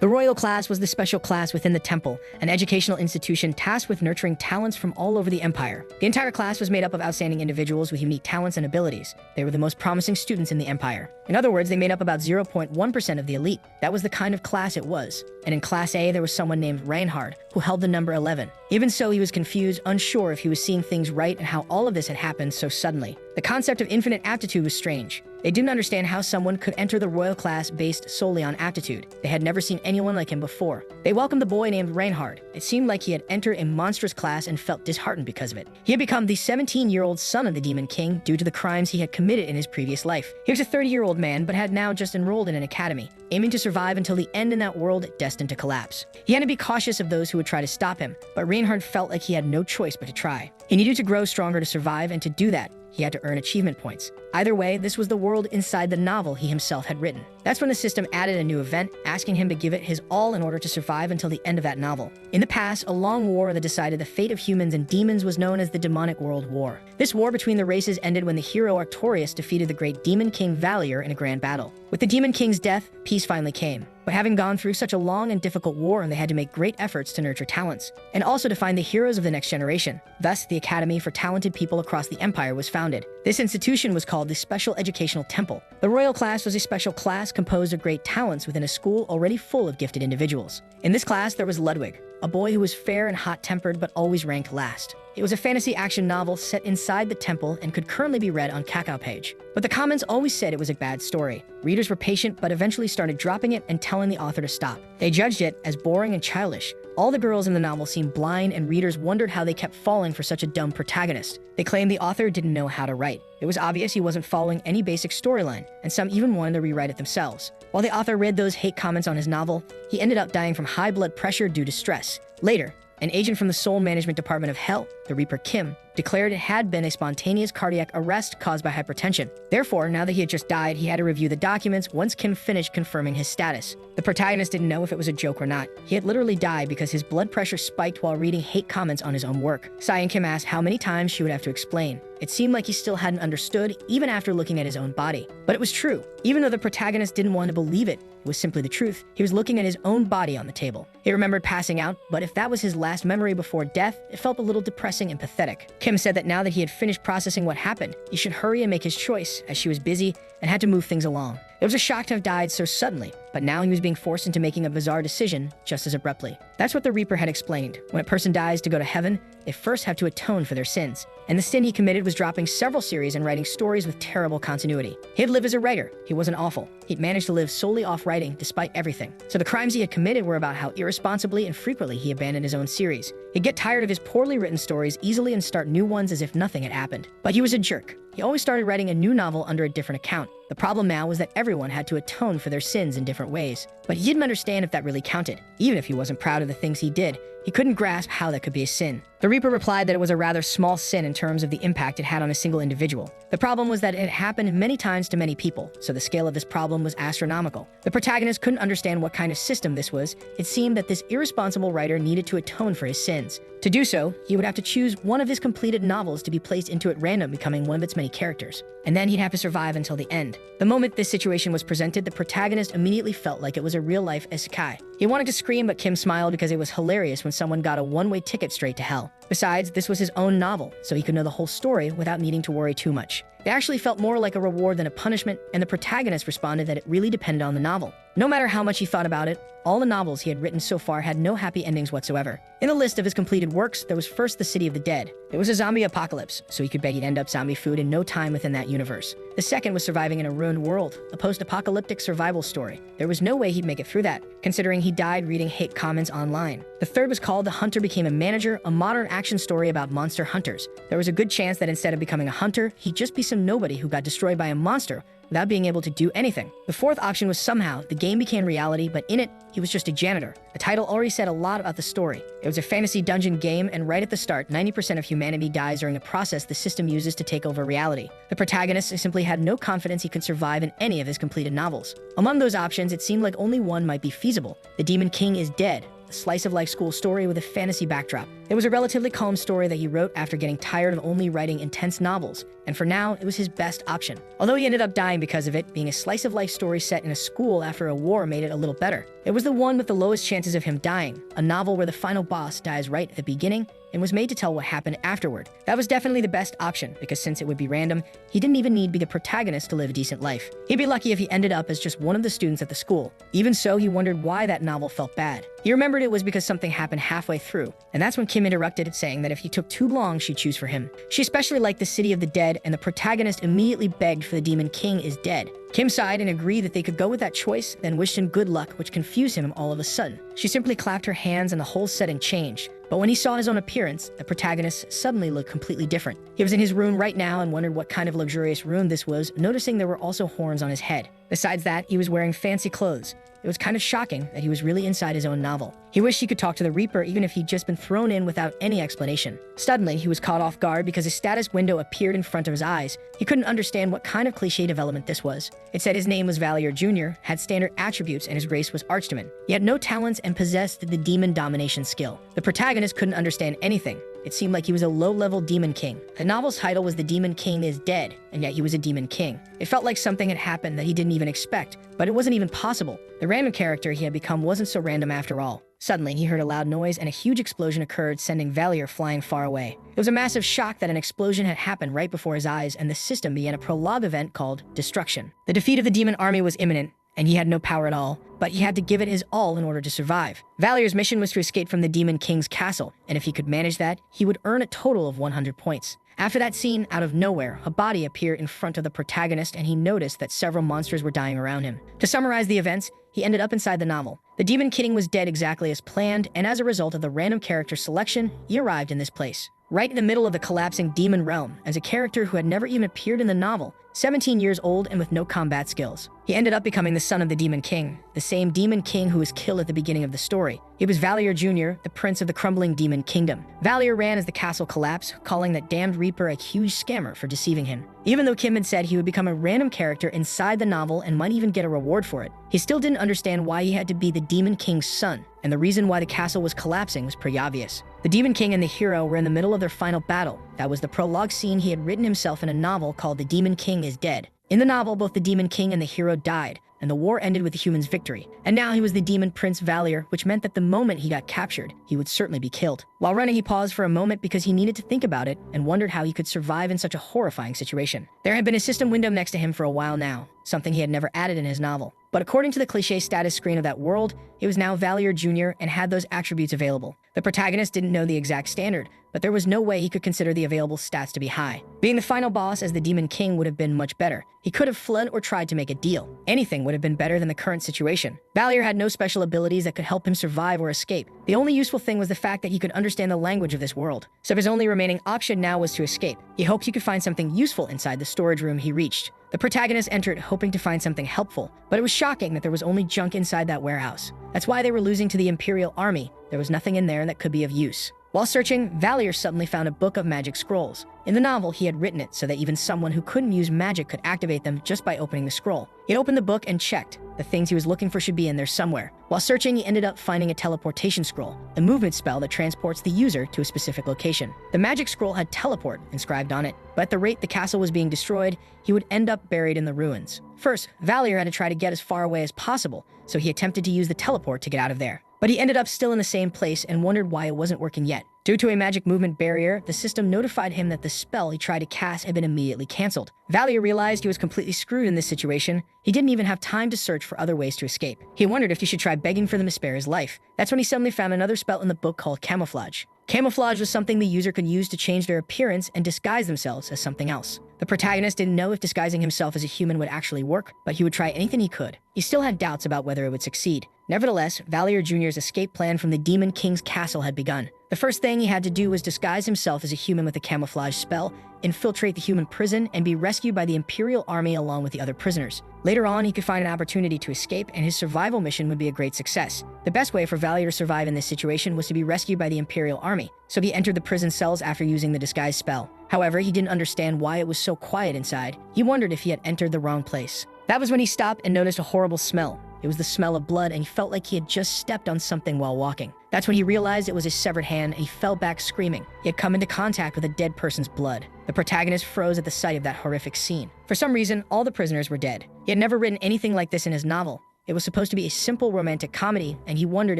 The royal class was the special class within the temple, an educational institution tasked with nurturing talents from all over the empire. The entire class was made up of outstanding individuals with unique talents and abilities. They were the most promising students in the empire. In other words, they made up about 0.1% of the elite. That was the kind of class it was. And in Class A, there was someone named Reinhard, who held the number 11. Even so, he was confused, unsure if he was seeing things right and how all of this had happened so suddenly. The concept of infinite aptitude was strange. They didn't understand how someone could enter the royal class based solely on aptitude. They had never seen anyone like him before. They welcomed the boy named Reinhard. It seemed like he had entered a monstrous class and felt disheartened because of it. He had become the 17-year-old son of the Demon King due to the crimes he had committed in his previous life. He was a 30-year-old man, but had now just enrolled in an academy, aiming to survive until the end in that world destined to collapse. He had to be cautious of those who would try to stop him, but Reinhard felt like he had no choice but to try. He needed to grow stronger to survive, and to do that, he had to earn achievement points. Either way, this was the world inside the novel he himself had written. That's when the system added a new event, asking him to give it his all in order to survive until the end of that novel. In the past, a long war that decided the fate of humans and demons was known as the Demonic World War. This war between the races ended when the hero Artorias defeated the great Demon King Valier in a grand battle. With the Demon King's death, peace finally came. But having gone through such a long and difficult war, they had to make great efforts to nurture talents, and also to find the heroes of the next generation. Thus, the Academy for Talented People across the Empire was founded. This institution was called the Special Educational Temple. The royal class was a special class composed of great talents within a school already full of gifted individuals. In this class, there was Ludwig, a boy who was fair and hot-tempered but always ranked last. It was a fantasy action novel set inside the temple and could currently be read on Kakao page. But the comments always said it was a bad story. Readers were patient but eventually started dropping it and telling the author to stop. They judged it as boring and childish. All the girls in the novel seemed blind, and readers wondered how they kept falling for such a dumb protagonist. They claimed the author didn't know how to write. It was obvious he wasn't following any basic storyline, and some even wanted to rewrite it themselves. While the author read those hate comments on his novel, he ended up dying from high blood pressure due to stress. Later, an agent from the Soul Management Department of Hell, the Reaper Kim, declared it had been a spontaneous cardiac arrest caused by hypertension. Therefore, now that he had just died, he had to review the documents once Kim finished confirming his status. The protagonist didn't know if it was a joke or not. He had literally died because his blood pressure spiked while reading hate comments on his own work. Sighing, Kim asked how many times she would have to explain. It seemed like he still hadn't understood, even after looking at his own body. But it was true. Even though the protagonist didn't want to believe it, it was simply the truth. He was looking at his own body on the table. He remembered passing out, but if that was his last memory before death, it felt a little depressing and pathetic. Kim said that now that he had finished processing what happened, he should hurry and make his choice, as she was busy and had to move things along. It was a shock to have died so suddenly, but now he was being forced into making a bizarre decision just as abruptly. That's what the Reaper had explained. When a person dies to go to heaven, they first have to atone for their sins. And the sin he committed was dropping several series and writing stories with terrible continuity. He'd lived as a writer. He wasn't awful. He'd managed to live solely off writing despite everything. So the crimes he had committed were about how irresponsibly and frequently he abandoned his own series. He'd get tired of his poorly written stories easily and start new ones as if nothing had happened. But he was a jerk. He always started writing a new novel under a different account. The problem now was that everyone had to atone for their sins in different ways. But he didn't understand if that really counted. Even if he wasn't proud of the things he did, he couldn't grasp how that could be a sin. The Reaper replied that it was a rather small sin in terms of the impact it had on a single individual. The problem was that it happened many times to many people, so the scale of this problem was astronomical. The protagonist couldn't understand what kind of system this was. It seemed that this irresponsible writer needed to atone for his sins. To do so, he would have to choose one of his completed novels to be placed into at random, becoming one of its many characters. And then he'd have to survive until the end. The moment this situation was presented, the protagonist immediately felt like it was a real-life isekai. He wanted to scream, but Kim smiled because it was hilarious when someone got a one-way ticket straight to hell. Besides, this was his own novel, so he could know the whole story without needing to worry too much. It actually felt more like a reward than a punishment, and the protagonist responded that it really depended on the novel. No matter how much he thought about it, all the novels he had written so far had no happy endings whatsoever. In the list of his completed works, there was first The City of the Dead. It was a zombie apocalypse, so he could bet he'd end up zombie food in no time within that universe. The second was Surviving in a Ruined World, a post-apocalyptic survival story. There was no way he'd make it through that, considering he died reading hate comments online. The third was called The Hunter Became a Manager, a modern action story about monster hunters. There was a good chance that instead of becoming a hunter, he'd just be some nobody who got destroyed by a monster without being able to do anything. The fourth option was Somehow the Game Became Reality, but in it, he was just a janitor. The title already said a lot about the story. It was a fantasy dungeon game, and right at the start, 90% of humanity dies during the process the system uses to take over reality. The protagonist simply had no confidence he could survive in any of his completed novels. Among those options, it seemed like only one might be feasible. The Demon King is dead, a slice-of-life school story with a fantasy backdrop. It was a relatively calm story that he wrote after getting tired of only writing intense novels, and for now, it was his best option. Although he ended up dying because of it, being a slice-of-life story set in a school after a war made it a little better. It was the one with the lowest chances of him dying, a novel where the final boss dies right at the beginning and was made to tell what happened afterward. That was definitely the best option, because since it would be random, he didn't even need to be the protagonist to live a decent life. He'd be lucky if he ended up as just one of the students at the school. Even so, he wondered why that novel felt bad. He remembered it was because something happened halfway through, and that's when Kim interrupted, saying that if he took too long, she'd choose for him. She especially liked the City of the Dead, and the protagonist immediately begged for the Demon King is dead. Kim sighed and agreed that they could go with that choice, then wished him good luck, which confused him all of a sudden. She simply clapped her hands and the whole setting changed. But when he saw his own appearance, the protagonist suddenly looked completely different. He was in his room right now and wondered what kind of luxurious room this was, noticing there were also horns on his head. Besides that, he was wearing fancy clothes. It was kind of shocking that he was really inside his own novel. He wished he could talk to the Reaper even if he'd just been thrown in without any explanation. Suddenly, he was caught off guard because a status window appeared in front of his eyes. He couldn't understand what kind of cliché development this was. It said his name was Valier Jr., had standard attributes, and his race was Archdeman. He had no talents and possessed the demon domination skill. The protagonist couldn't understand anything. It seemed like he was a low-level demon king. The novel's title was The Demon King is Dead, and yet he was a demon king. It felt like something had happened that he didn't even expect, but it wasn't even possible. The random character he had become wasn't so random after all. Suddenly, he heard a loud noise and a huge explosion occurred, sending Valier flying far away. It was a massive shock that an explosion had happened right before his eyes, and the system began a prologue event called Destruction. The defeat of the demon army was imminent, and he had no power at all, but he had to give it his all in order to survive. Valier's mission was to escape from the Demon King's castle, and if he could manage that, he would earn a total of 100 points. After that scene, out of nowhere, a body appeared in front of the protagonist, and he noticed that several monsters were dying around him. To summarize the events, he ended up inside the novel. The Demon King was dead exactly as planned, and as a result of the random character selection, he arrived in this place. Right in the middle of the collapsing demon realm, as a character who had never even appeared in the novel, 17 years old and with no combat skills. He ended up becoming the son of the Demon King, the same Demon King who was killed at the beginning of the story. It was Valier Jr., the prince of the crumbling Demon Kingdom. Valier ran as the castle collapsed, calling that damned Reaper a huge scammer for deceiving him. Even though Kim had said he would become a random character inside the novel and might even get a reward for it, he still didn't understand why he had to be the Demon King's son, and the reason why the castle was collapsing was pretty obvious. The Demon King and the hero were in the middle of their final battle. That was the prologue scene he had written himself in a novel called The Demon King is Dead. In the novel, both the Demon King and the hero died, and the war ended with the human's victory. And now he was the Demon Prince Valier, which meant that the moment he got captured, he would certainly be killed. While running, he paused for a moment because he needed to think about it and wondered how he could survive in such a horrifying situation. There had been a system window next to him for a while now, something he had never added in his novel. But according to the cliché status screen of that world, he was now Valier Jr. and had those attributes available. The protagonist didn't know the exact standard, but there was no way he could consider the available stats to be high. Being the final boss as the Demon King would have been much better. He could have fled or tried to make a deal. Anything would have been better than the current situation. Valier had no special abilities that could help him survive or escape. The only useful thing was the fact that he could understand the language of this world. So his only remaining option now was to escape. He hoped he could find something useful inside the storage room he reached. The protagonist entered hoping to find something helpful, but it was shocking that there was only junk inside that warehouse. That's why they were losing to the Imperial Army. There was nothing in there that could be of use. While searching, Valier suddenly found a book of magic scrolls. In the novel, he had written it so that even someone who couldn't use magic could activate them just by opening the scroll. He opened the book and checked. The things he was looking for should be in there somewhere. While searching, he ended up finding a teleportation scroll, a movement spell that transports the user to a specific location. The magic scroll had teleport inscribed on it, but at the rate the castle was being destroyed, he would end up buried in the ruins. First, Valier had to try to get as far away as possible, so he attempted to use the teleport to get out of there. But he ended up still in the same place and wondered why it wasn't working yet. Due to a magic movement barrier, the system notified him that the spell he tried to cast had been immediately cancelled. Valier realized he was completely screwed in this situation. He didn't even have time to search for other ways to escape. He wondered if he should try begging for them to spare his life. That's when he suddenly found another spell in the book called camouflage. Camouflage was something the user could use to change their appearance and disguise themselves as something else. The protagonist didn't know if disguising himself as a human would actually work, but he would try anything he could. He still had doubts about whether it would succeed. Nevertheless, Valier Jr.'s escape plan from the Demon King's castle had begun. The first thing he had to do was disguise himself as a human with a camouflage spell, infiltrate the human prison, and be rescued by the Imperial Army along with the other prisoners. Later on, he could find an opportunity to escape, and his survival mission would be a great success. The best way for Valier to survive in this situation was to be rescued by the Imperial Army, so he entered the prison cells after using the disguise spell. However, he didn't understand why it was so quiet inside. He wondered if he had entered the wrong place. That was when he stopped and noticed a horrible smell. It was the smell of blood, and he felt like he had just stepped on something while walking. That's when he realized it was his severed hand, and he fell back screaming. He had come into contact with a dead person's blood. The protagonist froze at the sight of that horrific scene. For some reason, all the prisoners were dead. He had never written anything like this in his novel. It was supposed to be a simple romantic comedy, and he wondered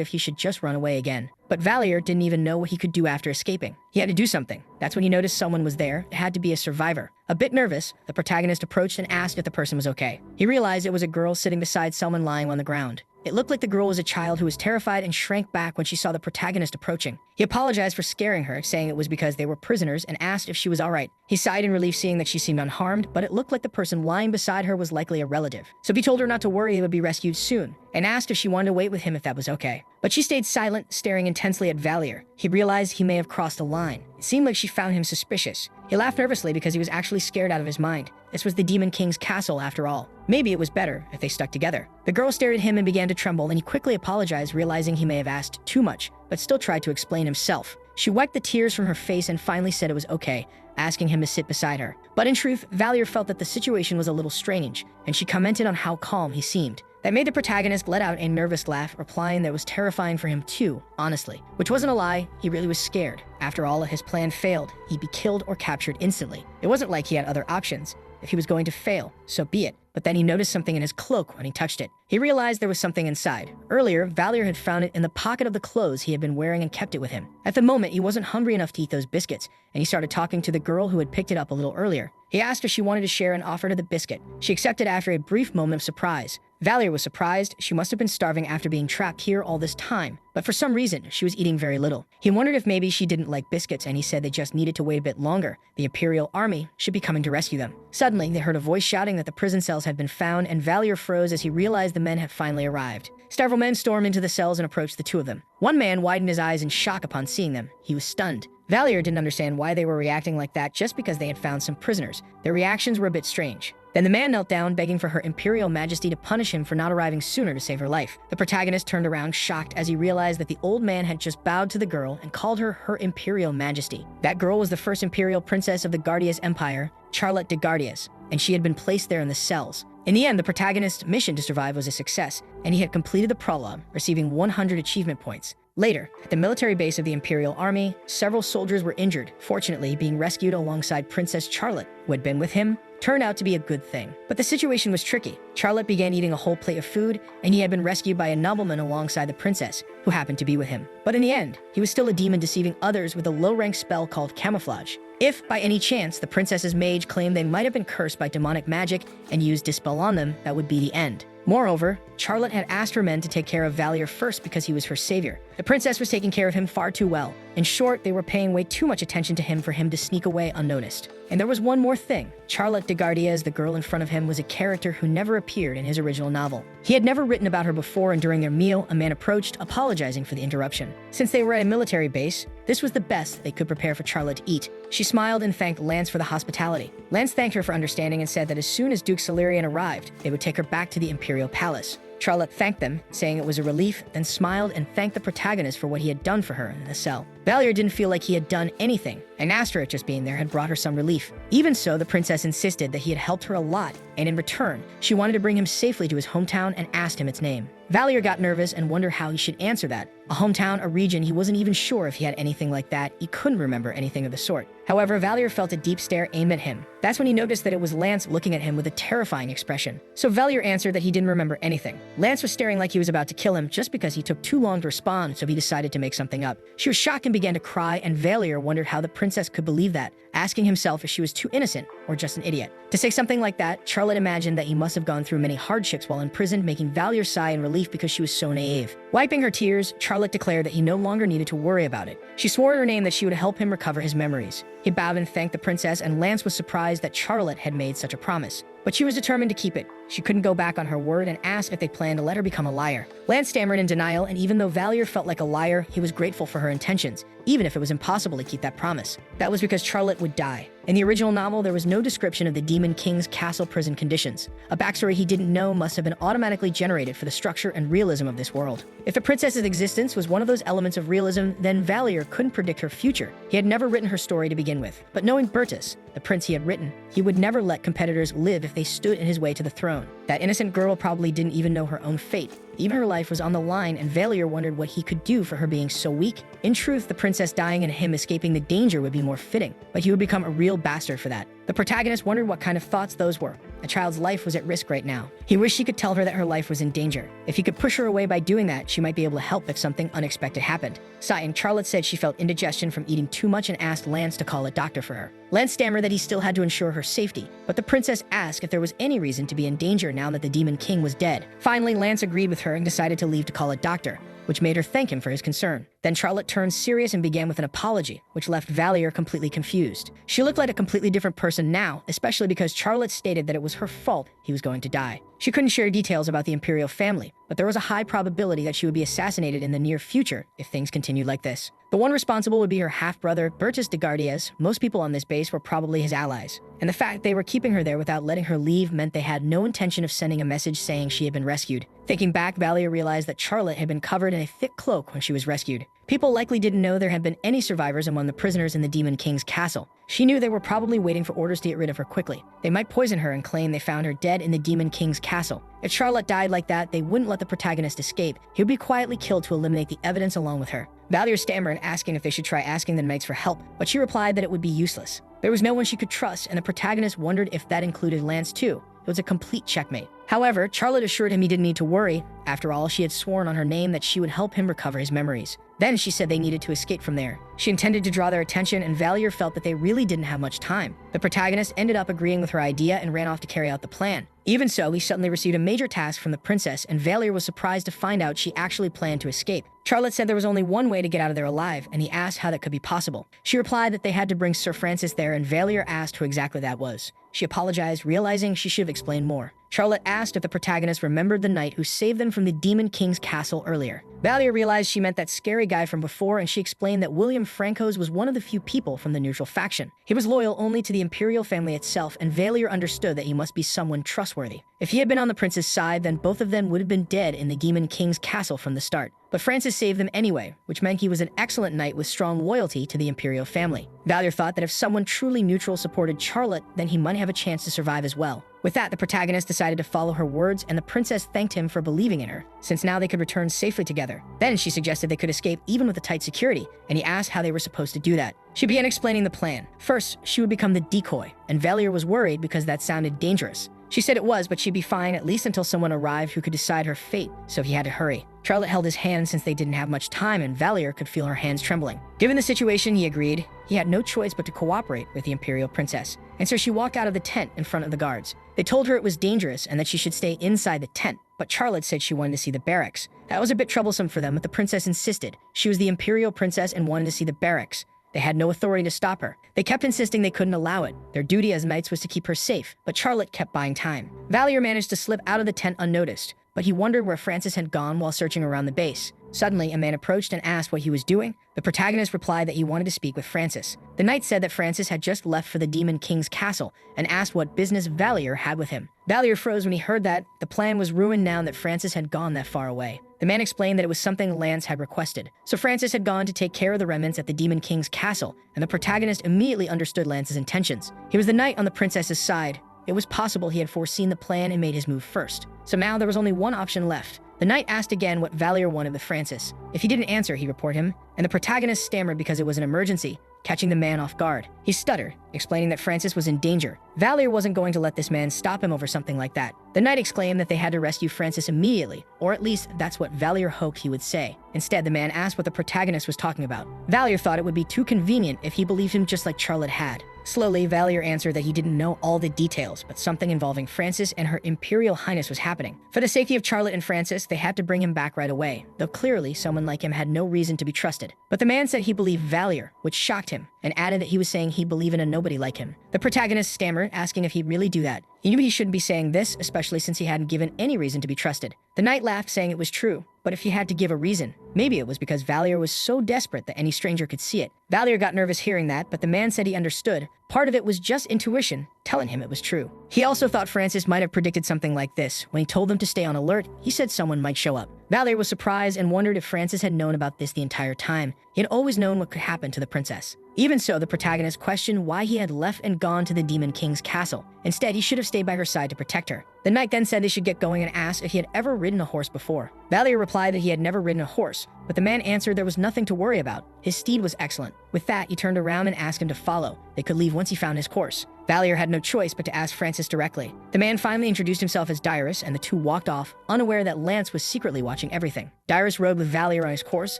if he should just run away again. But Valier didn't even know what he could do after escaping. He had to do something. That's when he noticed someone was there. It had to be a survivor. A bit nervous, the protagonist approached and asked if the person was okay. He realized it was a girl sitting beside someone lying on the ground. It looked like the girl was a child who was terrified and shrank back when she saw the protagonist approaching. He apologized for scaring her, saying it was because they were prisoners, and asked if she was all right. He sighed in relief seeing that she seemed unharmed, but it looked like the person lying beside her was likely a relative. So he told her not to worry, he would be rescued soon, and asked if she wanted to wait with him if that was okay. But she stayed silent, staring intensely at Valier. He realized he may have crossed a line. It seemed like she found him suspicious. He laughed nervously because he was actually scared out of his mind. This was the Demon King's castle after all. Maybe it was better if they stuck together. The girl stared at him and began to tremble, and he quickly apologized, realizing he may have asked too much, but still tried to explain himself. She wiped the tears from her face and finally said it was okay, asking him to sit beside her. But in truth, Valier felt that the situation was a little strange, and she commented on how calm he seemed. That made the protagonist let out a nervous laugh, replying that it was terrifying for him too, honestly. Which wasn't a lie, he really was scared. After all, if his plan failed, he'd be killed or captured instantly. It wasn't like he had other options. If he was going to fail, so be it. But then he noticed something in his cloak when he touched it. He realized there was something inside. Earlier, Valier had found it in the pocket of the clothes he had been wearing and kept it with him. At the moment, he wasn't hungry enough to eat those biscuits, and he started talking to the girl who had picked it up a little earlier. He asked if she wanted to share and offered her the biscuit. She accepted after a brief moment of surprise. Valier was surprised. She must have been starving after being trapped here all this time. But for some reason, she was eating very little. He wondered if maybe she didn't like biscuits, and he said they just needed to wait a bit longer. The Imperial Army should be coming to rescue them. Suddenly, they heard a voice shouting that the prison cells had been found, and Valier froze as he realized the men had finally arrived. Several men stormed into the cells and approached the two of them. One man widened his eyes in shock upon seeing them. He was stunned. Valier didn't understand why they were reacting like that just because they had found some prisoners. Their reactions were a bit strange. Then the man knelt down, begging for Her Imperial Majesty to punish him for not arriving sooner to save her life. The protagonist turned around, shocked, as he realized that the old man had just bowed to the girl and called her Her Imperial Majesty. That girl was the first imperial princess of the Guardias Empire, Charlotte de Guardias, and she had been placed there in the cells. In the end, the protagonist's mission to survive was a success, and he had completed the prologue, receiving 100 achievement points. Later, at the military base of the Imperial Army, several soldiers were injured. Fortunately, being rescued alongside Princess Charlotte, who had been with him, turned out to be a good thing. But the situation was tricky. Charlotte began eating a whole plate of food, and he had been rescued by a nobleman alongside the princess, who happened to be with him. But in the end, he was still a demon deceiving others with a low-ranked spell called camouflage. If, by any chance, the princess's mage claimed they might have been cursed by demonic magic and used Dispel on them, that would be the end. Moreover, Charlotte had asked her men to take care of Valier first because he was her savior. The princess was taking care of him far too well. In short, they were paying way too much attention to him for him to sneak away unnoticed. And there was one more thing. Charlotte de Guardias, the girl in front of him, was a character who never appeared in his original novel. He had never written about her before, and during their meal, a man approached, apologizing for the interruption. Since they were at a military base, this was the best they could prepare for Charlotte to eat. She smiled and thanked Lance for the hospitality. Lance thanked her for understanding and said that as soon as Duke Solarian arrived, they would take her back to the Imperial Palace. Charlotte thanked them, saying it was a relief, then smiled and thanked the protagonist for what he had done for her in the cell. Valier didn't feel like he had done anything, and asked her if just being there had brought her some relief. Even so, the princess insisted that he had helped her a lot, and in return, she wanted to bring him safely to his hometown and asked him its name. Valier got nervous and wondered how he should answer that. A hometown, a region, he wasn't even sure if he had anything like that. He couldn't remember anything of the sort. However, Valier felt a deep stare aimed at him. That's when he noticed that it was Lance looking at him with a terrifying expression. So Valier answered that he didn't remember anything. Lance was staring like he was about to kill him just because he took too long to respond, so he decided to make something up. She was shocked and began to cry, and Valier wondered how the princess could believe that, asking himself if she was too innocent or just an idiot. To say something like that, Charlotte imagined that he must have gone through many hardships while imprisoned, making Valier sigh in relief because she was so naive. Wiping her tears, Charlotte declared that he no longer needed to worry about it. She swore in her name that she would help him recover his memories. He bowed and thanked the princess, and Lance was surprised that Charlotte had made such a promise. But she was determined to keep it. She couldn't go back on her word and asked if they planned to let her become a liar. Lance stammered in denial, and even though Valier felt like a liar, he was grateful for her intentions, even if it was impossible to keep that promise. That was because Charlotte would die. In the original novel, there was no description of the Demon King's castle prison conditions. A backstory he didn't know must have been automatically generated for the structure and realism of this world. If the princess's existence was one of those elements of realism, then Valier couldn't predict her future. He had never written her story to begin with. But knowing Bertus, the prince he had written, he would never let competitors live if they stood in his way to the throne. That innocent girl probably didn't even know her own fate. Even her life was on the line, and Valier wondered what he could do for her being so weak. In truth, the princess dying and him escaping the danger would be more fitting, but he would become a real bastard for that. The protagonist wondered what kind of thoughts those were. A child's life was at risk right now. He wished he could tell her that her life was in danger. If he could push her away by doing that, she might be able to help if something unexpected happened. Sighing, Charlotte said she felt indigestion from eating too much and asked Lance to call a doctor for her. Lance stammered that he still had to ensure her safety, but the princess asked if there was any reason to be in danger now that the Demon King was dead. Finally, Lance agreed with her and decided to leave to call a doctor, which made her thank him for his concern. Then Charlotte turned serious and began with an apology, which left Valier completely confused. She looked like a completely different person now, especially because Charlotte stated that it was her fault he was going to die. She couldn't share details about the imperial family, but there was a high probability that she would be assassinated in the near future if things continued like this. The one responsible would be her half-brother, Bertus de Gardias. Most people on this base were probably his allies, and the fact they were keeping her there without letting her leave meant they had no intention of sending a message saying she had been rescued. Thinking back, Valier realized that Charlotte had been covered in a thick cloak when she was rescued. People likely didn't know there had been any survivors among the prisoners in the Demon King's castle. She knew they were probably waiting for orders to get rid of her quickly. They might poison her and claim they found her dead in the Demon King's castle. If Charlotte died like that, they wouldn't let the protagonist escape. He would be quietly killed to eliminate the evidence along with her. Valier stammered, asking if they should try asking the knights for help, but she replied that it would be useless. There was no one she could trust, and the protagonist wondered if that included Lance too. It was a complete checkmate. However, Charlotte assured him he didn't need to worry. After all, she had sworn on her name that she would help him recover his memories. Then she said they needed to escape from there. She intended to draw their attention, and Valier felt that they really didn't have much time. The protagonist ended up agreeing with her idea and ran off to carry out the plan. Even so, he suddenly received a major task from the princess, and Valier was surprised to find out she actually planned to escape. Charlotte said there was only one way to get out of there alive, and he asked how that could be possible. She replied that they had to bring Sir Francis there, and Valier asked who exactly that was. She apologized, realizing she should have explained more. Charlotte asked if the protagonist remembered the knight who saved them from the Demon King's castle earlier. Valier realized she meant that scary guy from before, and she explained that William Francos was one of the few people from the neutral faction. He was loyal only to the imperial family itself, and Valier understood that he must be someone trustworthy. If he had been on the prince's side, then both of them would have been dead in the Demon King's castle from the start. But Francis saved them anyway, which meant he was an excellent knight with strong loyalty to the imperial family. Valier thought that if someone truly neutral supported Charlotte, then he might have a chance to survive as well. With that, the protagonist decided to follow her words, and the princess thanked him for believing in her, since now they could return safely together. Then she suggested they could escape even with a tight security, and he asked how they were supposed to do that. She began explaining the plan. First, she would become the decoy, and Valier was worried because that sounded dangerous. She said it was, but she'd be fine at least until someone arrived who could decide her fate, so he had to hurry. Charlotte held his hand since they didn't have much time, and Valier could feel her hands trembling. Given the situation, he agreed. He had no choice but to cooperate with the imperial princess, and so she walked out of the tent in front of the guards. They told her it was dangerous and that she should stay inside the tent, but Charlotte said she wanted to see the barracks. That was a bit troublesome for them, but the princess insisted. She was the imperial princess and wanted to see the barracks. They had no authority to stop her. They kept insisting they couldn't allow it. Their duty as knights was to keep her safe, but Charlotte kept buying time. Valier managed to slip out of the tent unnoticed, but he wondered where Francis had gone while searching around the base. Suddenly, a man approached and asked what he was doing. The protagonist replied that he wanted to speak with Francis. The knight said that Francis had just left for the Demon King's castle and asked what business Valier had with him. Valier froze when he heard that. The plan was ruined now that Francis had gone that far away. The man explained that it was something Lance had requested. So Francis had gone to take care of the remnants at the Demon King's castle, and the protagonist immediately understood Lance's intentions. He was the knight on the princess's side. It was possible he had foreseen the plan and made his move first. So now there was only one option left. The knight asked again what Valier wanted with Francis. If he didn't answer, he reported him, and the protagonist stammered because it was an emergency, catching the man off guard. He stuttered, explaining that Francis was in danger. Valier wasn't going to let this man stop him over something like that. The knight exclaimed that they had to rescue Francis immediately, or at least that's what Valier hoped he would say. Instead, the man asked what the protagonist was talking about. Valier thought it would be too convenient if he believed him just like Charlotte had. Slowly, Valier answered that he didn't know all the details, but something involving Francis and her Imperial Highness was happening. For the safety of Charlotte and Francis, they had to bring him back right away, though clearly someone like him had no reason to be trusted. But the man said he believed Valier, which shocked him, and added that he was saying he believed in a nobody like him. The protagonist stammered, asking if he'd really do that. He knew he shouldn't be saying this, especially since he hadn't given any reason to be trusted. The knight laughed, saying it was true, but if he had to give a reason, maybe it was because Valier was so desperate that any stranger could see it. Valier got nervous hearing that, but the man said he understood. Part of it was just intuition, telling him it was true. He also thought Francis might have predicted something like this. When he told them to stay on alert, he said someone might show up. Valier was surprised and wondered if Francis had known about this the entire time. He had always known what could happen to the princess. Even so, the protagonist questioned why he had left and gone to the Demon King's castle. Instead, he should have stayed by her side to protect her. The knight then said they should get going and asked if he had ever ridden a horse before. Valier replied that he had never ridden a horse, but the man answered there was nothing to worry about. His steed was excellent. With that, he turned around and asked him to follow. They could leave once he found his course. Valier had no choice but to ask Francis directly. The man finally introduced himself as Dyrus, and the two walked off, unaware that Lance was secretly watching everything. Dyrus rode with Valier on his course,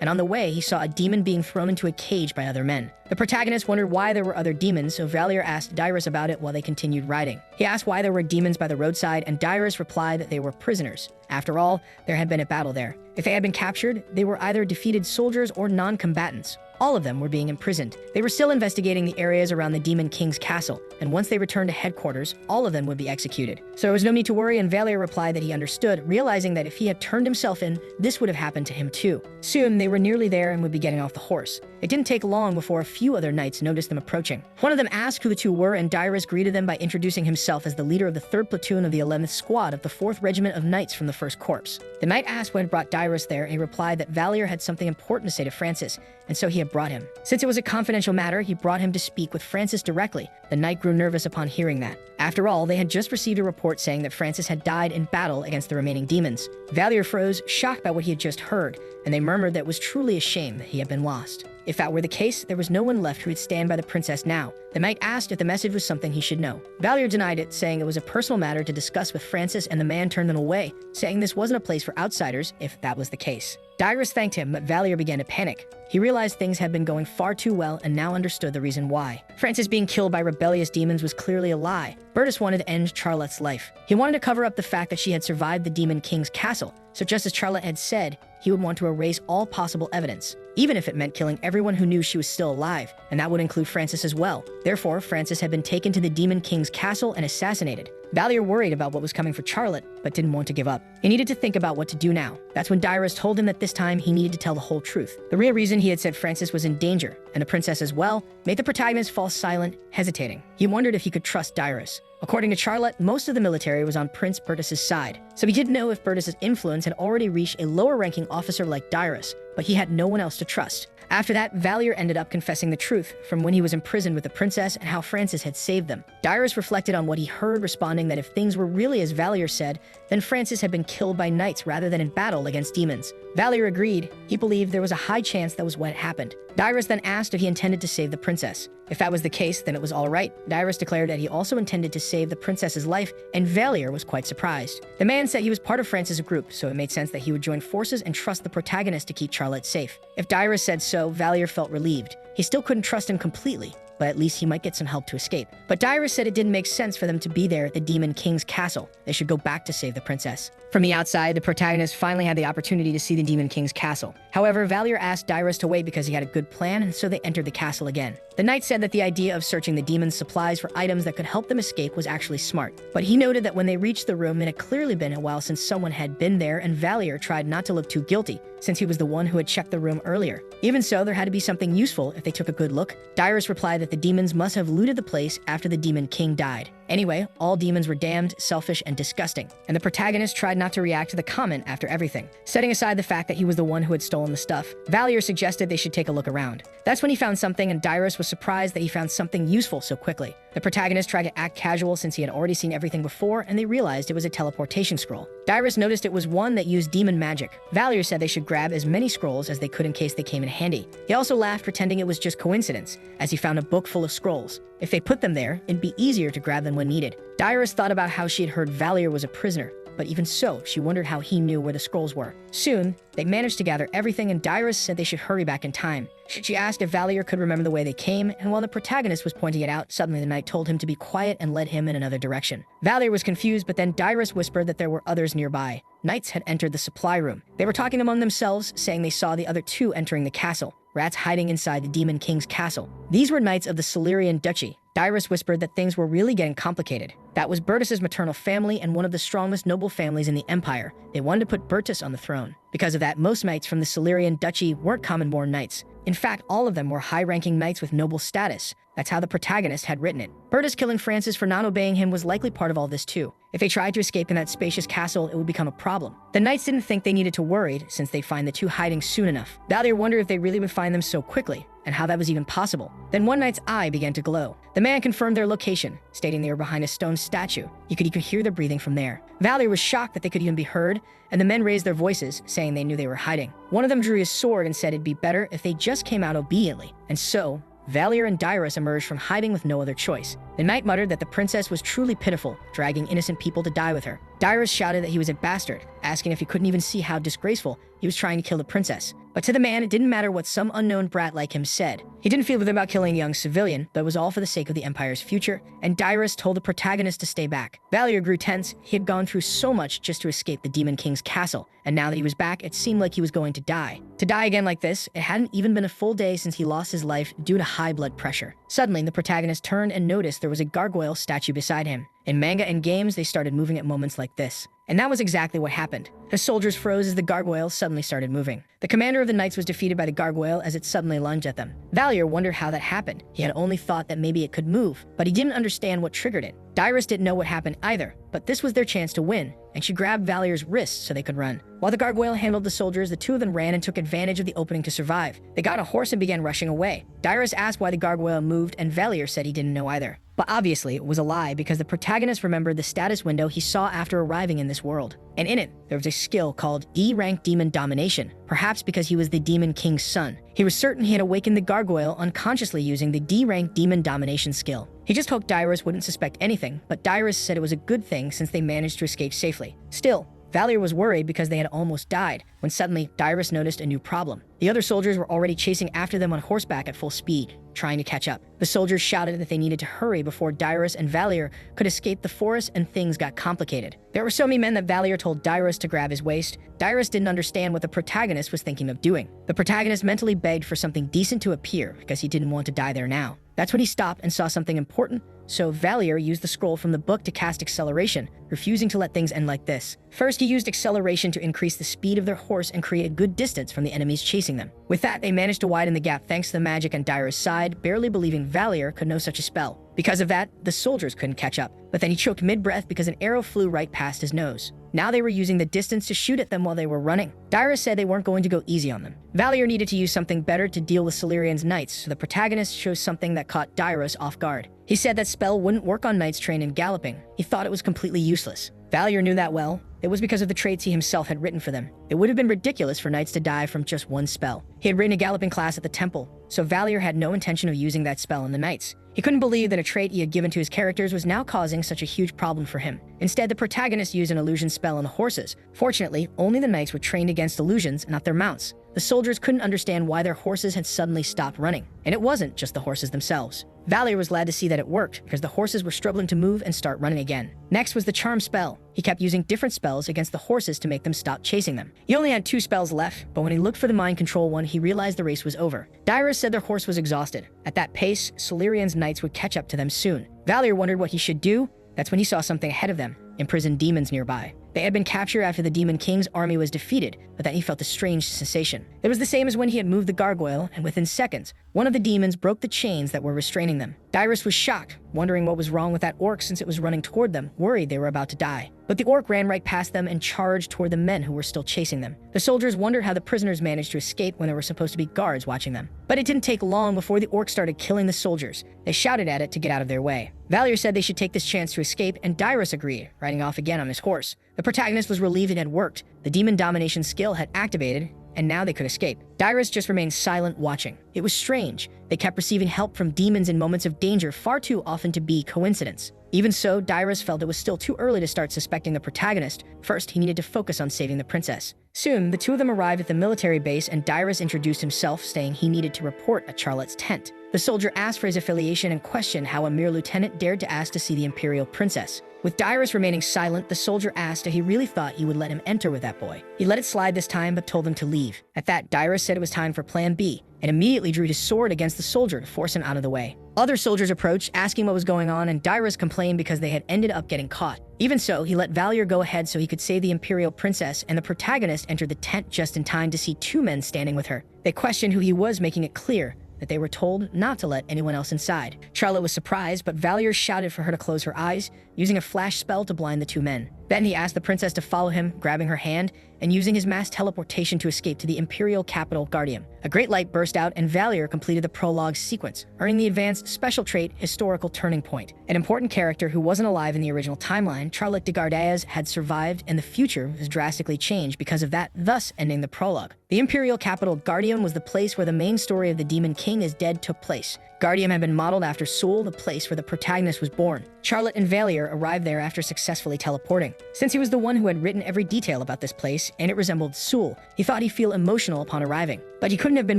and on the way, he saw a demon being thrown into a cage by other men. The protagonist wondered why there were other demons, so Valier asked Dyrus about it while they continued riding. He asked why there were demons by the roadside, and Dyrus replied that they were prisoners. After all, there had been a battle there. If they had been captured, they were either defeated soldiers or non-combatants. All of them were being imprisoned. They were still investigating the areas around the Demon King's castle, and once they returned to headquarters, all of them would be executed. So there was no need to worry, and Valier replied that he understood, realizing that if he had turned himself in, this would have happened to him too. Soon, they were nearly there and would be getting off the horse. It didn't take long before a few other knights noticed them approaching. One of them asked who the two were, and Dyrus greeted them by introducing himself as the leader of the 3rd platoon of the 11th squad of the 4th regiment of knights from the 1st corps. The knight asked what had brought Dyrus there, and he replied that Valier had something important to say to Francis, and so he had brought him. Since it was a confidential matter, he brought him to speak with Francis directly. The knight grew nervous upon hearing that. After all, they had just received a report saying that Francis had died in battle against the remaining demons. Valier froze, shocked by what he had just heard, and they murmured that it was truly a shame that he had been lost. If that were the case, there was no one left who would stand by the princess now. The knight asked if the message was something he should know. Valier denied it, saying it was a personal matter to discuss with Francis, and the man turned them away, saying this wasn't a place for outsiders if that was the case. Dyrus thanked him, but Valier began to panic. He realized things had been going far too well and now understood the reason why. Francis being killed by rebellious demons was clearly a lie. Bertus wanted to end Charlotte's life. He wanted to cover up the fact that she had survived the Demon King's castle, so just as Charlotte had said, he would want to erase all possible evidence, even if it meant killing everyone who knew she was still alive, and that would include Francis as well. Therefore, Francis had been taken to the Demon King's castle and assassinated. Valier worried about what was coming for Charlotte, but didn't want to give up. He needed to think about what to do now. That's when Dyrus told him that this time he needed to tell the whole truth. The real reason he had said Francis was in danger, and the princess as well, made the protagonist fall silent, hesitating. He wondered if he could trust Dyrus. According to Charlotte, most of the military was on Prince Bertus's side, so he didn't know if Bertus's influence had already reached a lower-ranking officer like Dyrus, but he had no one else to trust. After that, Valier ended up confessing the truth from when he was imprisoned with the princess and how Francis had saved them. Dyrus reflected on what he heard, responding that if things were really as Valier said, then Francis had been killed by knights rather than in battle against demons. Valier agreed. He believed there was a high chance that was what had happened. Dyrus then asked if he intended to save the princess. If that was the case, then it was all right. Dyrus declared that he also intended to save the princess's life, and Valier was quite surprised. The man said he was part of Francis' group, so it made sense that he would join forces and trust the protagonist to keep Charlotte safe. If Dyrus said so, Valier felt relieved. He still couldn't trust him completely, but at least he might get some help to escape. But Dyrus said it didn't make sense for them to be there at the Demon King's castle. They should go back to save the princess. From the outside, the protagonist finally had the opportunity to see the Demon King's castle. However, Valier asked Dyrus to wait because he had a good plan, and so they entered the castle again. The knight said that the idea of searching the demon's supplies for items that could help them escape was actually smart. But he noted that when they reached the room, it had clearly been a while since someone had been there, and Valier tried not to look too guilty, since he was the one who had checked the room earlier. Even so, there had to be something useful if they took a good look. Dyrus replied that the demons must have looted the place after the Demon King died. Anyway, all demons were damned, selfish, and disgusting, and the protagonist tried not to react to the comment after everything. Setting aside the fact that he was the one who had stolen the stuff, Valier suggested they should take a look around. That's when he found something, and Dyrus was surprised that he found something useful so quickly. The protagonist tried to act casual since he had already seen everything before, and they realized it was a teleportation scroll. Dyrus noticed it was one that used demon magic. Valier said they should grab as many scrolls as they could in case they came in handy. He also laughed, pretending it was just coincidence, as he found a book full of scrolls. If they put them there, it'd be easier to grab them when needed. Dyrus thought about how she had heard Valier was a prisoner, but even so, she wondered how he knew where the scrolls were. Soon, they managed to gather everything, and Dyrus said they should hurry back in time. She asked if Valier could remember the way they came, and while the protagonist was pointing it out, suddenly the knight told him to be quiet and led him in another direction. Valier was confused, but then Dyrus whispered that there were others nearby. Knights had entered the supply room. They were talking among themselves, saying they saw the other two entering the castle. Rats hiding inside the Demon King's castle. These were knights of the Silurian Duchy. Dyrus whispered that things were really getting complicated. That was Bertus's maternal family and one of the strongest noble families in the Empire. They wanted to put Bertus on the throne. Because of that, most knights from the Silurian Duchy weren't common-born knights. In fact, all of them were high-ranking knights with noble status. That's how the protagonist had written it. Bertus killing Francis for not obeying him was likely part of all this too. If they tried to escape in that spacious castle, it would become a problem. The knights didn't think they needed to worry, since they'd find the two hiding soon enough. Valier wondered if they really would find them so quickly, and how that was even possible. Then one knight's eye began to glow. The man confirmed their location, stating they were behind a stone statue. You could even hear their breathing from there. Valier was shocked that they could even be heard, and the men raised their voices, saying they knew they were hiding. One of them drew his sword and said it'd be better if they just came out obediently. And so, Valier and Dyrus emerged from hiding with no other choice. The knight muttered that the princess was truly pitiful, dragging innocent people to die with her. Dyrus shouted that he was a bastard, asking if he couldn't even see how disgraceful he was trying to kill the princess. But to the man, it didn't matter what some unknown brat like him said. He didn't feel good about killing a young civilian, but it was all for the sake of the Empire's future, and Dyrus told the protagonist to stay back. Valier grew tense. He had gone through so much just to escape the Demon King's castle, and now that he was back, it seemed like he was going to die. To die again like this, it hadn't even been a full day since he lost his life due to high blood pressure. Suddenly, the protagonist turned and noticed there was a gargoyle statue beside him. In manga and games, they started moving at moments like this. And that was exactly what happened. The soldiers froze as the gargoyle suddenly started moving. The commander of the knights was defeated by the gargoyle as it suddenly lunged at them. Valier wondered how that happened. He had only thought that maybe it could move, but he didn't understand what triggered it. Dyrus didn't know what happened either, but this was their chance to win, and she grabbed Valier's wrists so they could run. While the gargoyle handled the soldiers, the two of them ran and took advantage of the opening to survive. They got on a horse and began rushing away. Dyrus asked why the gargoyle moved, and Valier said he didn't know either. But obviously, it was a lie because the protagonist remembered the status window he saw after arriving in this world. And in it, there was a skill called E-rank Demon Domination, perhaps because he was the Demon King's son. He was certain he had awakened the gargoyle unconsciously using the D-rank Demon Domination skill. He just hoped Dyrus wouldn't suspect anything, but Dyrus said it was a good thing since they managed to escape safely. Still, Valier was worried because they had almost died, when suddenly Dyrus noticed a new problem. The other soldiers were already chasing after them on horseback at full speed, trying to catch up. The soldiers shouted that they needed to hurry before Dyrus and Valier could escape the forest, and things got complicated. There were so many men that Valier told Dyrus to grab his waist. Dyrus didn't understand what the protagonist was thinking of doing. The protagonist mentally begged for something decent to appear because he didn't want to die there now. That's when he stopped and saw something important, so Valier used the scroll from the book to cast acceleration, refusing to let things end like this. First, he used acceleration to increase the speed of their horse and create a good distance from the enemies chasing them. With that, they managed to widen the gap thanks to the magic on Dyrus' side, barely believing Valier could know such a spell. Because of that, the soldiers couldn't catch up, but then he choked mid-breath because an arrow flew right past his nose. Now they were using the distance to shoot at them while they were running. Dyrus said they weren't going to go easy on them. Valier needed to use something better to deal with Silurian's knights, so the protagonist chose something that caught Dyrus off guard. He said that spell wouldn't work on knights trained in galloping. He thought it was completely useless. Valier knew that well. It was because of the traits he himself had written for them. It would have been ridiculous for knights to die from just one spell. He had written a galloping class at the temple, so Valier had no intention of using that spell on the knights. He couldn't believe that a trait he had given to his characters was now causing such a huge problem for him. Instead, the protagonist used an illusion spell on the horses. Fortunately, only the knights were trained against illusions, not their mounts. The soldiers couldn't understand why their horses had suddenly stopped running. And it wasn't just the horses themselves. Valier was glad to see that it worked, because the horses were struggling to move and start running again. Next was the charm spell. He kept using different spells against the horses to make them stop chasing them. He only had 2 spells left, but when he looked for the mind control one, he realized the race was over. Dyrus said their horse was exhausted. At that pace, Silurian's knights would catch up to them soon. Valier wondered what he should do. That's when he saw something ahead of them, imprisoned demons nearby. They had been captured after the Demon King's army was defeated, but then he felt a strange sensation. It was the same as when he had moved the gargoyle, and within seconds, one of the demons broke the chains that were restraining them. Dyrus was shocked, wondering what was wrong with that orc since it was running toward them, worried they were about to die. But the orc ran right past them and charged toward the men who were still chasing them. The soldiers wondered how the prisoners managed to escape when there were supposed to be guards watching them. But it didn't take long before the orc started killing the soldiers. They shouted at it to get out of their way. Valier said they should take this chance to escape, and Dyrus agreed, riding off again on his horse. The protagonist was relieved it had worked. The demon domination skill had activated, and now they could escape. Dyrus just remained silent, watching. It was strange. They kept receiving help from demons in moments of danger far too often to be coincidence. Even so, Dyrus felt it was still too early to start suspecting the protagonist. First, he needed to focus on saving the princess. Soon, the two of them arrived at the military base, and Dyrus introduced himself, saying he needed to report at Charlotte's tent. The soldier asked for his affiliation and questioned how a mere lieutenant dared to ask to see the imperial princess. With Dyrus remaining silent, the soldier asked if he really thought he would let him enter with that boy. He let it slide this time, but told him to leave. At that, Dyrus said it was time for Plan B, and immediately drew his sword against the soldier to force him out of the way. Other soldiers approached, asking what was going on, and Dyrus complained because they had ended up getting caught. Even so, he let Valier go ahead so he could save the Imperial Princess, and the protagonist entered the tent just in time to see two men standing with her. They questioned who he was, making it clear that they were told not to let anyone else inside. Charlotte was surprised, but Valier shouted for her to close her eyes, using a flash spell to blind the two men. Then he asked the princess to follow him, grabbing her hand and using his mass teleportation to escape to the Imperial capital, Guardium. A great light burst out, and Valier completed the prologue sequence, earning the advanced special trait Historical Turning Point. An important character who wasn't alive in the original timeline, Charlotte de Gardeas, had survived, and the future was drastically changed because of that, thus ending the prologue. The Imperial capital, Guardium, was the place where the main story of the Demon King is Dead took place. Guardium had been modeled after Seoul, the place where the protagonist was born. Charlotte and Valier arrived there after successfully teleporting. Since he was the one who had written every detail about this place, and it resembled Seoul, he thought he'd feel emotional upon arriving. But he couldn't have been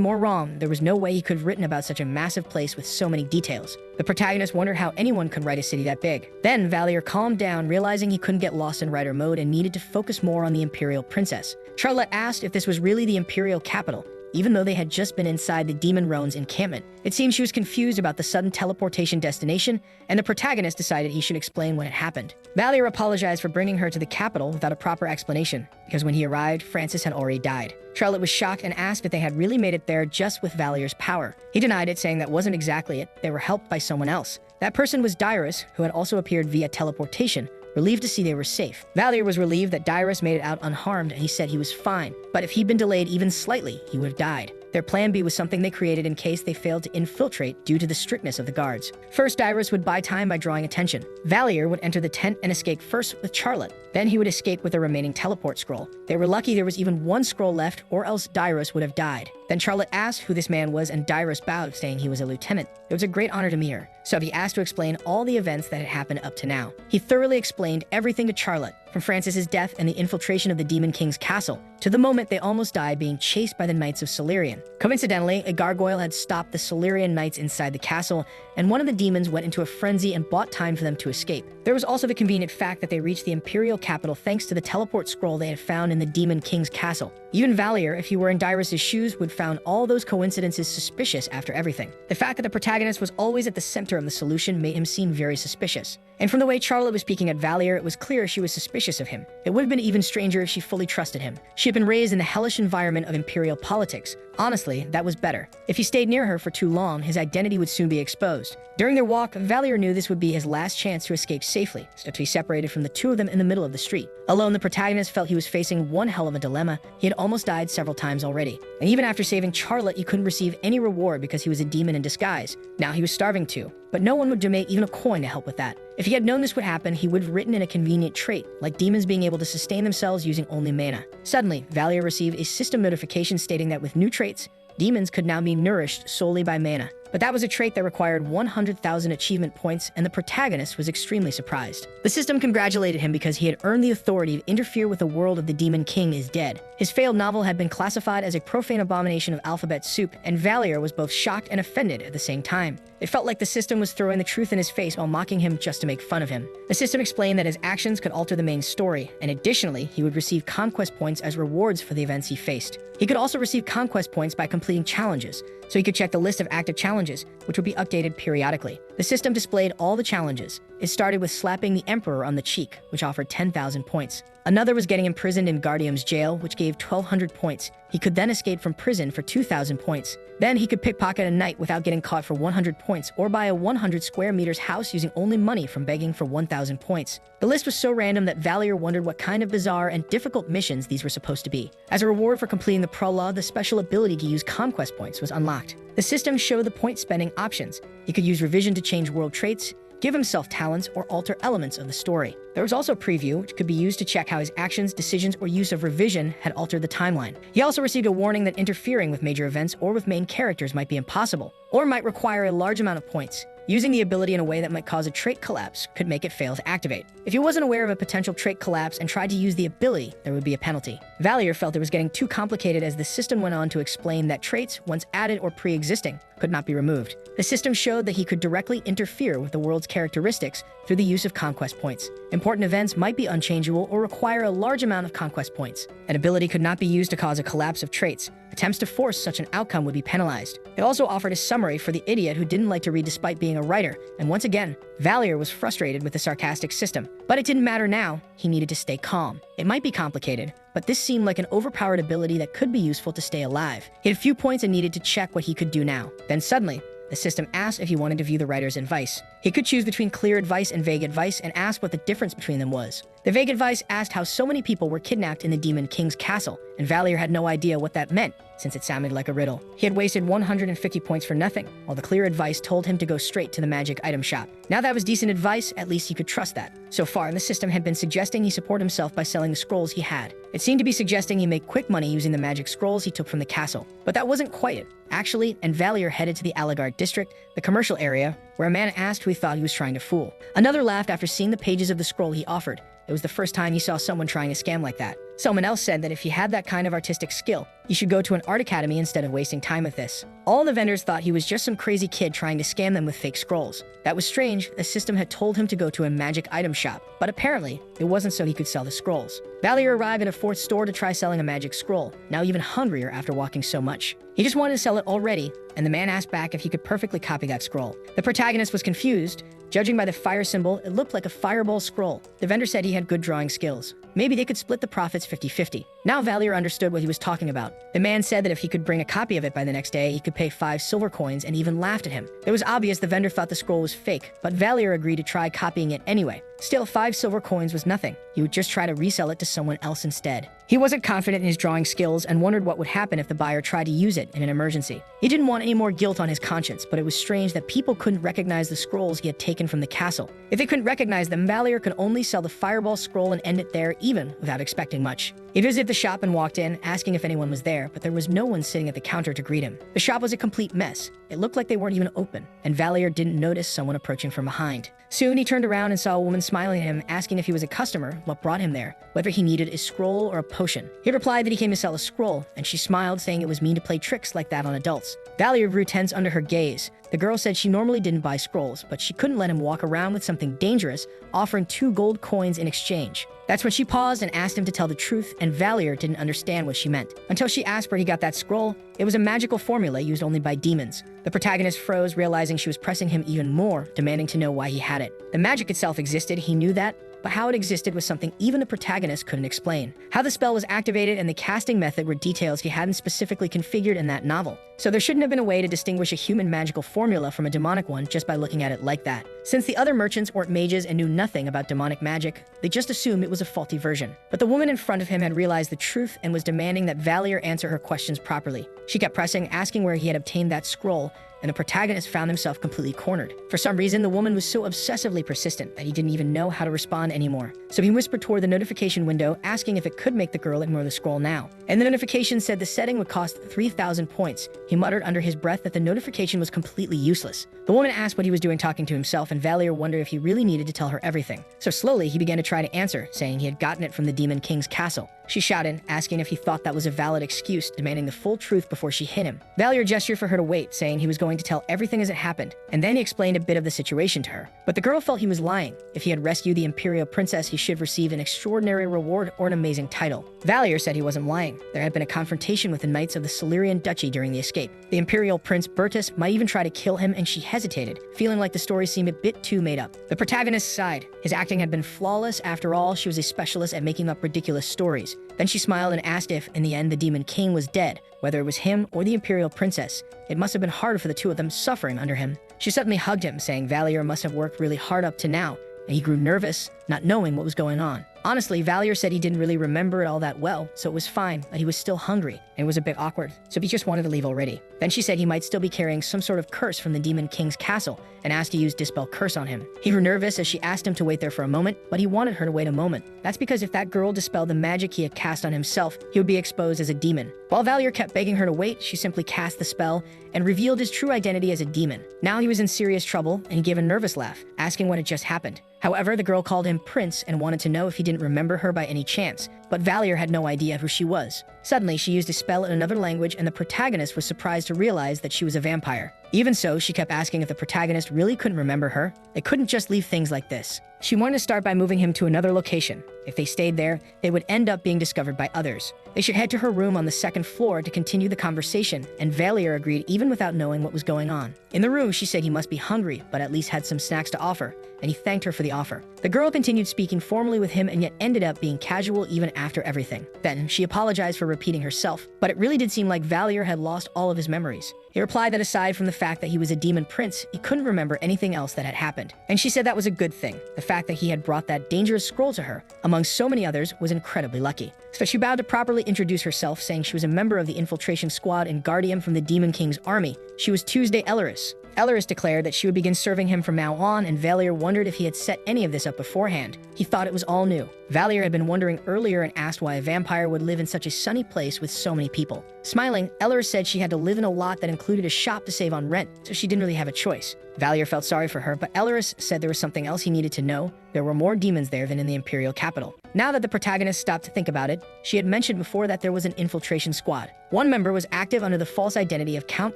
more wrong. There was no way he could have written about such a massive place with so many details. The protagonist wondered how anyone could write a city that big. Then Valier calmed down, realizing he couldn't get lost in writer mode and needed to focus more on the Imperial Princess. Charlotte asked if this was really the Imperial capital, even though they had just been inside the Demon Roan's encampment. It seems she was confused about the sudden teleportation destination, and the protagonist decided he should explain what had happened. Valier apologized for bringing her to the capital without a proper explanation, because when he arrived, Francis had already died. Charlotte was shocked and asked if they had really made it there just with Valier's power. He denied it, saying that wasn't exactly it. They were helped by someone else. That person was Dyrus, who had also appeared via teleportation, relieved to see they were safe. Valier was relieved that Dyrus made it out unharmed, and he said he was fine. But if he'd been delayed even slightly, he would have died. Their plan B was something they created in case they failed to infiltrate due to the strictness of the guards. First, Dyrus would buy time by drawing attention. Valier would enter the tent and escape first with Charlotte. Then he would escape with the remaining teleport scroll. They were lucky there was even one scroll left, or else Dyrus would have died. Then Charlotte asked who this man was, and Dyrus bowed, saying he was a lieutenant. It was a great honor to meet her. So he asked to explain all the events that had happened up to now. He thoroughly explained everything to Charlotte, from Francis's death and the infiltration of the Demon King's castle, to the moment they almost died being chased by the Knights of Solarian. Coincidentally, a gargoyle had stopped the Solarian Knights inside the castle, and one of the demons went into a frenzy and bought time for them to escape. There was also the convenient fact that they reached the Imperial capital thanks to the teleport scroll they had found in the Demon King's castle. Even Valier, if he were in Dyrus' shoes, would found all those coincidences suspicious after everything. The fact that the protagonist was always at the center of the solution made him seem very suspicious. And from the way Charlotte was speaking at Valier, it was clear she was suspicious of him. It would have been even stranger if she fully trusted him. She had been raised in the hellish environment of Imperial politics. Honestly, that was better. If he stayed near her for too long, his identity would soon be exposed. During their walk, Valier knew this would be his last chance to escape safely, so to be separated from the two of them in the middle of the street. Alone, the protagonist felt he was facing one hell of a dilemma. He had almost died several times already. And even after saving Charlotte, he couldn't receive any reward because he was a demon in disguise. Now he was starving too. But no one would donate even a coin to help with that. If he had known this would happen, he would have written in a convenient trait, like demons being able to sustain themselves using only mana. Suddenly, Valier received a system notification stating that with new traits, demons could now be nourished solely by mana. But that was a trait that required 100,000 achievement points, and the protagonist was extremely surprised. The system congratulated him because he had earned the authority to interfere with the world of the Demon King is dead. His failed novel had been classified as a profane abomination of alphabet soup, and Valier was both shocked and offended at the same time. It felt like the system was throwing the truth in his face while mocking him just to make fun of him. The system explained that his actions could alter the main story, and additionally, he would receive conquest points as rewards for the events he faced. He could also receive conquest points by completing challenges, so he could check the list of active challenges, which would be updated periodically. The system displayed all the challenges. It started with slapping the Emperor on the cheek, which offered 10,000 points. Another was getting imprisoned in Guardium's jail, which gave 1,200 points. He could then escape from prison for 2,000 points. Then he could pickpocket a knight without getting caught for 100 points, or buy a 100 square meters house using only money from begging for 1,000 points. The list was so random that Valier wondered what kind of bizarre and difficult missions these were supposed to be. As a reward for completing the prologue, the special ability to use conquest points was unlocked. The system showed the point spending options. He could use revision to change world traits, give himself talents, or alter elements of the story. There was also preview, which could be used to check how his actions, decisions, or use of revision had altered the timeline. He also received a warning that interfering with major events or with main characters might be impossible, or might require a large amount of points. Using the ability in a way that might cause a trait collapse could make it fail to activate. If he wasn't aware of a potential trait collapse and tried to use the ability, there would be a penalty. Valier felt it was getting too complicated as the system went on to explain that traits, once added or pre-existing, could could not be removed. The system showed that he could directly interfere with the world's characteristics through the use of conquest points. Important events might be unchangeable or require a large amount of conquest points. An ability could not be used to cause a collapse of traits. Attempts to force such an outcome would be penalized. They also offered a summary for the idiot who didn't like to read despite being a writer, and once again, Valier was frustrated with the sarcastic system. But it didn't matter now, he needed to stay calm. It might be complicated, but this seemed like an overpowered ability that could be useful to stay alive. He had a few points and needed to check what he could do now. Then suddenly, the system asked if he wanted to view the writer's advice. He could choose between clear advice and vague advice and asked what the difference between them was. The vague advice asked how so many people were kidnapped in the Demon King's castle, and Valier had no idea what that meant, since it sounded like a riddle. He had wasted 150 points for nothing, while the clear advice told him to go straight to the magic item shop. Now that was decent advice, at least he could trust that. So far, the system had been suggesting he support himself by selling the scrolls he had. It seemed to be suggesting he make quick money using the magic scrolls he took from the castle. But that wasn't quite it. Actually, and Valier headed to the Allegard district, the commercial area, where a man asked who he thought he was trying to fool. Another laughed after seeing the pages of the scroll he offered. It was the first time he saw someone trying a scam like that. Someone else said that if he had that kind of artistic skill, he should go to an art academy instead of wasting time with this. All the vendors thought he was just some crazy kid trying to scam them with fake scrolls. That was strange. The system had told him to go to a magic item shop, but apparently, it wasn't so he could sell the scrolls. Valier arrived at a fourth store to try selling a magic scroll, now even hungrier after walking so much. He just wanted to sell it already, and the man asked back if he could perfectly copy that scroll. The protagonist was confused. Judging by the fire symbol, it looked like a fireball scroll. The vendor said he had good drawing skills. Maybe they could split the profits 50-50. Now Valier understood what he was talking about. The man said that if he could bring a copy of it by the next day, he could pay 5 silver coins and even laughed at him. It was obvious the vendor thought the scroll was fake, but Valier agreed to try copying it anyway. Still, 5 silver coins was nothing. He would just try to resell it to someone else instead. He wasn't confident in his drawing skills and wondered what would happen if the buyer tried to use it in an emergency. He didn't want any more guilt on his conscience, but it was strange that people couldn't recognize the scrolls he had taken from the castle. If they couldn't recognize them, Valier could only sell the fireball scroll and end it there, even without expecting much. He visited the shop and walked in, asking if anyone was there, but there was no one sitting at the counter to greet him. The shop was a complete mess. It looked like they weren't even open, and Valier didn't notice someone approaching from behind. Soon he turned around and saw a woman smiling at him, asking if he was a customer, what brought him there, whether he needed a scroll or a potion. He replied that he came to sell a scroll, and she smiled, saying it was mean to play tricks like that on adults. Valier grew tense under her gaze. The girl said she normally didn't buy scrolls, but she couldn't let him walk around with something dangerous, offering 2 gold coins in exchange. That's when she paused and asked him to tell the truth, and Valier didn't understand what she meant. Until she asked where he got that scroll, it was a magical formula used only by demons. The protagonist froze, realizing she was pressing him even more, demanding to know why he had it. The magic itself existed, he knew that, but how it existed was something even the protagonist couldn't explain. How the spell was activated and the casting method were details he hadn't specifically configured in that novel. So there shouldn't have been a way to distinguish a human magical formula from a demonic one just by looking at it like that. Since the other merchants weren't mages and knew nothing about demonic magic, they just assumed it was a faulty version. But the woman in front of him had realized the truth and was demanding that Valier answer her questions properly. She kept pressing, asking where he had obtained that scroll, and the protagonist found himself completely cornered. For some reason, the woman was so obsessively persistent that he didn't even know how to respond anymore. So he whispered toward the notification window, asking if it could make the girl ignore the scroll now. And the notification said the setting would cost 3,000 points. He muttered under his breath that the notification was completely useless. The woman asked what he was doing talking to himself, and Valier wondered if he really needed to tell her everything. So slowly, he began to try to answer, saying he had gotten it from the Demon King's castle. She shouted, asking if he thought that was a valid excuse, demanding the full truth before she hit him. Valier gestured for her to wait, saying he was going to tell everything as it happened, and then he explained a bit of the situation to her. But the girl felt he was lying. If he had rescued the Imperial Princess, he should receive an extraordinary reward or an amazing title. Valier said he wasn't lying. There had been a confrontation with the Knights of the Silurian Duchy during the escape. The Imperial Prince Bertus might even try to kill him, and she hesitated, feeling like the story seemed a bit too made up. The protagonist sighed. His acting had been flawless. After all, she was a specialist at making up ridiculous stories. Then she smiled and asked if, in the end, the Demon King was dead, whether it was him or the Imperial Princess. It must have been hard for the two of them suffering under him. She suddenly hugged him, saying Valier must have worked really hard up to now, and he grew nervous, not knowing what was going on. Honestly, Valier said he didn't really remember it all that well, so it was fine, but he was still hungry, and it was a bit awkward, so he just wanted to leave already. Then she said he might still be carrying some sort of curse from the Demon King's castle, and asked to use Dispel Curse on him. He grew nervous as she asked him to wait there for a moment, but he wanted her to wait a moment. That's because if that girl dispelled the magic he had cast on himself, he would be exposed as a demon. While Valier kept begging her to wait, she simply cast the spell and revealed his true identity as a demon. Now he was in serious trouble, and he gave a nervous laugh, asking what had just happened. However, the girl called him Prince and wanted to know if he didn't remember her by any chance, but Valier had no idea who she was. Suddenly, she used a spell in another language, and the protagonist was surprised to realize that she was a vampire. Even so, she kept asking if the protagonist really couldn't remember her. They couldn't just leave things like this. She wanted to start by moving him to another location. If they stayed there, they would end up being discovered by others. They should head to her room on the second floor to continue the conversation, and Valier agreed even without knowing what was going on. In the room, she said he must be hungry, but at least had some snacks to offer, and he thanked her for the offer. The girl continued speaking formally with him and yet ended up being casual even after everything. Then, she apologized for repeating herself, but it really did seem like Valier had lost all of his memories. He replied that aside from the fact that he was a demon prince, he couldn't remember anything else that had happened. And she said that was a good thing. The fact that he had brought that dangerous scroll to her, among so many others, was incredibly lucky. So she bowed to properly introduce herself, saying she was a member of the infiltration squad and guardian from the Demon King's army. She was Tuesday Elleris. Elleris declared that she would begin serving him from now on, and Valier wondered if he had set any of this up beforehand. He thought it was all new. Valier had been wondering earlier and asked why a vampire would live in such a sunny place with so many people. Smiling, Elleris said she had to live in a lot that included a shop to save on rent, so she didn't really have a choice. Valier felt sorry for her, but Elleris said there was something else he needed to know. There were more demons there than in the Imperial capital. Now that the protagonist stopped to think about it, she had mentioned before that there was an infiltration squad. One member was active under the false identity of Count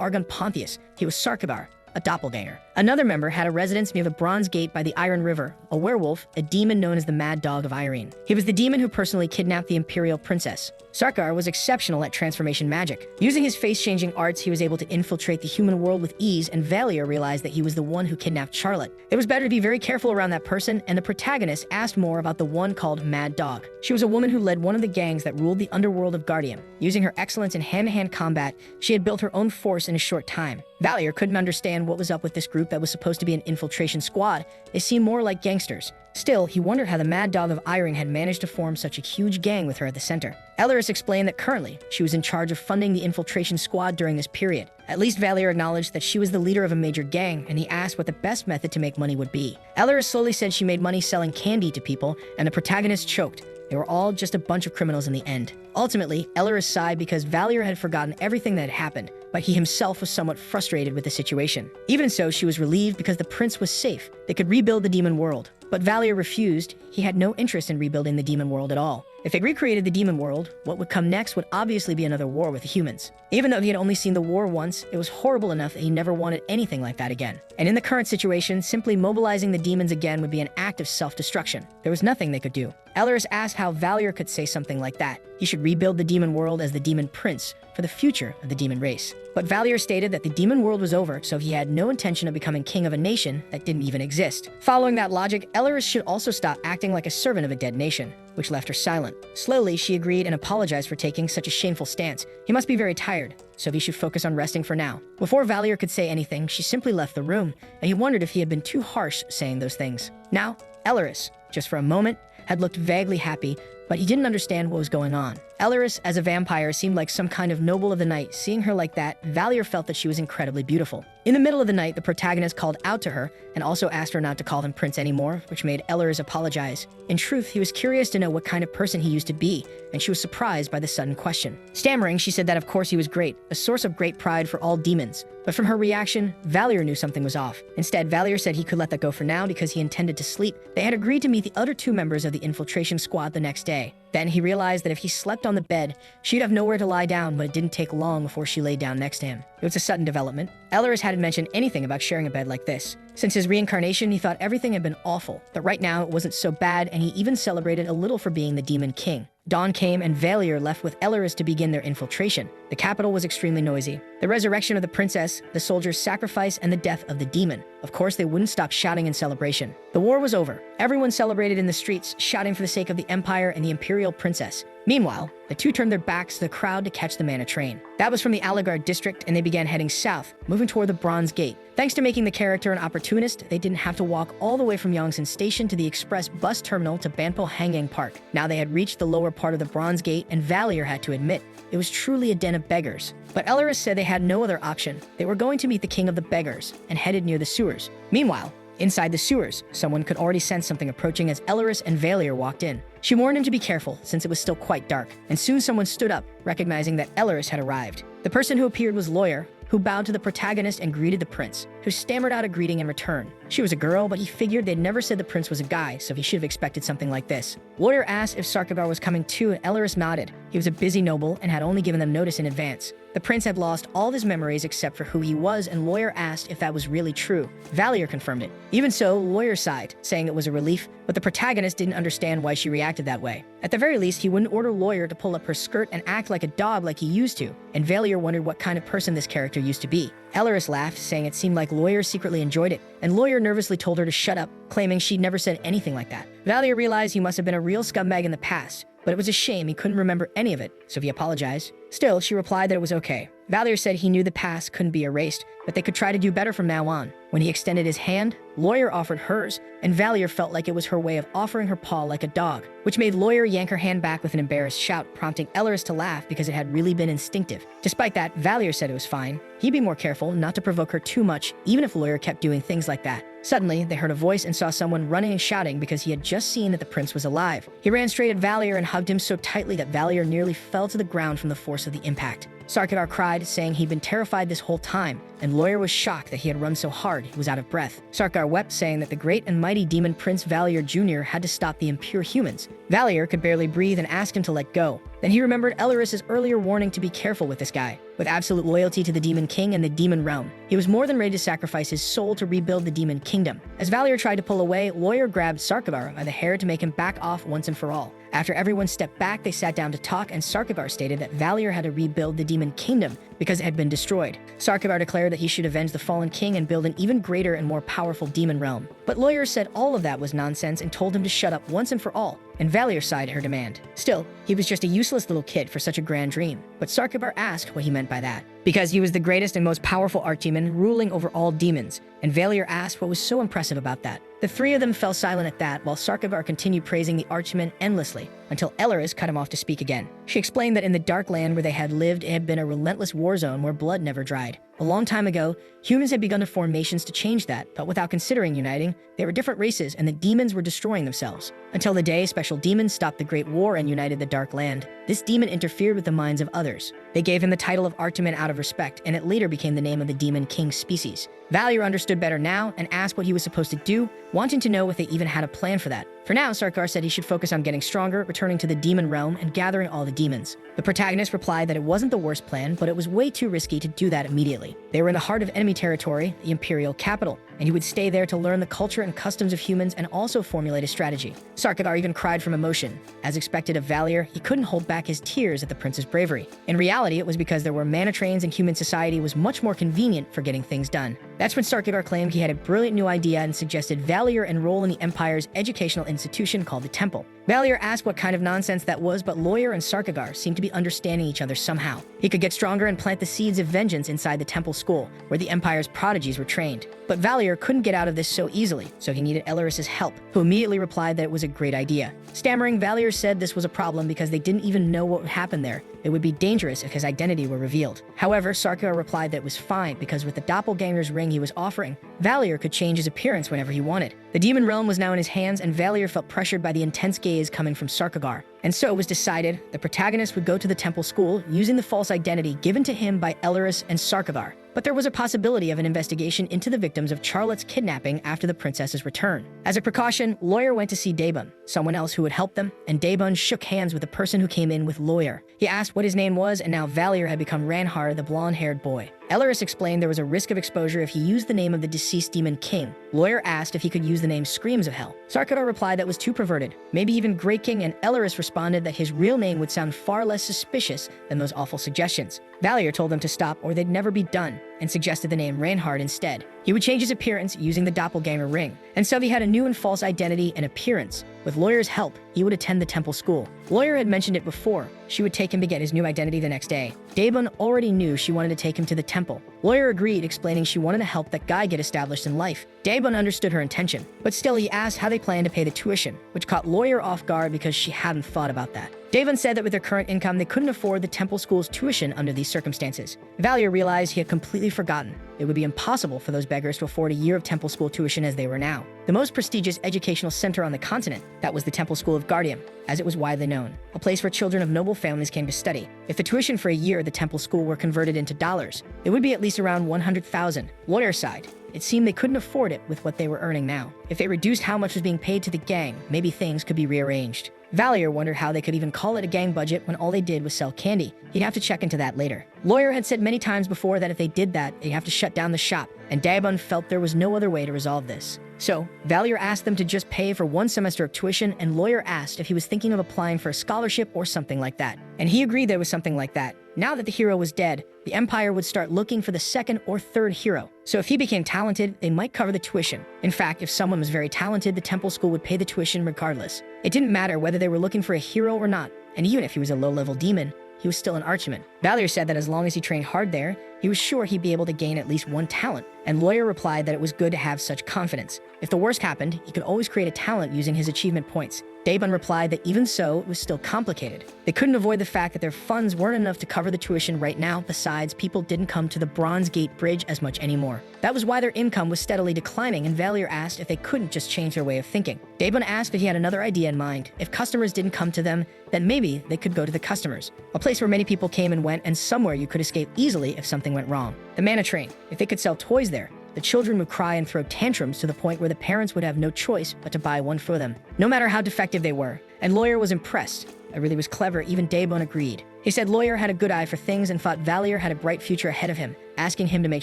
Argon Pontius. He was Sarkabar, a doppelganger. Another member had a residence near the Bronze Gate by the Iron River, a werewolf, a demon known as the Mad Dog of Irene. He was the demon who personally kidnapped the Imperial Princess. Sarkar was exceptional at transformation magic. Using his face-changing arts, he was able to infiltrate the human world with ease, and Valier realized that he was the one who kidnapped Charlotte. It was better to be very careful around that person, and the protagonist asked more about the one called Mad Dog. She was a woman who led one of the gangs that ruled the underworld of Guardium. Using her excellence in hand-to-hand combat, she had built her own force in a short time. Valier couldn't understand what was up with this group that was supposed to be an infiltration squad. They seemed more like gangsters. Still, he wondered how the Mad Dog of Irene had managed to form such a huge gang with her at the center. Elleris explained that currently, she was in charge of funding the infiltration squad during this period. At least Valier acknowledged that she was the leader of a major gang, and he asked what the best method to make money would be. Elleris slowly said she made money selling candy to people, and the protagonist choked. They were all just a bunch of criminals in the end. Ultimately, Elleris sighed because Valier had forgotten everything that had happened, but he himself was somewhat frustrated with the situation. Even so, she was relieved because the prince was safe. They could rebuild the demon world. But Valier refused. He had no interest in rebuilding the demon world at all. If they recreated the demon world, what would come next would obviously be another war with the humans. Even though he had only seen the war once, it was horrible enough that he never wanted anything like that again. And in the current situation, simply mobilizing the demons again would be an act of self-destruction. There was nothing they could do. Elleris asked how Valier could say something like that. He should rebuild the demon world as the demon prince for the future of the demon race. But Valier stated that the demon world was over, so he had no intention of becoming king of a nation that didn't even exist. Following that logic, Elleris should also stop acting like a servant of a dead nation, which left her silent. Slowly, she agreed and apologized for taking such a shameful stance. He must be very tired, so he should focus on resting for now. Before Valier could say anything, she simply left the room, and he wondered if he had been too harsh saying those things. Now, Elleris, just for a moment, had looked vaguely happy, but he didn't understand what was going on. Elleris, as a vampire, seemed like some kind of noble of the night. Seeing her like that, Valier felt that she was incredibly beautiful. In the middle of the night, the protagonist called out to her and also asked her not to call him prince anymore, which made Elleris apologize. In truth, he was curious to know what kind of person he used to be, and she was surprised by the sudden question. Stammering, she said that of course he was great, a source of great pride for all demons. But from her reaction, Valier knew something was off. Instead, Valier said he could let that go for now because he intended to sleep. They had agreed to meet the other two members of the infiltration squad the next day. Then he realized that if he slept on the bed, she'd have nowhere to lie down, but it didn't take long before she lay down next to him. It was a sudden development. Elleris hadn't mentioned anything about sharing a bed like this. Since his reincarnation, he thought everything had been awful, but right now it wasn't so bad, and he even celebrated a little for being the Demon King. Dawn came and Valier left with Elleris to begin their infiltration. The capital was extremely noisy. The resurrection of the princess, the soldier's sacrifice, and the death of the demon. Of course, they wouldn't stop shouting in celebration. The war was over. Everyone celebrated in the streets, shouting for the sake of the Empire and the Imperial Princess. Meanwhile, the two turned their backs to the crowd to catch the Mana train. That was from the Alagard district, and they began heading south, moving toward the Bronze Gate. Thanks to making the character an opportunist, they didn't have to walk all the way from Yongsan Station to the express bus terminal to Banpo Hangang Park. Now they had reached the lower part of the Bronze Gate, and Valier had to admit, it was truly a den of beggars. But Elleris said they had no other option. They were going to meet the king of the beggars, and headed near the sewers. Meanwhile, inside the sewers, someone could already sense something approaching as Elleris and Valier walked in. She warned him to be careful, since it was still quite dark, and soon someone stood up, recognizing that Elleris had arrived. The person who appeared was Lawyer, who bowed to the protagonist and greeted the prince, who stammered out a greeting in return. She was a girl, but he figured they'd never said the prince was a guy, so he should have expected something like this. Lawyer asked if Sarkagar was coming too, and Elleris nodded. He was a busy noble and had only given them notice in advance. The prince had lost all his memories except for who he was, and Lawyer asked if that was really true. Valier confirmed it. Even so, Lawyer sighed, saying it was a relief, but the protagonist didn't understand why she reacted that way. At the very least, he wouldn't order Lawyer to pull up her skirt and act like a dog like he used to, and Valier wondered what kind of person this character used to be. Elleris laughed, saying it seemed like Lawyer secretly enjoyed it, and Lawyer nervously told her to shut up, claiming she'd never said anything like that. Valier realized he must have been a real scumbag in the past, but it was a shame he couldn't remember any of it, so he apologized. Still, she replied that it was okay. Valier said he knew the past couldn't be erased, but they could try to do better from now on. When he extended his hand, Lawyer offered hers, and Valier felt like it was her way of offering her paw like a dog, which made Lawyer yank her hand back with an embarrassed shout, prompting Elleris to laugh because it had really been instinctive. Despite that, Valier said it was fine. He'd be more careful not to provoke her too much, even if Lawyer kept doing things like that. Suddenly, they heard a voice and saw someone running and shouting because he had just seen that the prince was alive. He ran straight at Valier and hugged him so tightly that Valier nearly fell to the ground from the force of the impact. Sarkagar cried, saying he'd been terrified this whole time, and Lawyer was shocked that he had run so hard he was out of breath. Sarkagar wept, saying that the great and mighty demon Prince Valier Jr. had to stop the impure humans. Valier could barely breathe and asked him to let go. Then he remembered Elleris's earlier warning to be careful with this guy. With absolute loyalty to the Demon King and the Demon Realm, he was more than ready to sacrifice his soul to rebuild the Demon Kingdom. As Valier tried to pull away, Lawyer grabbed Sarkagar by the hair to make him back off once and for all. After everyone stepped back, they sat down to talk, and Sarkagar stated that Valier had to rebuild the Demon Kingdom because it had been destroyed. Sarkagar declared that he should avenge the fallen king and build an even greater and more powerful demon realm. But Lawyer said all of that was nonsense and told him to shut up once and for all, and Valier sighed at her demand. Still, he was just a useless little kid for such a grand dream, but Sarkagar asked what he meant by that. Because he was the greatest and most powerful archdemon ruling over all demons, and Valier asked what was so impressive about that. The three of them fell silent at that, while Sarkagar continued praising the archdemon endlessly, until Elleris cut him off to speak again. She explained that in the dark land where they had lived, it had been a relentless war zone where blood never dried. A long time ago, humans had begun to form nations to change that, but without considering uniting, they were different races and the demons were destroying themselves. Until the day special demons stopped the Great War and united the Dark Land, this demon interfered with the minds of others. They gave him the title of Archdeman out of respect, and it later became the name of the Demon King species. Valier understood better now and asked what he was supposed to do, wanting to know if they even had a plan for that. For now, Sarkagar said he should focus on getting stronger, returning to the demon realm, and gathering all the demons. The protagonist replied that it wasn't the worst plan, but it was way too risky to do that immediately. They were in the heart of enemy territory, the imperial capital, and he would stay there to learn the culture and customs of humans and also formulate a strategy. Sarkagar even cried from emotion. As expected of Valier, he couldn't hold back his tears at the prince's bravery. In reality, it was because there were mana trains and human society was much more convenient for getting things done. That's when Sarkagar claimed he had a brilliant new idea and suggested Valier enroll in the Empire's educational institution called the Temple. Valier asked what kind of nonsense that was, but Lawyer and Sarkagar seemed to be understanding each other somehow. He could get stronger and plant the seeds of vengeance inside the Temple School, where the Empire's prodigies were trained. But Valier couldn't get out of this so easily, so he needed Elleris's help, who immediately replied that it was a great idea. Stammering, Valier said this was a problem because they didn't even know what would happen there. It would be dangerous if his identity were revealed. However, Sarkagar replied that it was fine because with the doppelganger's ring he was offering, Valier could change his appearance whenever he wanted. The demon realm was now in his hands, and Valier felt pressured by the intense gaze coming from Sarkagar. And so it was decided the protagonist would go to the temple school using the false identity given to him by Elleris and Sarkagar. But there was a possibility of an investigation into the victims of Charlotte's kidnapping after the princess's return. As a precaution, Lawyer went to see Daebun, someone else who would help them, and Daebun shook hands with the person who came in with Lawyer. He asked what his name was, and now Valier had become Ranhar, the blonde-haired boy. Elleris explained there was a risk of exposure if he used the name of the deceased Demon King. Lawyer asked if he could use the name Screams of Hell. Sarkagar replied that was too perverted, maybe even Great King, and Elleris responded that his real name would sound far less suspicious than those awful suggestions. Valier told them to stop or they'd never be done, and suggested the name Ranhard instead. He would change his appearance using the doppelganger ring, and so he had a new and false identity and appearance. With Lawyer's help, he would attend the temple school. Lawyer had mentioned it before. She would take him to get his new identity the next day. Daebun already knew she wanted to take him to the temple. Lawyer agreed, explaining she wanted to help that guy get established in life. Daebun understood her intention, but still he asked how they planned to pay the tuition, which caught Lawyer off guard because she hadn't thought about that. Daebun said that with their current income, they couldn't afford the temple school's tuition under these circumstances. Valier realized he had completely forgotten. It would be impossible for those beggars to afford a year of temple school tuition as they were now. The most prestigious educational center on the continent, that was the Temple School of Guardium, as it was widely known, a place where children of noble families came to study. If the tuition for a year at the temple school were converted into dollars, it would be at least around 100,000. Lawyer sighed. It seemed they couldn't afford it with what they were earning now. If they reduced how much was being paid to the gang, maybe things could be rearranged. Valier wondered how they could even call it a gang budget when all they did was sell candy. He'd have to check into that later. Lawyer had said many times before that if they did that, they'd have to shut down the shop, and Daebun felt there was no other way to resolve this. So, Valier asked them to just pay for 1 semester of tuition, and Lawyer asked if he was thinking of applying for a scholarship or something like that. And he agreed there was something like that. Now that the hero was dead, the Empire would start looking for the 2nd or 3rd hero. So if he became talented, they might cover the tuition. In fact, if someone was very talented, the temple school would pay the tuition regardless. It didn't matter whether they were looking for a hero or not, and even if he was a low-level demon, he was still an archman. Valier said that as long as he trained hard there, he was sure he'd be able to gain at least 1 talent, and Lawyer replied that it was good to have such confidence. If the worst happened, he could always create a talent using his achievement points. Daebun replied that even so, it was still complicated. They couldn't avoid the fact that their funds weren't enough to cover the tuition right now. Besides, people didn't come to the Bronze Gate Bridge as much anymore. That was why their income was steadily declining, and Valier asked if they couldn't just change their way of thinking. Daebun asked if he had another idea in mind. If customers didn't come to them, then maybe they could go to the customers. A place where many people came and went, and somewhere you could escape easily if something went wrong. The Mana Train. If they could sell toys there, the children would cry and throw tantrums to the point where the parents would have no choice but to buy one for them, no matter how defective they were. And Lawyer was impressed. It really was clever, even Daebun agreed. He said Lawyer had a good eye for things and thought Valier had a bright future ahead of him, asking him to make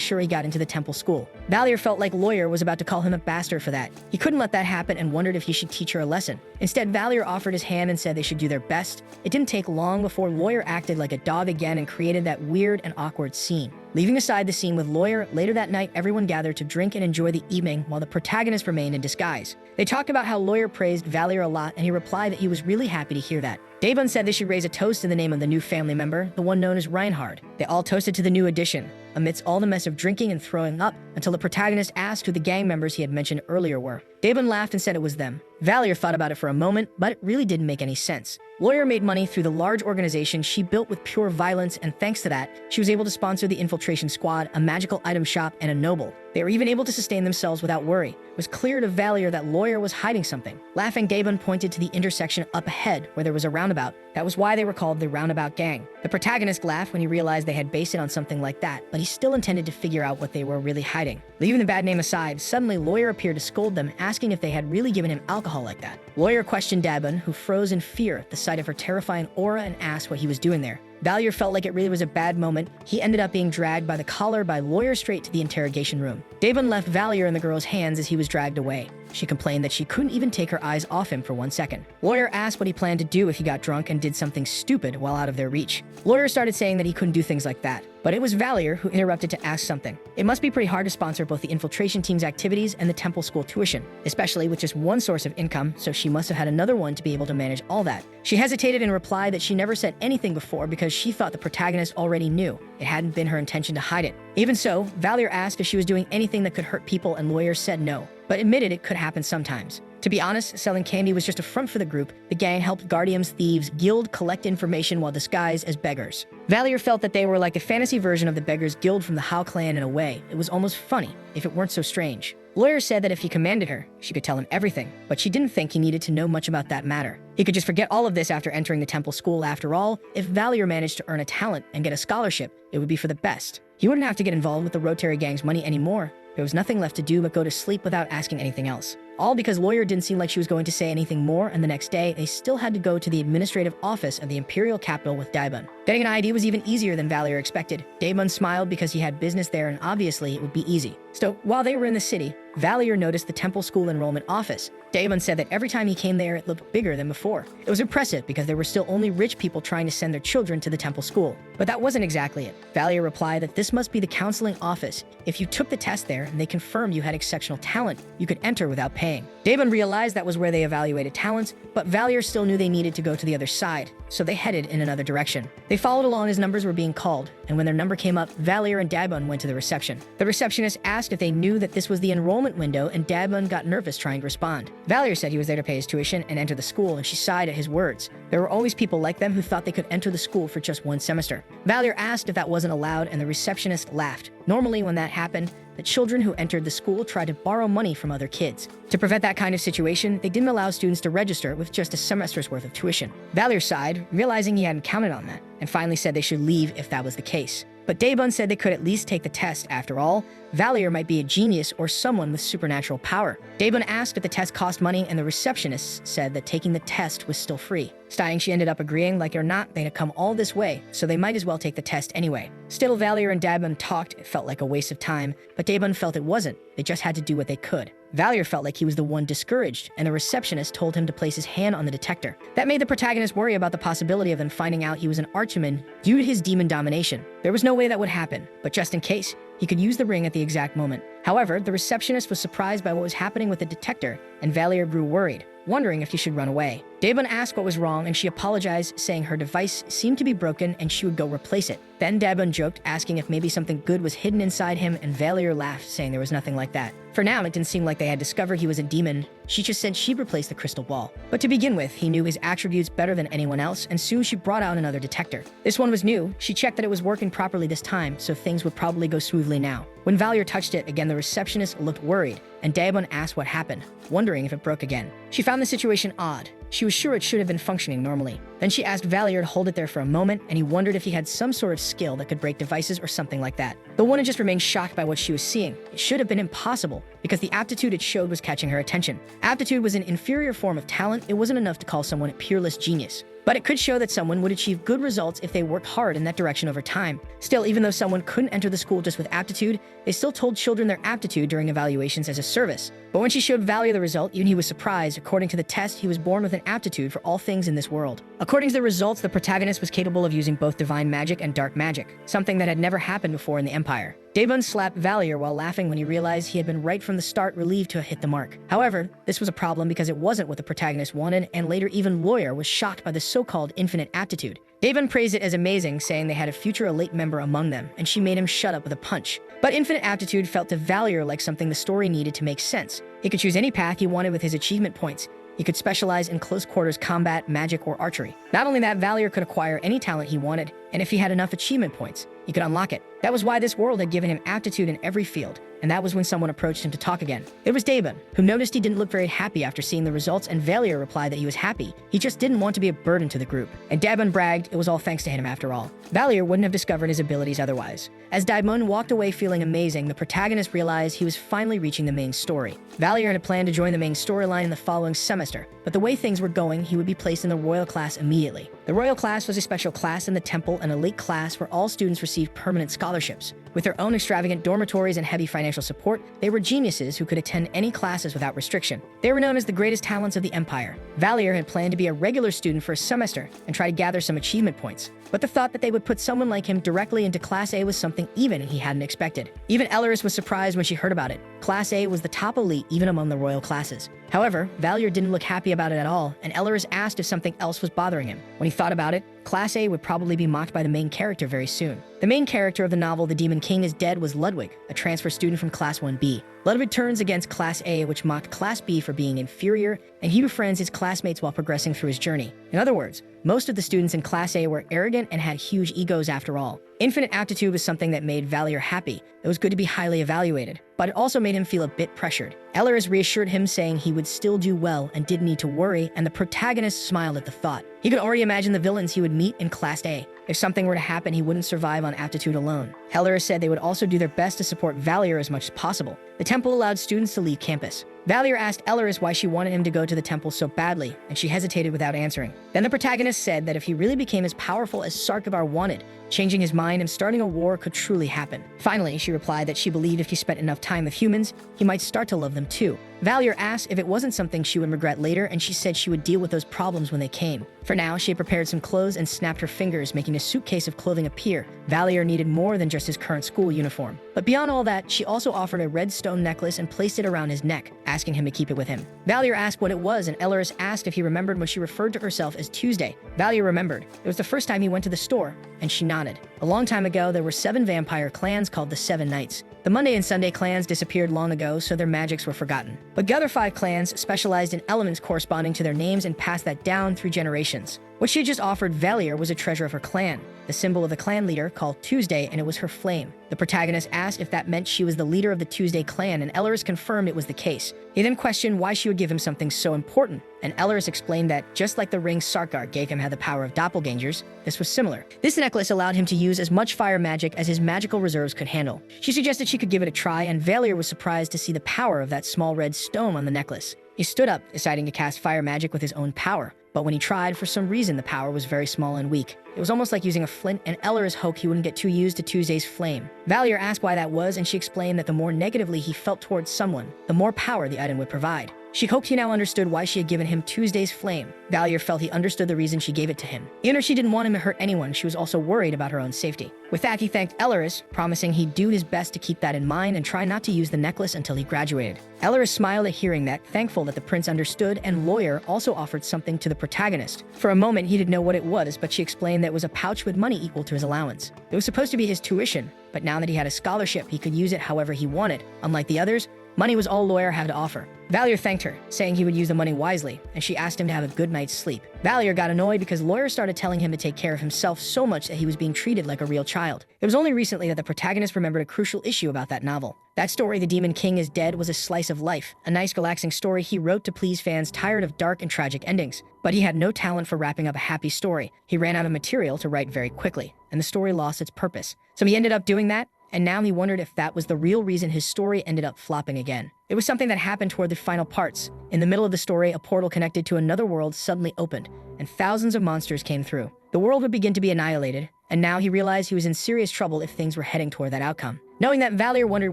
sure he got into the temple school. Valier felt like Lawyer was about to call him a bastard for that. He couldn't let that happen and wondered if he should teach her a lesson. Instead, Valier offered his hand and said they should do their best. It didn't take long before Lawyer acted like a dog again and created that weird and awkward scene. Leaving aside the scene with Lawyer, later that night everyone gathered to drink and enjoy the evening while the protagonist remained in disguise. They talked about how Lawyer praised Valier a lot, and he replied that he was really happy to hear that. Daebun said they should raise a toast in the name of the new family member, the one known as Reinhard. They all toasted to the new addition, amidst all the mess of drinking and throwing up, until the protagonist asked who the gang members he had mentioned earlier were. Daebun laughed and said it was them. Valier thought about it for a moment, but it really didn't make any sense. Lawyer made money through the large organization she built with pure violence, and thanks to that, she was able to sponsor the Infiltration Squad, a magical item shop, and a noble. They were even able to sustain themselves without worry. It was clear to Valier that Lawyer was hiding something. Laughing, Daebun pointed to the intersection up ahead, where there was a roundabout. That was why they were called the Roundabout Gang. The protagonist laughed when he realized they had based it on something like that, but he still intended to figure out what they were really hiding. Leaving the bad name aside, suddenly Lawyer appeared to scold them, asking if they had really given him alcohol like that. Lawyer questioned Daebun, who froze in fear at the sight of her terrifying aura, and asked what he was doing there. Valier felt like it really was a bad moment. He ended up being dragged by the collar by Lawyer straight to the interrogation room. Daebun left Valier in the girl's hands as he was dragged away. She complained that she couldn't even take her eyes off him for 1 second. Lawyer asked what he planned to do if he got drunk and did something stupid while out of their reach. Lawyer started saying that he couldn't do things like that, but it was Valier who interrupted to ask something. It must be pretty hard to sponsor both the infiltration team's activities and the temple school tuition, especially with just one source of income, so she must have had another one to be able to manage all that. She hesitated and replied that she never said anything before because she thought the protagonist already knew. It hadn't been her intention to hide it. Even so, Valier asked if she was doing anything that could hurt people, and Lawyer said no, but admitted it could happen sometimes. To be honest, selling candy was just a front for the group. The gang helped Guardians Thieves Guild collect information while disguised as beggars. Valier felt that they were like the fantasy version of the Beggars Guild from the Hao clan in a way. It was almost funny, if it weren't so strange. Lawyer said that if he commanded her, she could tell him everything, but she didn't think he needed to know much about that matter. He could just forget all of this after entering the temple school. After all, if Valier managed to earn a talent and get a scholarship, it would be for the best. He wouldn't have to get involved with the Rotary Gang's money anymore. There was nothing left to do but go to sleep without asking anything else. All because Lawyer didn't seem like she was going to say anything more, and the next day, they still had to go to the administrative office of the Imperial capital with Daebun. Getting an ID was even easier than Valier expected. Daebun smiled because he had business there, and obviously it would be easy. So, while they were in the city, Valier noticed the temple school enrollment office. Daebun said that every time he came there, it looked bigger than before. It was impressive because there were still only rich people trying to send their children to the temple school. But that wasn't exactly it. Valier replied that this must be the counseling office. If you took the test there and they confirmed you had exceptional talent, you could enter without paying. Daebun realized that was where they evaluated talents, but Valier still knew they needed to go to the other side, so they headed in another direction. They followed along as numbers were being called, and when their number came up, Valier and Daebun went to the reception. The receptionist asked if they knew that this was the enrollment window, and Daebun got nervous trying to respond. Valier said he was there to pay his tuition and enter the school, and she sighed at his words. There were always people like them who thought they could enter the school for just 1 semester. Valier asked if that wasn't allowed, and the receptionist laughed. Normally, when that happened, that children who entered the school tried to borrow money from other kids. To prevent that kind of situation, they didn't allow students to register with just a semester's worth of tuition. Valier sighed, realizing he hadn't counted on that, and finally said they should leave if that was the case. But Daebun said they could at least take the test. After all, Valier might be a genius or someone with supernatural power. Daebun asked if the test cost money, and the receptionist said that taking the test was still free. Sighing, she ended up agreeing, like it or not, they had come all this way, so they might as well take the test anyway. Still, Valier and Daebun talked. It felt like a waste of time, but Daebun felt it wasn't. They just had to do what they could. Valier felt like he was the one discouraged, and the receptionist told him to place his hand on the detector. That made the protagonist worry about the possibility of them finding out he was an archman due to his demon domination. There was no way that would happen, but just in case, he could use the ring at the exact moment. However, the receptionist was surprised by what was happening with the detector, and Valier grew worried, wondering if he should run away. Daebun asked what was wrong, and she apologized, saying her device seemed to be broken and she would go replace it. Then Daebun joked, asking if maybe something good was hidden inside him, and Valier laughed, saying there was nothing like that. For now, it didn't seem like they had discovered he was a demon. She just said she'd replace the crystal ball. But to begin with, he knew his attributes better than anyone else, and soon she brought out another detector. This one was new. She checked that it was working properly this time, so things would probably go smoothly now. When Valier touched it, again the receptionist looked worried, and Daebun asked what happened, wondering if it broke again. She found the situation odd. She was sure it should have been functioning normally. Then she asked Valier to hold it there for a moment, and he wondered if he had some sort of skill that could break devices or something like that. The woman just remained shocked by what she was seeing. It should have been impossible, because the aptitude it showed was catching her attention. Aptitude was an inferior form of talent. It wasn't enough to call someone a peerless genius. But it could show that someone would achieve good results if they worked hard in that direction over time. Still, even though someone couldn't enter the school just with aptitude, they still told children their aptitude during evaluations as a service. But when she showed Valier the result, even he was surprised. According to the test, he was born with an aptitude for all things in this world. According to the results, the protagonist was capable of using both divine magic and dark magic, something that had never happened before in the Empire. Daebun slapped Valier while laughing when he realized he had been right from the start, relieved to have hit the mark. However, this was a problem because it wasn't what the protagonist wanted, and later even Lawyer was shocked by the so-called infinite aptitude. Daebun praised it as amazing, saying they had a future elite member among them, and she made him shut up with a punch. But infinite aptitude felt to Valier like something the story needed to make sense. He could choose any path he wanted with his achievement points. He could specialize in close quarters combat, magic, or archery. Not only that, Valier could acquire any talent he wanted, and if he had enough achievement points, he could unlock it. That was why this world had given him aptitude in every field, and that was when someone approached him to talk again. It was Daebun, who noticed he didn't look very happy after seeing the results, and Valier replied that he was happy. He just didn't want to be a burden to the group. And Daebun bragged it was all thanks to him after all. Valier wouldn't have discovered his abilities otherwise. As Daebun walked away feeling amazing, the protagonist realized he was finally reaching the main story. Valier had planned to join the main storyline in the following semester, but the way things were going, he would be placed in the royal class immediately. The royal class was a special class in the temple, an elite class where all students received permanent scholarships. With their own extravagant dormitories and heavy financial support, they were geniuses who could attend any classes without restriction. They were known as the greatest talents of the Empire. Valier had planned to be a regular student for a semester and try to gather some achievement points. But the thought that they would put someone like him directly into Class A was something even he hadn't expected. Even Elleris was surprised when she heard about it. Class A was the top elite even among the royal classes. However, Valier didn't look happy about it at all, and Elleris asked if something else was bothering him. When he thought about it, Class A would probably be mocked by the main character very soon. The main character of the novel The Demon King is Dead was Ludwig, a transfer student from Class 1B. Ludwig turns against Class A, which mocked Class B for being inferior, and he befriends his classmates while progressing through his journey. In other words, most of the students in Class A were arrogant and had huge egos after all. Infinite aptitude was something that made Valier happy. It was good to be highly evaluated, but it also made him feel a bit pressured. Elleris reassured him, saying he would still do well and didn't need to worry, and the protagonist smiled at the thought. He could already imagine the villains he would meet in Class A. If something were to happen, he wouldn't survive on aptitude alone. Elleris said they would also do their best to support Valier as much as possible. The temple allowed students to leave campus. Valier asked Elleris why she wanted him to go to the temple so badly, and she hesitated without answering. Then the protagonist said that if he really became as powerful as Sarkavar wanted, changing his mind and starting a war could truly happen. Finally, she replied that she believed if he spent enough time with humans, he might start to love them too. Valier asked if it wasn't something she would regret later, and she said she would deal with those problems when they came. For now, she had prepared some clothes and snapped her fingers, making a suitcase of clothing appear. Valier needed more than just his current school uniform. But beyond all that, she also offered a red stone necklace and placed it around his neck, asking him to keep it with him. Valier asked what it was, and Elleris asked if he remembered when she referred to herself as Tuesday. Valier remembered. It was the first time he went to the store, and she nodded. A long time ago, there were 7 vampire clans called the Seven Knights. The Monday and Sunday clans disappeared long ago, so their magics were forgotten. But the other 5 clans specialized in elements corresponding to their names and passed that down through generations. What she had just offered Valier was a treasure of her clan. the symbol of the clan leader, called Tuesday, and it was her flame. The protagonist asked if that meant she was the leader of the Tuesday clan, and Elleris confirmed it was the case. He then questioned why she would give him something so important, and Elleris explained that just like the ring Sarkar gave him had the power of doppelgangers, this was similar. This necklace allowed him to use as much fire magic as his magical reserves could handle. She suggested she could give it a try, and Valier was surprised to see the power of that small red stone on the necklace. He stood up, deciding to cast fire magic with his own power. But when he tried, for some reason the power was very small and weak. It was almost like using a flint, and Elleris hoped he wouldn't get too used to Tuesday's flame. Valier asked why that was, and she explained that the more negatively he felt towards someone, the more power the item would provide. She hoped he now understood why she had given him Tuesday's flame. Valier felt he understood the reason she gave it to him. Even if she didn't want him to hurt anyone, she was also worried about her own safety. With that, he thanked Elleris, promising he'd do his best to keep that in mind and try not to use the necklace until he graduated. Elleris smiled at hearing that, thankful that the prince understood, and Lawyer also offered something to the protagonist. For a moment, he didn't know what it was, but she explained that it was a pouch with money equal to his allowance. It was supposed to be his tuition, but now that he had a scholarship, he could use it however he wanted. Unlike the others, money was all Lawyer had to offer. Valier thanked her, saying he would use the money wisely, and she asked him to have a good night's sleep. Valier got annoyed because Lawyer started telling him to take care of himself so much that he was being treated like a real child. It was only recently that the protagonist remembered a crucial issue about that novel. That story, The Demon King is Dead, was a slice of life, a nice relaxing story he wrote to please fans tired of dark and tragic endings. But he had no talent for wrapping up a happy story. He ran out of material to write very quickly, and the story lost its purpose. So he ended up doing that, and now he wondered if that was the real reason his story ended up flopping again. It was something that happened toward the final parts. In the middle of the story, a portal connected to another world suddenly opened, and thousands of monsters came through. The world would begin to be annihilated, and now he realized he was in serious trouble if things were heading toward that outcome. Knowing that, Valier wondered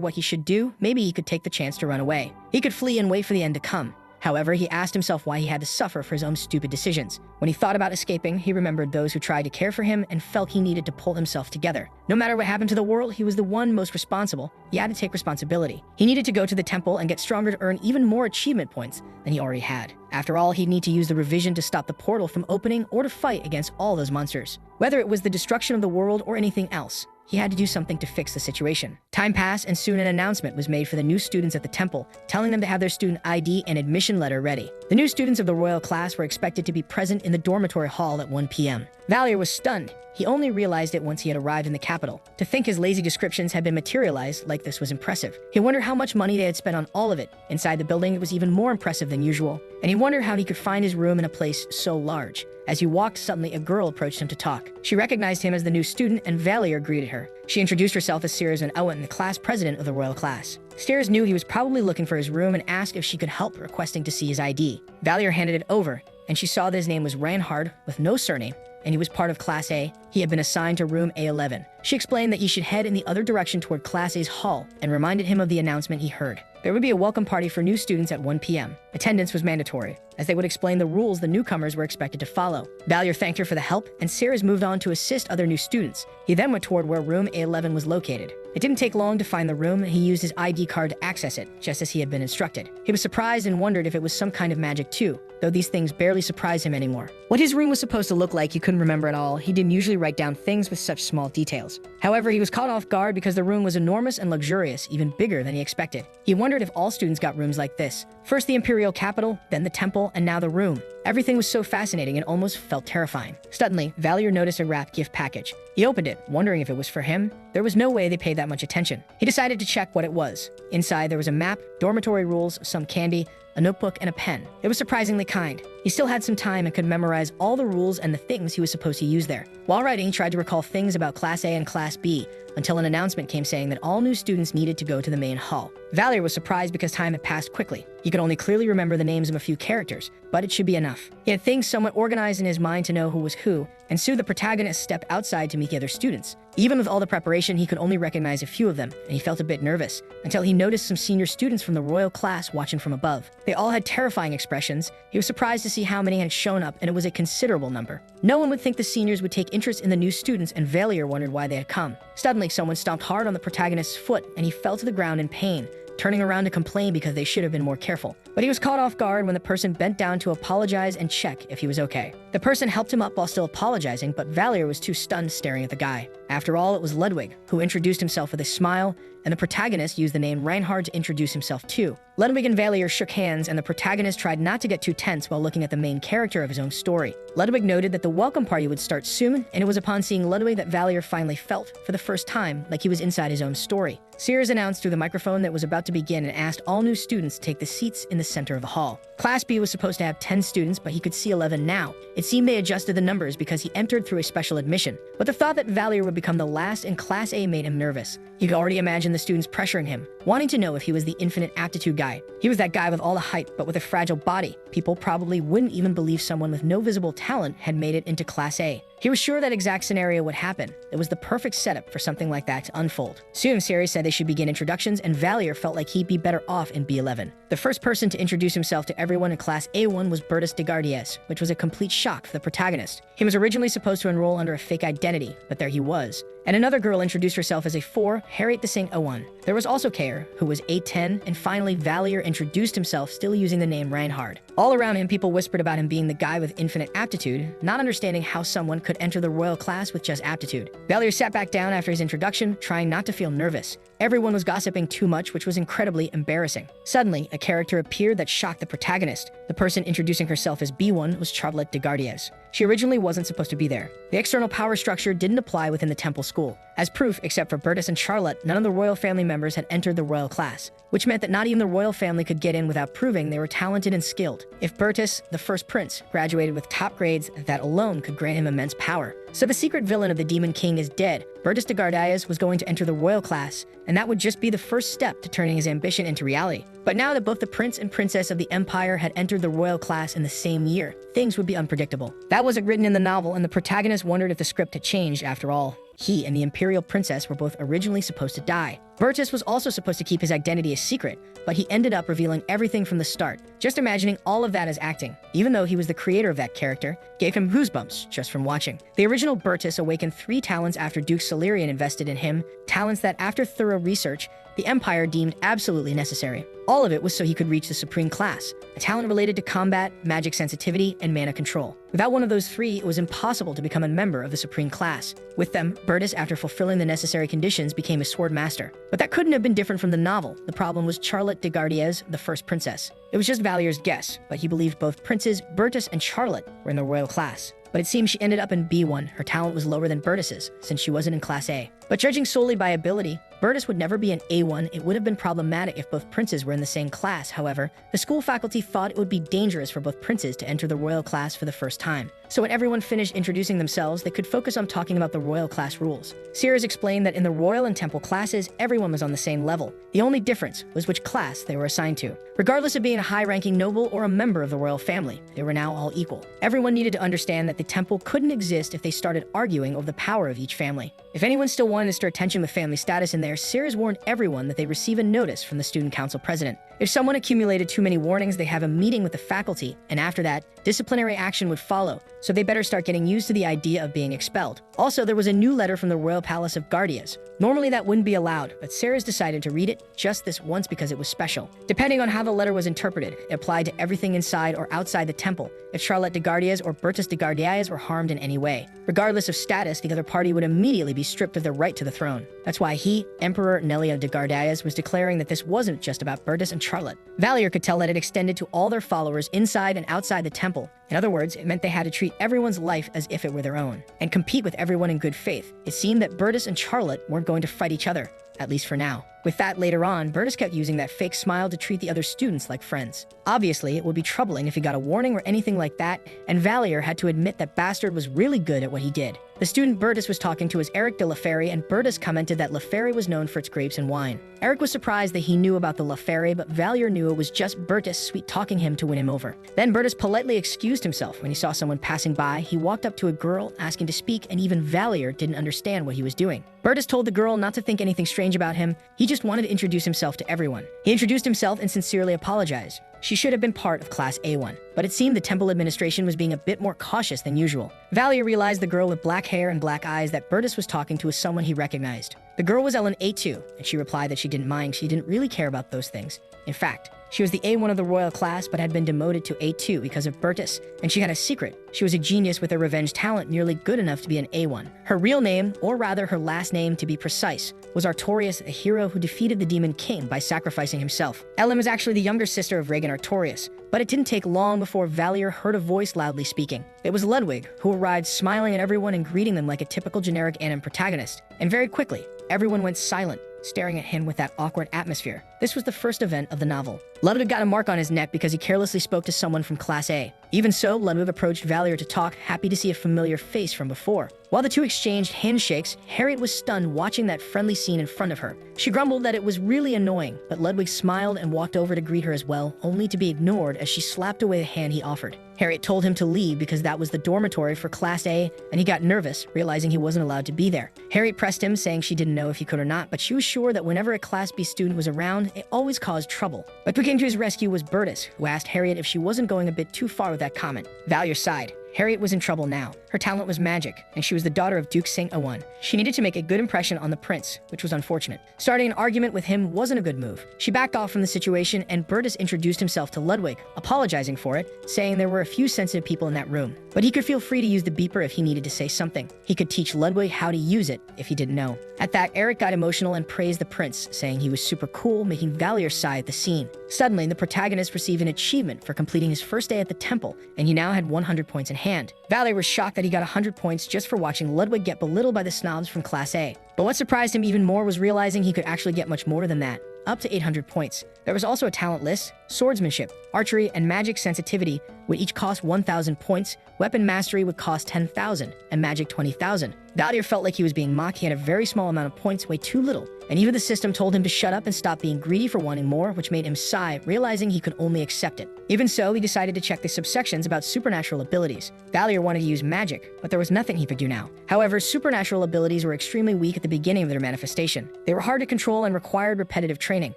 what he should do. Maybe he could take the chance to run away. He could flee and wait for the end to come. However, he asked himself why he had to suffer for his own stupid decisions. When he thought about escaping, he remembered those who tried to care for him and felt he needed to pull himself together. No matter what happened to the world, he was the one most responsible. He had to take responsibility. He needed to go to the temple and get stronger to earn even more achievement points than he already had. After all, he'd need to use the revision to stop the portal from opening or to fight against all those monsters. Whether it was the destruction of the world or anything else, he had to do something to fix the situation. Time passed, and soon an announcement was made for the new students at the temple, telling them to have their student ID and admission letter ready. The new students of the royal class were expected to be present in the dormitory hall at 1 p.m. Valier was stunned. He only realized it once he had arrived in the capital. To think his lazy descriptions had been materialized like this was impressive. He wondered how much money they had spent on all of it. Inside the building, it was even more impressive than usual, and he wondered how he could find his room in a place so large. As he walked, suddenly a girl approached him to talk. She recognized him as the new student, and Valier greeted her. She introduced herself as Sears Van Owen, the class president of the royal class. Sears knew he was probably looking for his room and asked if she could help, requesting to see his ID. Valier handed it over, and she saw that his name was Ranhard, with no surname, and he was part of Class A. He had been assigned to room A11. She explained that he should head in the other direction toward Class A's hall, and reminded him of the announcement he heard. There would be a welcome party for new students at 1 p.m. Attendance was mandatory, as they would explain the rules the newcomers were expected to follow. Valier thanked her for the help, and Sears moved on to assist other new students. He then went toward where room A11 was located. It didn't take long to find the room, and he used his ID card to access it, just as he had been instructed. He was surprised and wondered if it was some kind of magic too, though these things barely surprised him anymore. What his room was supposed to look like he couldn't remember at all. He didn't usually write down things with such small details. However, he was caught off guard because the room was enormous and luxurious, even bigger than he expected. He wondered if all students got rooms like this. First the imperial capital, then the temple, and now the room. Everything was so fascinating and almost felt terrifying. Suddenly, Valier noticed a wrapped gift package. He opened it, wondering if it was for him. There was no way they paid that much attention. He decided to check what it was. Inside, there was a map, dormitory rules, some candy, a notebook, and a pen. It was surprisingly kind. He still had some time and could memorize all the rules and the things he was supposed to use there. While writing, he tried to recall things about Class A and Class B, until an announcement came saying that all new students needed to go to the main hall. Valier was surprised because time had passed quickly. He could only clearly remember the names of a few characters, but it should be enough. He had things somewhat organized in his mind to know who was who, and soon the protagonist stepped outside to meet the other students. Even with all the preparation, he could only recognize a few of them, and he felt a bit nervous, until he noticed some senior students from the royal class watching from above. They all had terrifying expressions. He was surprised to see how many had shown up, and it was a considerable number. No one would think the seniors would take interest in the new students, and Valier wondered why they had come. Suddenly, someone stomped hard on the protagonist's foot, and he fell to the ground in pain, turning around to complain because they should have been more careful. But he was caught off guard when the person bent down to apologize and check if he was okay. The person helped him up while still apologizing, but Valier was too stunned staring at the guy. After all, it was Ludwig who introduced himself with a smile, and the protagonist used the name Reinhard to introduce himself too. Ludwig and Valier shook hands, and the protagonist tried not to get too tense while looking at the main character of his own story. Ludwig noted that the welcome party would start soon, and it was upon seeing Ludwig that Valier finally felt, for the first time, like he was inside his own story. Sears announced through the microphone that it was about to begin and asked all new students to take the seats in the center of the hall. Class B was supposed to have 10 students, but he could see 11 now. It seemed they adjusted the numbers because he entered through a special admission. But the thought that Valier would become the last in Class A made him nervous. He could already imagine the students pressuring him, wanting to know if he was the infinite aptitude guy. He was that guy with all the hype, but with a fragile body. People probably wouldn't even believe someone with no visible talent had made it into Class A. He was sure that exact scenario would happen. It was the perfect setup for something like that to unfold. Soon, Series said they should begin introductions, and Valier felt like he'd be better off in B11. The first person to introduce himself to everyone in Class A1 was Bertus de Gardiez, which was a complete shock for the protagonist. He was originally supposed to enroll under a fake identity, but there he was. And another girl introduced herself as a 4, Harriet de Saint Owen. There was also Kair, who was A10, and finally Valier introduced himself still using the name Reinhard. All around him, people whispered about him being the guy with infinite aptitude, not understanding how someone could enter the royal class with just aptitude. Valier sat back down after his introduction, trying not to feel nervous. Everyone was gossiping too much, which was incredibly embarrassing. Suddenly, a character appeared that shocked the protagonist. The person introducing herself as B1 was Charlotte de Gardiez. She originally wasn't supposed to be there. The external power structure didn't apply within the temple school. As proof, except for Bertus and Charlotte, none of the royal family members had entered the royal class, which meant that not even the royal family could get in without proving they were talented and skilled. If Bertus, the first prince, graduated with top grades, that alone could grant him immense power. So the secret villain of the Demon King is dead. Bertus de Gardiez was going to enter the royal class, and that would just be the first step to turning his ambition into reality. But now that both the prince and princess of the empire had entered the royal class in the same year, things would be unpredictable. That wasn't written in the novel, and the protagonist wondered if the script had changed after all. He and the imperial princess were both originally supposed to die. Bertus was also supposed to keep his identity a secret, but he ended up revealing everything from the start. Just imagining all of that as acting, even though he was the creator of that character, gave him goosebumps just from watching. The original Bertus awakened 3 talents after Duke Solarian invested in him, talents that after thorough research, the Empire deemed absolutely necessary. All of it was so he could reach the Supreme Class, a talent related to combat, magic sensitivity, and mana control. Without one of those 3, it was impossible to become a member of the Supreme Class. With them, Bertus, after fulfilling the necessary conditions, became a sword master. But that couldn't have been different from the novel. The problem was Charlotte de Gardiez, the first princess. It was just Valier's guess, but he believed both princes, Bertus and Charlotte, were in the royal class. But it seems she ended up in B1. Her talent was lower than Bertus's, since she wasn't in Class A. But judging solely by ability, Bertus would never be an A1. It would have been problematic if both princes were in the same class. However, the school faculty thought it would be dangerous for both princes to enter the royal class for the first time. So when everyone finished introducing themselves, they could focus on talking about the royal class rules. Sears explained that in the royal and temple classes, everyone was on the same level. The only difference was which class they were assigned to. Regardless of being a high-ranking noble or a member of the royal family, they were now all equal. Everyone needed to understand that the temple couldn't exist if they started arguing over the power of each family. If anyone still wanted to stir tension with family status in there, Sears warned everyone that they receive a notice from the student council president. If someone accumulated too many warnings, they have a meeting with the faculty, and after that, disciplinary action would follow, so they better start getting used to the idea of being expelled. Also, there was a new letter from the royal palace of Gardias. Normally that wouldn't be allowed, but Sears decided to read it just this once because it was special. Depending on how the letter was interpreted, it applied to everything inside or outside the temple, if Charlotte de Gardias or Bertus de Gardias were harmed in any way. Regardless of status, the other party would immediately be stripped of their right to the throne. That's why he, Emperor Nelia de Gardias, was declaring that this wasn't just about Bertus and Charlotte. Valier could tell that it extended to all their followers inside and outside the temple. In other words, it meant they had to treat everyone's life as if it were their own, and compete with everyone in good faith. It seemed that Bertus and Charlotte weren't going to fight each other, at least for now. With that, later on, Bertus kept using that fake smile to treat the other students like friends. Obviously, it would be troubling if he got a warning or anything like that, and Valier had to admit that Bastard was really good at what he did. The student Bertus was talking to was Eric de La Ferry, and Bertus commented that La Ferry was known for its grapes and wine. Eric was surprised that he knew about the La Ferry, but Valier knew it was just Bertus sweet-talking him to win him over. Then Bertus politely excused himself when he saw someone passing by. He walked up to a girl, asking to speak, and even Valier didn't understand what he was doing. Bertus told the girl not to think anything strange about him. He just wanted to introduce himself to everyone. He introduced himself and sincerely apologized. She should have been part of Class A1, but it seemed the temple administration was being a bit more cautious than usual. Valier realized the girl with black hair and black eyes that Bertus was talking to was someone he recognized. The girl was Ellen A2, and she replied that she didn't mind. She didn't really care about those things. In fact, she was the A1 of the royal class but had been demoted to A2 because of Bertus, and she had a secret. She was a genius with a revenge talent nearly good enough to be an A1. Her real name, or rather her last name to be precise, was Artorius, a hero who defeated the demon king by sacrificing himself. Ellen was actually the younger sister of Regan Artorius, but it didn't take long before Valier heard a voice loudly speaking. It was Ludwig, who arrived smiling at everyone and greeting them like a typical generic anime protagonist. And very quickly, everyone went silent, staring at him with that awkward atmosphere. This was the first event of the novel. Ludwig got a mark on his neck because he carelessly spoke to someone from Class A. Even so, Ludwig approached Valier to talk, happy to see a familiar face from before. While the two exchanged handshakes, Harriet was stunned watching that friendly scene in front of her. She grumbled that it was really annoying, but Ludwig smiled and walked over to greet her as well, only to be ignored as she slapped away the hand he offered. Harriet told him to leave because that was the dormitory for Class A, and he got nervous, realizing he wasn't allowed to be there. Harriet pressed him, saying she didn't know if he could or not, but she was sure that whenever a Class B student was around, it always caused trouble. But who came to his rescue was Bertus, who asked Harriet if she wasn't going a bit too far with that comment. Valier sighed. Harriet was in trouble now. Her talent was magic, and she was the daughter of Duke Sing-Awan. She needed to make a good impression on the prince, which was unfortunate. Starting an argument with him wasn't a good move. She backed off from the situation, and Bertus introduced himself to Ludwig, apologizing for it, saying there were a few sensitive people in that room. But he could feel free to use the beeper if he needed to say something. He could teach Ludwig how to use it if he didn't know. At that, Eric got emotional and praised the prince, saying he was super cool, making Valier sigh at the scene. Suddenly, the protagonist received an achievement for completing his first day at the temple, and he now had 100 points in hand. Valier was shocked that he got 100 points just for watching Ludwig get belittled by the snobs from Class A. But what surprised him even more was realizing he could actually get much more than that, up to 800 points. There was also a talent list. Swordsmanship, archery, and magic sensitivity would each cost 1,000 points, weapon mastery would cost 10,000, and magic 20,000. Valier felt like he was being mocked. He had a very small amount of points, way too little. And even the system told him to shut up and stop being greedy for wanting more, which made him sigh, realizing he could only accept it. Even so, he decided to check the subsections about supernatural abilities. Valier wanted to use magic, but there was nothing he could do now. However, supernatural abilities were extremely weak at the beginning of their manifestation. They were hard to control and required repetitive training.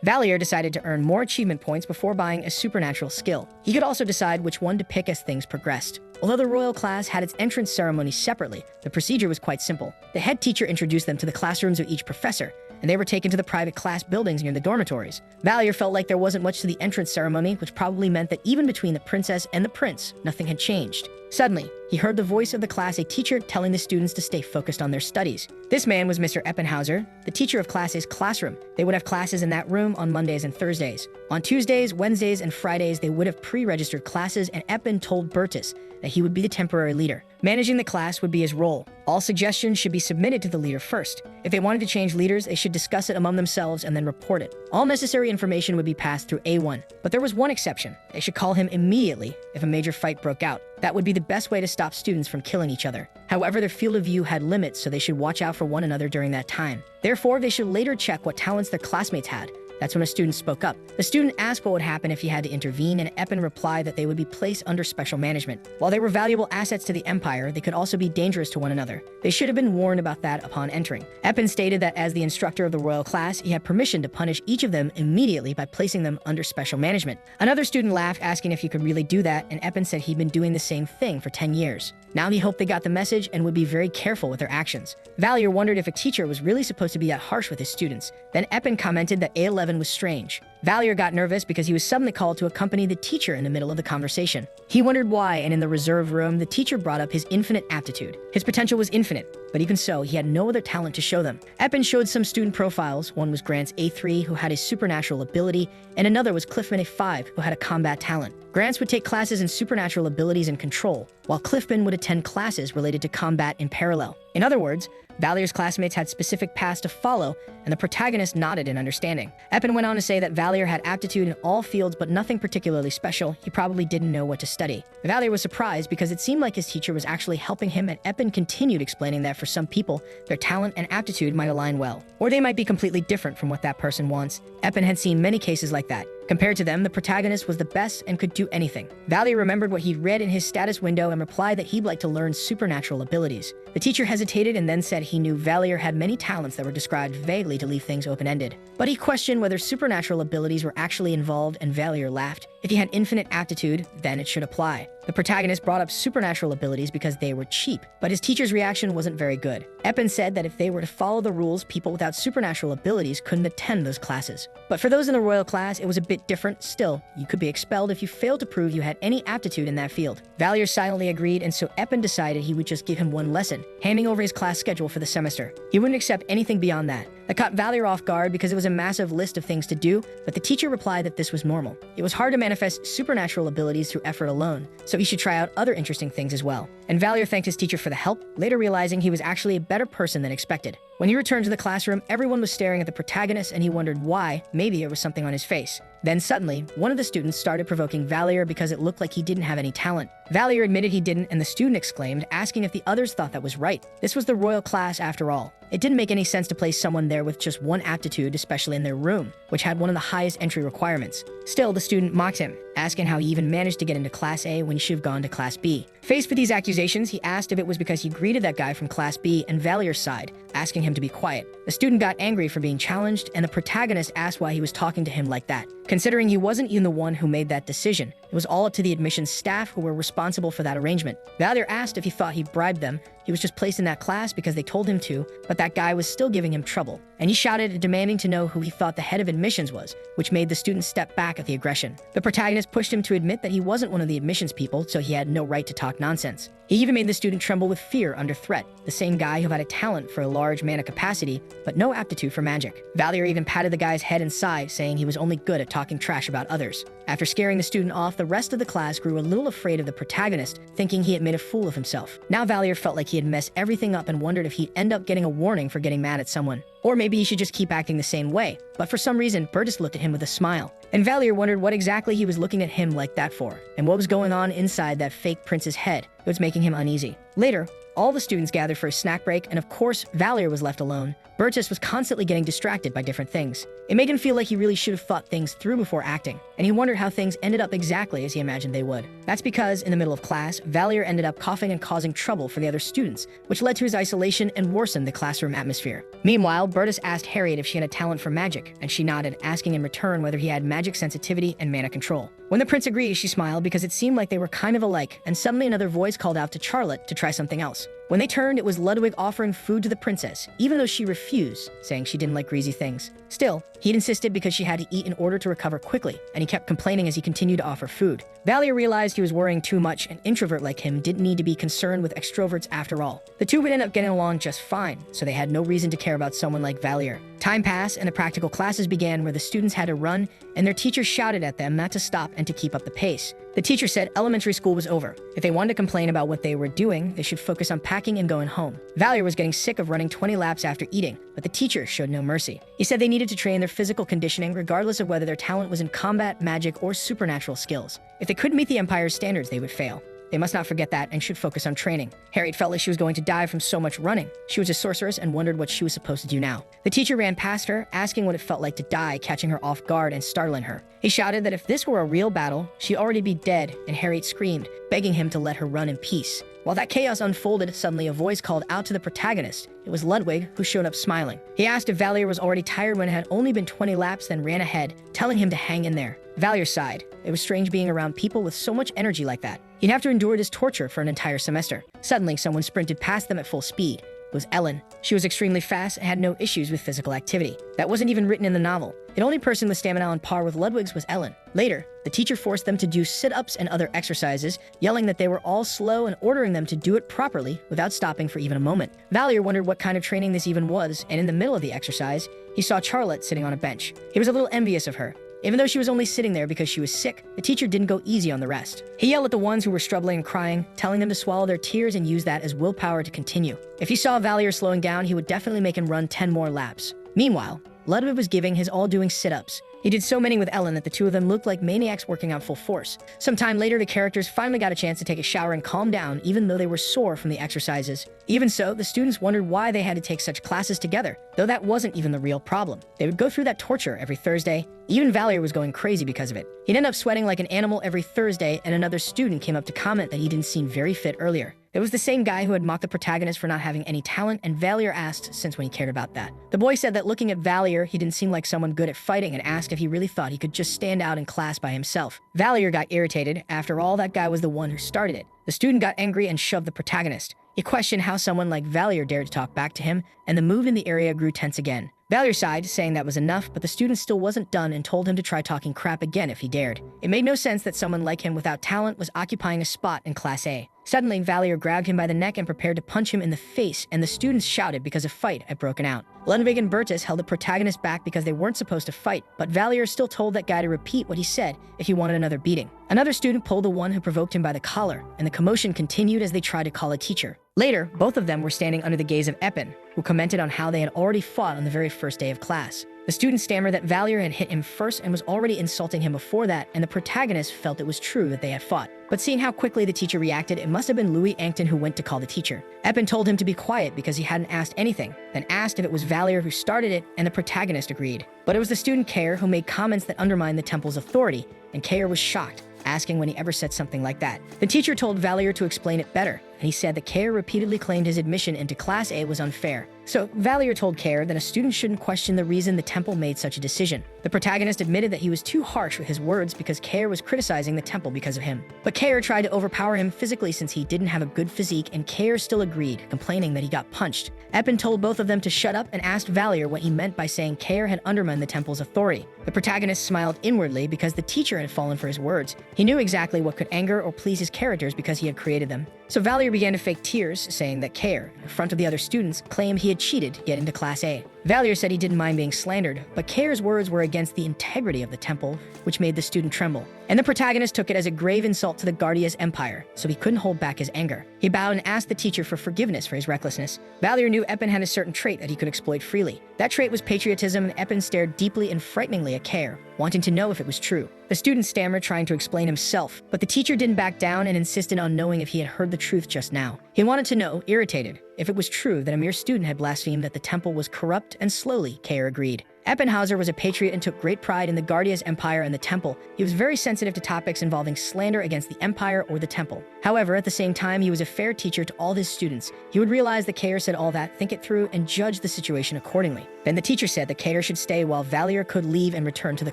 Valier decided to earn more achievement points before buying a supernatural skill. He could also decide which one to pick as things progressed. Although the royal class had its entrance ceremony separately, the procedure was quite simple. The head teacher introduced them to the classrooms of each professor, and they were taken to the private class buildings near the dormitories. Valier felt like there wasn't much to the entrance ceremony, which probably meant that even between the princess and the prince, nothing had changed. Suddenly, he heard the voice of the Class A teacher telling the students to stay focused on their studies. This man was Mr. Eppenhauser, the teacher of Class A's classroom. They would have classes in that room on Mondays and Thursdays. On Tuesdays, Wednesdays, and Fridays, they would have pre-registered classes, and Eppen told Bertus that he would be the temporary leader. Managing the class would be his role. All suggestions should be submitted to the leader first. If they wanted to change leaders, they should discuss it among themselves and then report it. All necessary information would be passed through A1. But there was one exception. They should call him immediately if a major fight broke out. That would be the best way to stop students from killing each other. However, their field of view had limits, so they should watch out for one another during that time. Therefore, they should later check what talents their classmates had. That's when a student spoke up. The student asked what would happen if he had to intervene, and Eppen replied that they would be placed under special management. While they were valuable assets to the Empire, they could also be dangerous to one another. They should have been warned about that upon entering. Eppen stated that as the instructor of the royal class, he had permission to punish each of them immediately by placing them under special management. Another student laughed, asking if he could really do that, and Eppen said he'd been doing the same thing for 10 years. Now he hoped they got the message and would be very careful with their actions. Valier wondered if a teacher was really supposed to be that harsh with his students. Then Eppen commented that A11 was strange. Valier got nervous because he was suddenly called to accompany the teacher in the middle of the conversation. He wondered why, and in the reserve room, the teacher brought up his infinite aptitude. His potential was infinite, but even so, he had no other talent to show them. Eppen showed some student profiles. One was Grant's A3, who had a supernatural ability, and another was Cliffman A5, who had a combat talent. Grants would take classes in supernatural abilities and control, while Cliffman would attend classes related to combat in parallel. In other words, Valier's classmates had specific paths to follow, and the protagonist nodded in understanding. Eppen went on to say that Valier had aptitude in all fields but nothing particularly special. He probably didn't know what to study. Valier was surprised because it seemed like his teacher was actually helping him, and Eppen continued explaining that for some people, their talent and aptitude might align well, or they might be completely different from what that person wants. Eppen had seen many cases like that. Compared to them, the protagonist was the best and could do anything. Valier remembered what he'd read in his status window and replied that he'd like to learn supernatural abilities. The teacher hesitated and then said he knew Valier had many talents that were described vaguely to leave things open-ended. But he questioned whether supernatural abilities were actually involved, and Valier laughed. If he had infinite aptitude, then it should apply. The protagonist brought up supernatural abilities because they were cheap, but his teacher's reaction wasn't very good. Eppen said that if they were to follow the rules, people without supernatural abilities couldn't attend those classes. But for those in the royal class, it was a bit different. Still, you could be expelled if you failed to prove you had any aptitude in that field. Valier silently agreed, and so Eppen decided he would just give him one lesson, handing over his class schedule for the semester. He wouldn't accept anything beyond that. That caught Valier off guard because it was a massive list of things to do, but the teacher replied that this was normal. It was hard to manifest supernatural abilities through effort alone, so he should try out other interesting things as well. And Valier thanked his teacher for the help, later realizing he was actually a better person than expected. When he returned to the classroom, everyone was staring at the protagonist and he wondered why. Maybe it was something on his face. Then suddenly, one of the students started provoking Valier because it looked like he didn't have any talent. Valier admitted he didn't, and the student exclaimed, asking if the others thought that was right. This was the royal class after all. It didn't make any sense to place someone there with just one aptitude, especially in their room, which had one of the highest entry requirements. Still, the student mocked him, asking how he even managed to get into Class A when he should have gone to Class B. Faced with these accusations, he asked if it was because he greeted that guy from Class B and Valier's side, asking him to be quiet. The student got angry for being challenged, and the protagonist asked why he was talking to him like that. Considering he wasn't even the one who made that decision, it was all up to the admissions staff who were responsible for that arrangement. Valier asked if he thought he bribed them. He was just placed in that class because they told him to, but that guy was still giving him trouble. And he shouted, demanding to know who he thought the head of admissions was, which made the student step back at the aggression. The protagonist pushed him to admit that he wasn't one of the admissions people, so he had no right to talk nonsense. He even made the student tremble with fear under threat, the same guy who had a talent for a large mana capacity, but no aptitude for magic. Valier even patted the guy's head and sighed, saying he was only good at talking trash about others. After scaring the student off, the rest of the class grew a little afraid of the protagonist, thinking he had made a fool of himself. Now Valier felt like he had messed everything up and wondered if he'd end up getting a warning for getting mad at someone. Or maybe he should just keep acting the same way. But for some reason, Bertus looked at him with a smile. And Valier wondered what exactly he was looking at him like that for, and what was going on inside that fake prince's head. It was making him uneasy. Later, all the students gathered for a snack break, and of course, Valier was left alone. Bertus was constantly getting distracted by different things. It made him feel like he really should have thought things through before acting, and he wondered how things ended up exactly as he imagined they would. That's because, in the middle of class, Valier ended up coughing and causing trouble for the other students, which led to his isolation and worsened the classroom atmosphere. Meanwhile, Bertus asked Harriet if she had a talent for magic, and she nodded, asking in return whether he had magic sensitivity and mana control. When the prince agreed, she smiled because it seemed like they were kind of alike, and suddenly another voice called out to Charlotte to try something else. When they turned, it was Ludwig offering food to the princess, even though she refused, saying she didn't like greasy things. Still, he'd insisted because she had to eat in order to recover quickly, and he kept complaining as he continued to offer food. Valier realized he was worrying too much. An introvert like him didn't need to be concerned with extroverts after all. The two would end up getting along just fine, so they had no reason to care about someone like Valier. Time passed, and the practical classes began where the students had to run, and their teachers shouted at them not to stop and to keep up the pace. The teacher said elementary school was over. If they wanted to complain about what they were doing, they should focus on packing and going home. Valier was getting sick of running 20 laps after eating, but the teacher showed no mercy. He said they needed to train their physical conditioning regardless of whether their talent was in combat, magic, or supernatural skills. If they couldn't meet the Empire's standards, they would fail. They must not forget that and should focus on training. Harriet felt like she was going to die from so much running. She was a sorceress and wondered what she was supposed to do now. The teacher ran past her, asking what it felt like to die, catching her off guard and startling her. He shouted that if this were a real battle, she'd already be dead, and Harriet screamed, begging him to let her run in peace. While that chaos unfolded, suddenly a voice called out to the protagonist. It was Ludwig, who showed up smiling. He asked if Valier was already tired when it had only been 20 laps, then ran ahead, telling him to hang in there. Valier sighed. It was strange being around people with so much energy like that. He'd have to endure this torture for an entire semester. Suddenly, someone sprinted past them at full speed. It was Ellen. She was extremely fast and had no issues with physical activity. That wasn't even written in the novel. The only person with stamina on par with Ludwig's was Ellen. Later, the teacher forced them to do sit-ups and other exercises, yelling that they were all slow and ordering them to do it properly without stopping for even a moment. Valier wondered what kind of training this even was, and in the middle of the exercise, he saw Charlotte sitting on a bench. He was a little envious of her. Even though she was only sitting there because she was sick, the teacher didn't go easy on the rest. He yelled at the ones who were struggling and crying, telling them to swallow their tears and use that as willpower to continue. If he saw Valier slowing down, he would definitely make him run 10 more laps. Meanwhile, Ludwig was giving his all doing sit-ups. He did so many with Ellen that the two of them looked like maniacs working out full force. Sometime later, the characters finally got a chance to take a shower and calm down, even though they were sore from the exercises. Even so, the students wondered why they had to take such classes together, though that wasn't even the real problem. They would go through that torture every Thursday. Even Valier was going crazy because of it. He'd end up sweating like an animal every Thursday, and another student came up to comment that he didn't seem very fit earlier. It was the same guy who had mocked the protagonist for not having any talent, and Valier asked since when he cared about that. The boy said that looking at Valier, he didn't seem like someone good at fighting, and asked if he really thought he could just stand out in class by himself. Valier got irritated. After all, that guy was the one who started it. The student got angry and shoved the protagonist. He questioned how someone like Valier dared to talk back to him, and the mood in the area grew tense again. Valier sighed, saying that was enough, but the student still wasn't done and told him to try talking crap again if he dared. It made no sense that someone like him without talent was occupying a spot in Class A. Suddenly, Valier grabbed him by the neck and prepared to punch him in the face, and the students shouted because a fight had broken out. Ludwig and Bertus held the protagonist back because they weren't supposed to fight, but Valier still told that guy to repeat what he said if he wanted another beating. Another student pulled the one who provoked him by the collar, and the commotion continued as they tried to call a teacher. Later, both of them were standing under the gaze of Eppin, who commented on how they had already fought on the very first day of class. The student stammered that Valier had hit him first and was already insulting him before that, and the protagonist felt it was true that they had fought. But seeing how quickly the teacher reacted, it must have been Louis Ankton who went to call the teacher. Eppin told him to be quiet because he hadn't asked anything, then asked if it was Valier who started it, and the protagonist agreed. But it was the student Kair who made comments that undermined the temple's authority, and Kair was shocked, asking when he ever said something like that. The teacher told Valier to explain it better, and he said that Kair repeatedly claimed his admission into Class A was unfair. So Valier told Kair that a student shouldn't question the reason the temple made such a decision. The protagonist admitted that he was too harsh with his words because Kair was criticizing the temple because of him. But Kair tried to overpower him physically since he didn't have a good physique, and Kair still agreed, complaining that he got punched. Eppin told both of them to shut up and asked Valier what he meant by saying Kair had undermined the temple's authority. The protagonist smiled inwardly because the teacher had fallen for his words. He knew exactly what could anger or please his characters because he had created them. So Valier began to fake tears, saying that Kair, in front of the other students, claimed he had cheated to get into Class A. Valier said he didn't mind being slandered, but Kair's words were against the integrity of the temple, which made the student tremble. And the protagonist took it as a grave insult to the Guardia's empire, so he couldn't hold back his anger. He bowed and asked the teacher for forgiveness for his recklessness. Valier knew Eppin had a certain trait that he could exploit freely. That trait was patriotism, and Eppin stared deeply and frighteningly at Kair, wanting to know if it was true. The student stammered, trying to explain himself, but the teacher didn't back down and insisted on knowing if he had heard the truth just now. He wanted to know, irritated, if it was true that a mere student had blasphemed that the temple was corrupt, and slowly, Kair agreed. Eppinhauser was a patriot and took great pride in the Guardia's empire and the temple. He was very sensitive to topics involving slander against the empire or the temple. However, at the same time, he was a fair teacher to all his students. He would realize that Kair said all that, think it through, and judge the situation accordingly. Then the teacher said that Kair should stay while Valier could leave and return to the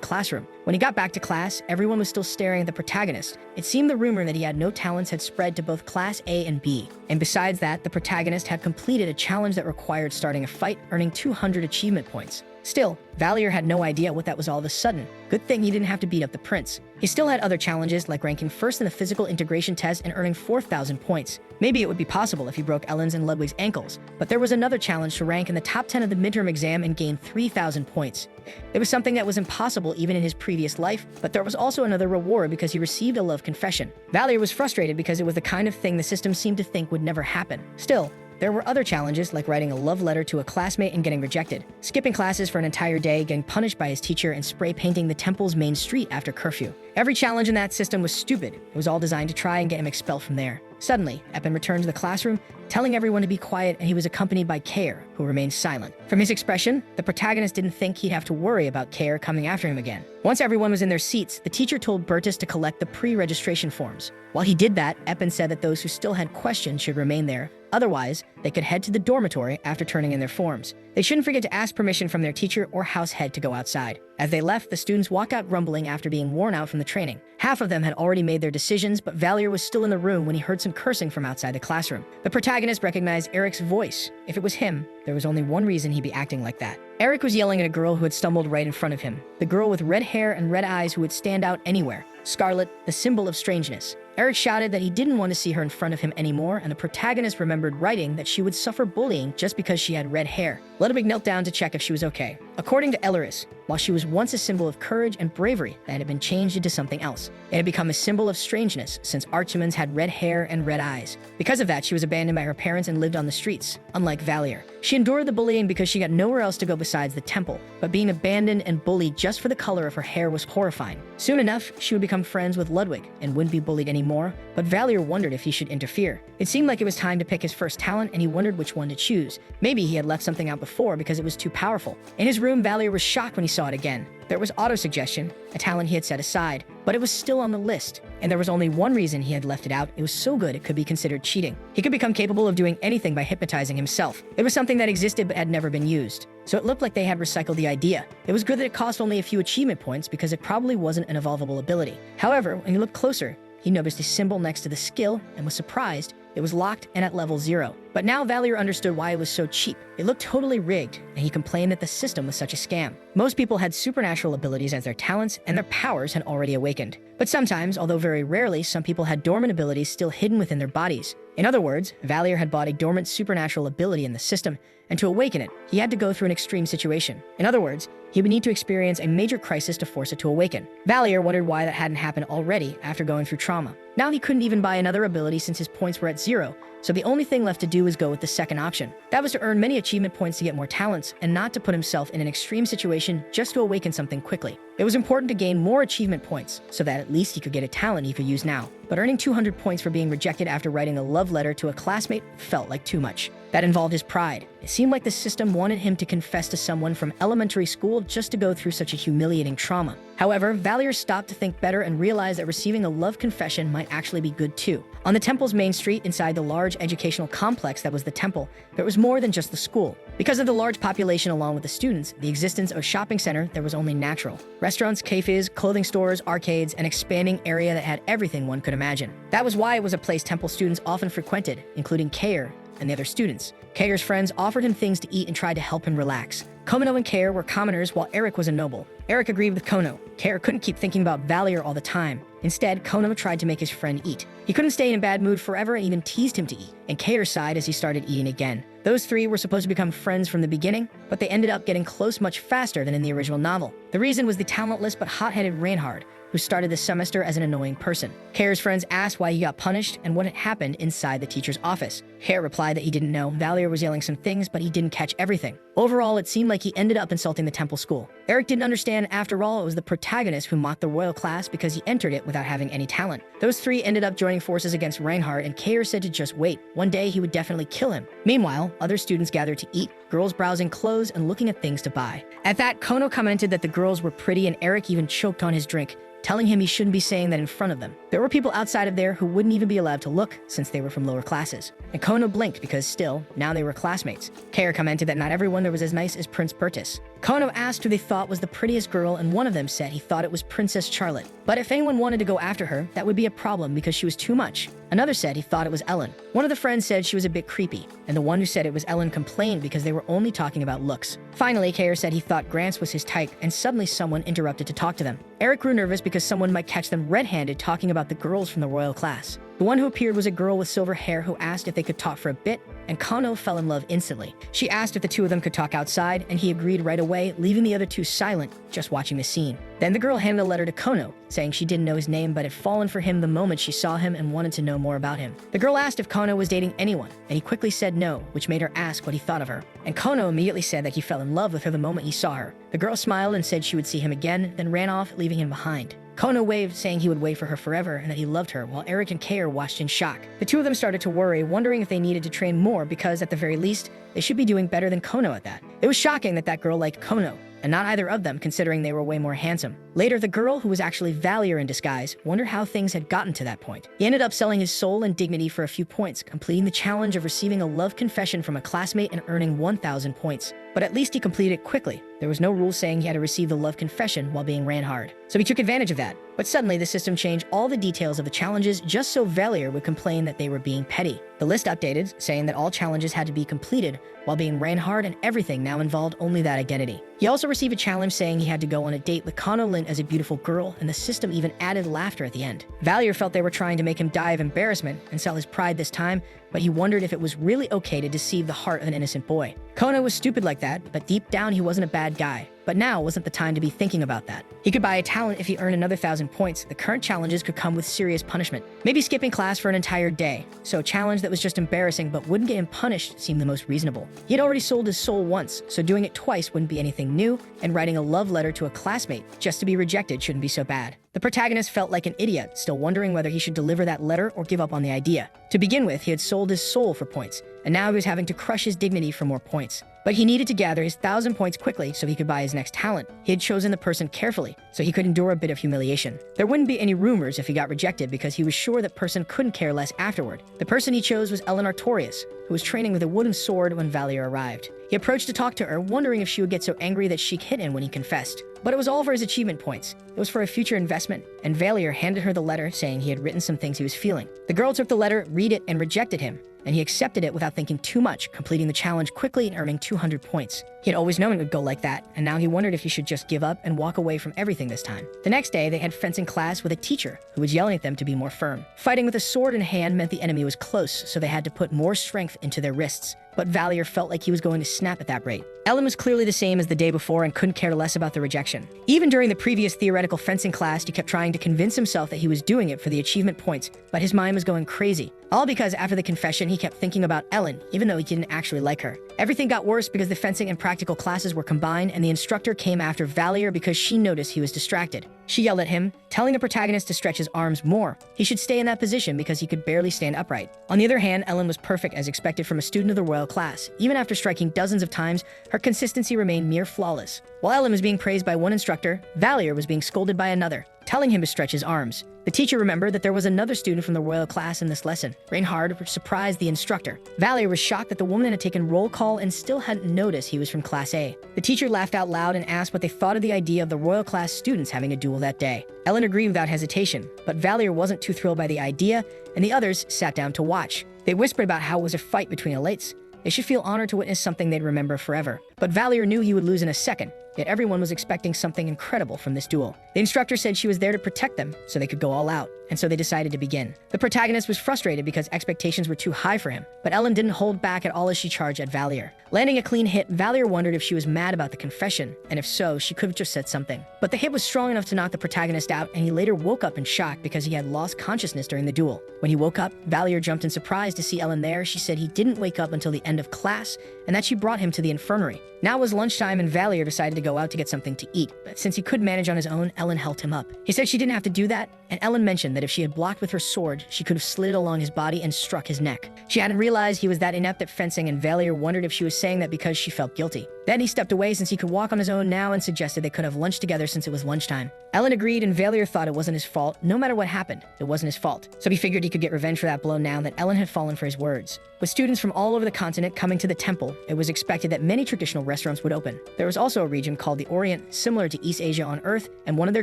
classroom. When he got back to class, everyone was still staring at the protagonist. It seemed the rumor that he had no talents had spread to both Class A and B. And besides that, the protagonist had completed a challenge that required starting a fight, earning 200 achievement points. Still, Valier had no idea what that was all of a sudden. Good thing he didn't have to beat up the prince. He still had other challenges, like ranking first in the physical integration test and earning 4,000 points. Maybe it would be possible if he broke Ellen's and Ludwig's ankles, but there was another challenge to rank in the top 10 of the midterm exam and gain 3,000 points. It was something that was impossible even in his previous life, but there was also another reward because he received a love confession. Valier was frustrated because it was the kind of thing the system seemed to think would never happen. Still, there were other challenges, like writing a love letter to a classmate and getting rejected, skipping classes for an entire day, getting punished by his teacher, and spray painting the temple's main street after curfew. Every challenge in that system was stupid. It was all designed to try and get him expelled from there. Suddenly, Eppin returned to the classroom, telling everyone to be quiet, and he was accompanied by Kair, who remained silent. From his expression, the protagonist didn't think he'd have to worry about Kair coming after him again. Once everyone was in their seats, the teacher told Bertus to collect the pre-registration forms. While he did that, Eppin said that those who still had questions should remain there. Otherwise, they could head to the dormitory after turning in their forms. They shouldn't forget to ask permission from their teacher or house head to go outside. As they left, the students walked out grumbling after being worn out from the training. Half of them had already made their decisions, but Valier was still in the room when he heard some cursing from outside the classroom. The protagonist recognized Eric's voice. If it was him, there was only one reason he'd be acting like that. Eric was yelling at a girl who had stumbled right in front of him. The girl with red hair and red eyes who would stand out anywhere. Scarlet, the symbol of strangeness. Eric shouted that he didn't want to see her in front of him anymore, and the protagonist remembered writing that she would suffer bullying just because she had red hair. Ludwig knelt down to check if she was okay. According to Elleris, while she was once a symbol of courage and bravery, that had been changed into something else. It had become a symbol of strangeness, since Archimans had red hair and red eyes. Because of that, she was abandoned by her parents and lived on the streets. Unlike Valier, She endured the bullying because she got nowhere else to go besides the temple, but being abandoned and bullied just for the color of her hair was horrifying. Soon enough, she would become friends with Ludwig and wouldn't be bullied anymore, but Valier wondered if he should interfere. It seemed like it was time to pick his first talent, and he wondered which one to choose. Maybe he had left something out before because it was too powerful. In his room, Valier was shocked when he saw it again. There was autosuggestion, a talent he had set aside, but it was still on the list. And there was only one reason he had left it out. It was so good it could be considered cheating. He could become capable of doing anything by hypnotizing himself. It was something that existed but had never been used. So it looked like they had recycled the idea. It was good that it cost only a few achievement points because it probably wasn't an evolvable ability. However, when he looked closer, he noticed a symbol next to the skill and was surprised. It was locked and at level 0. But now Valier understood why it was so cheap. It looked totally rigged, and he complained that the system was such a scam. Most people had supernatural abilities as their talents, and their powers had already awakened. But sometimes, although very rarely, some people had dormant abilities still hidden within their bodies. In other words, Valier had bought a dormant supernatural ability in the system, and to awaken it, he had to go through an extreme situation. In other words, he would need to experience a major crisis to force it to awaken. Valier wondered why that hadn't happened already after going through trauma. Now he couldn't even buy another ability since his points were at 0, so the only thing left to do was go with the second option. That was to earn many achievement points to get more talents, and not to put himself in an extreme situation just to awaken something quickly. It was important to gain more achievement points, so that at least he could get a talent he could use now. But earning 200 points for being rejected after writing a love letter to a classmate felt like too much. That involved his pride. It seemed like the system wanted him to confess to someone from elementary school just to go through such a humiliating trauma. However, Valier stopped to think better and realized that receiving a love confession might actually be good too. On the temple's main street inside the large educational complex that was the temple, there was more than just the school. Because of the large population along with the students, the existence of a shopping center there was only natural. Restaurants, cafes, clothing stores, arcades, an expanding area that had everything one could imagine. That was why it was a place temple students often frequented, including Kair and the other students. Kair's friends offered him things to eat and tried to help him relax. Kono and Kair were commoners while Eric was a noble. Eric agreed with Kono. Kair couldn't keep thinking about Valier all the time. Instead, Kono tried to make his friend eat. He couldn't stay in a bad mood forever and even teased him to eat, and Kair sighed as he started eating again. Those three were supposed to become friends from the beginning, but they ended up getting close much faster than in the original novel. The reason was the talentless but hot-headed Reinhard, who started the semester as an annoying person. Kair's friends asked why he got punished and what had happened inside the teacher's office. Kair replied that he didn't know. Valier was yelling some things, but he didn't catch everything. Overall, it seemed like he ended up insulting the temple school. Eric didn't understand. After all, it was the protagonist who mocked the royal class because he entered it without having any talent. Those three ended up joining forces against Reinhard, and Kair said to just wait. One day he would definitely kill him. Meanwhile, other students gathered to eat, girls browsing clothes and looking at things to buy. At that, Kono commented that the girls were pretty, and Eric even choked on his drink, telling him he shouldn't be saying that in front of them. There were people outside of there who wouldn't even be allowed to look since they were from lower classes. And Kono blinked because still, now they were classmates. Kair commented that not everyone there was as nice as Prince Pertis. Kono asked who they thought was the prettiest girl, and one of them said he thought it was Princess Charlotte. But if anyone wanted to go after her, that would be a problem because she was too much. Another said he thought it was Ellen. One of the friends said she was a bit creepy, and the one who said it was Ellen complained because they were only talking about looks. Finally, Kair said he thought Grants was his type, and suddenly someone interrupted to talk to them. Eric grew nervous because someone might catch them red-handed talking about the girls from the royal class. The one who appeared was a girl with silver hair who asked if they could talk for a bit, and Kono fell in love instantly. She asked if the two of them could talk outside, and he agreed right away, leaving the other two silent, just watching the scene. Then the girl handed a letter to Kono, saying she didn't know his name but had fallen for him the moment she saw him and wanted to know more about him. The girl asked if Kono was dating anyone, and he quickly said no, which made her ask what he thought of her. And Kono immediately said that he fell in love with her the moment he saw her. The girl smiled and said she would see him again, then ran off, leaving him behind. Kono waved, saying he would wait for her forever and that he loved her, while Eric and Kair watched in shock. The two of them started to worry, wondering if they needed to train more because, at the very least, they should be doing better than Kono at that. It was shocking that that girl liked Kono, and not either of them, considering they were way more handsome. Later, the girl, who was actually Valier in disguise, wondered how things had gotten to that point. He ended up selling his soul and dignity for a few points, completing the challenge of receiving a love confession from a classmate and earning 1,000 points. But at least he completed it quickly. There was no rule saying he had to receive the love confession while being Reinhard. So he took advantage of that. But suddenly, the system changed all the details of the challenges just so Valier would complain that they were being petty. The list updated, saying that all challenges had to be completed while being Reinhard, and everything now involved only that identity. He also received a challenge saying he had to go on a date with Kono Lin as a beautiful girl, and the system even added laughter at the end. Valier felt they were trying to make him die of embarrassment and sell his pride this time, but he wondered if it was really okay to deceive the heart of an innocent boy. Kono was stupid like that, but deep down he wasn't a bad guy. but now wasn't the time to be thinking about that. He could buy a talent if he earned another 1,000 points. The current challenges could come with serious punishment. Maybe skipping class for an entire day. So a challenge that was just embarrassing but wouldn't get him punished seemed the most reasonable. He had already sold his soul once, so doing it twice wouldn't be anything new, and writing a love letter to a classmate just to be rejected shouldn't be so bad. The protagonist felt like an idiot, still wondering whether he should deliver that letter or give up on the idea. To begin with, he had sold his soul for points, and now he was having to crush his dignity for more points. But he needed to gather his 1,000 points quickly so he could buy his next talent. He had chosen the person carefully, so he could endure a bit of humiliation. There wouldn't be any rumors if he got rejected because he was sure that person couldn't care less afterward. The person he chose was Ellen Artorias, who was training with a wooden sword when Valier arrived. He approached to talk to her, wondering if she would get so angry that she'd hit him when he confessed. But it was all for his achievement points. It was for a future investment, and Valier handed her the letter saying he had written some things he was feeling. The girl took the letter, read it, and rejected him, and he accepted it without thinking too much, completing the challenge quickly and earning 200 points. He had always known it would go like that, and now he wondered if he should just give up and walk away from everything this time. The next day, they had fencing class with a teacher who was yelling at them to be more firm. Fighting with a sword in hand meant the enemy was close, so they had to put more strength into their wrists. But Valier felt like he was going to snap at that rate. Ellen was clearly the same as the day before and couldn't care less about the rejection. Even during the previous theoretical fencing class, he kept trying to convince himself that he was doing it for the achievement points, but his mind was going crazy. All because after the confession, he kept thinking about Ellen, even though he didn't actually like her. Everything got worse because the fencing and practical classes were combined, and the instructor came after Valier because she noticed he was distracted. She yelled at him, telling the protagonist to stretch his arms more. He should stay in that position because he could barely stand upright. On the other hand, Ellen was perfect as expected from a student of the royal class. Even after striking dozens of times, her consistency remained near flawless. While Ellen was being praised by one instructor, Valier was being scolded by another, telling him to stretch his arms. The teacher remembered that there was another student from the royal class in this lesson, Reinhard, which surprised the instructor. Valier was shocked that the woman had taken roll call and still hadn't noticed he was from Class A. The teacher laughed out loud and asked what they thought of the idea of the royal class students having a duel that day. Ellen agreed without hesitation, but Valier wasn't too thrilled by the idea, and the others sat down to watch. They whispered about how it was a fight between elites. They should feel honored to witness something they'd remember forever. But Valier knew he would lose in a second, yet everyone was expecting something incredible from this duel. The instructor said she was there to protect them so they could go all out, and so they decided to begin. The protagonist was frustrated because expectations were too high for him, but Ellen didn't hold back at all as she charged at Valier. Landing a clean hit, Valier wondered if she was mad about the confession, and if so, she could have just said something. But the hit was strong enough to knock the protagonist out, and he later woke up in shock because he had lost consciousness during the duel. When he woke up, Valier jumped in surprise to see Ellen there. She said he didn't wake up until the end of class, and that she brought him to the infirmary. Now it was lunchtime, and Valier decided to go out to get something to eat, but since he couldn't manage on his own, Ellen helped him up. He said she didn't have to do that, and Ellen mentioned that if she had blocked with her sword, she could have slid it along his body and struck his neck. She hadn't realized he was that inept at fencing, and Valier wondered if she was saying that because she felt guilty. Then he stepped away since he could walk on his own now and suggested they could have lunch together since it was lunchtime. Ellen agreed, and Valier thought it wasn't his fault. No matter what happened, it wasn't his fault. So he figured he could get revenge for that blow now that Ellen had fallen for his words. With students from all over the continent coming to the temple, it was expected that many traditional restaurants would open. There was also a region called the Orient, similar to East Asia on Earth, and one of their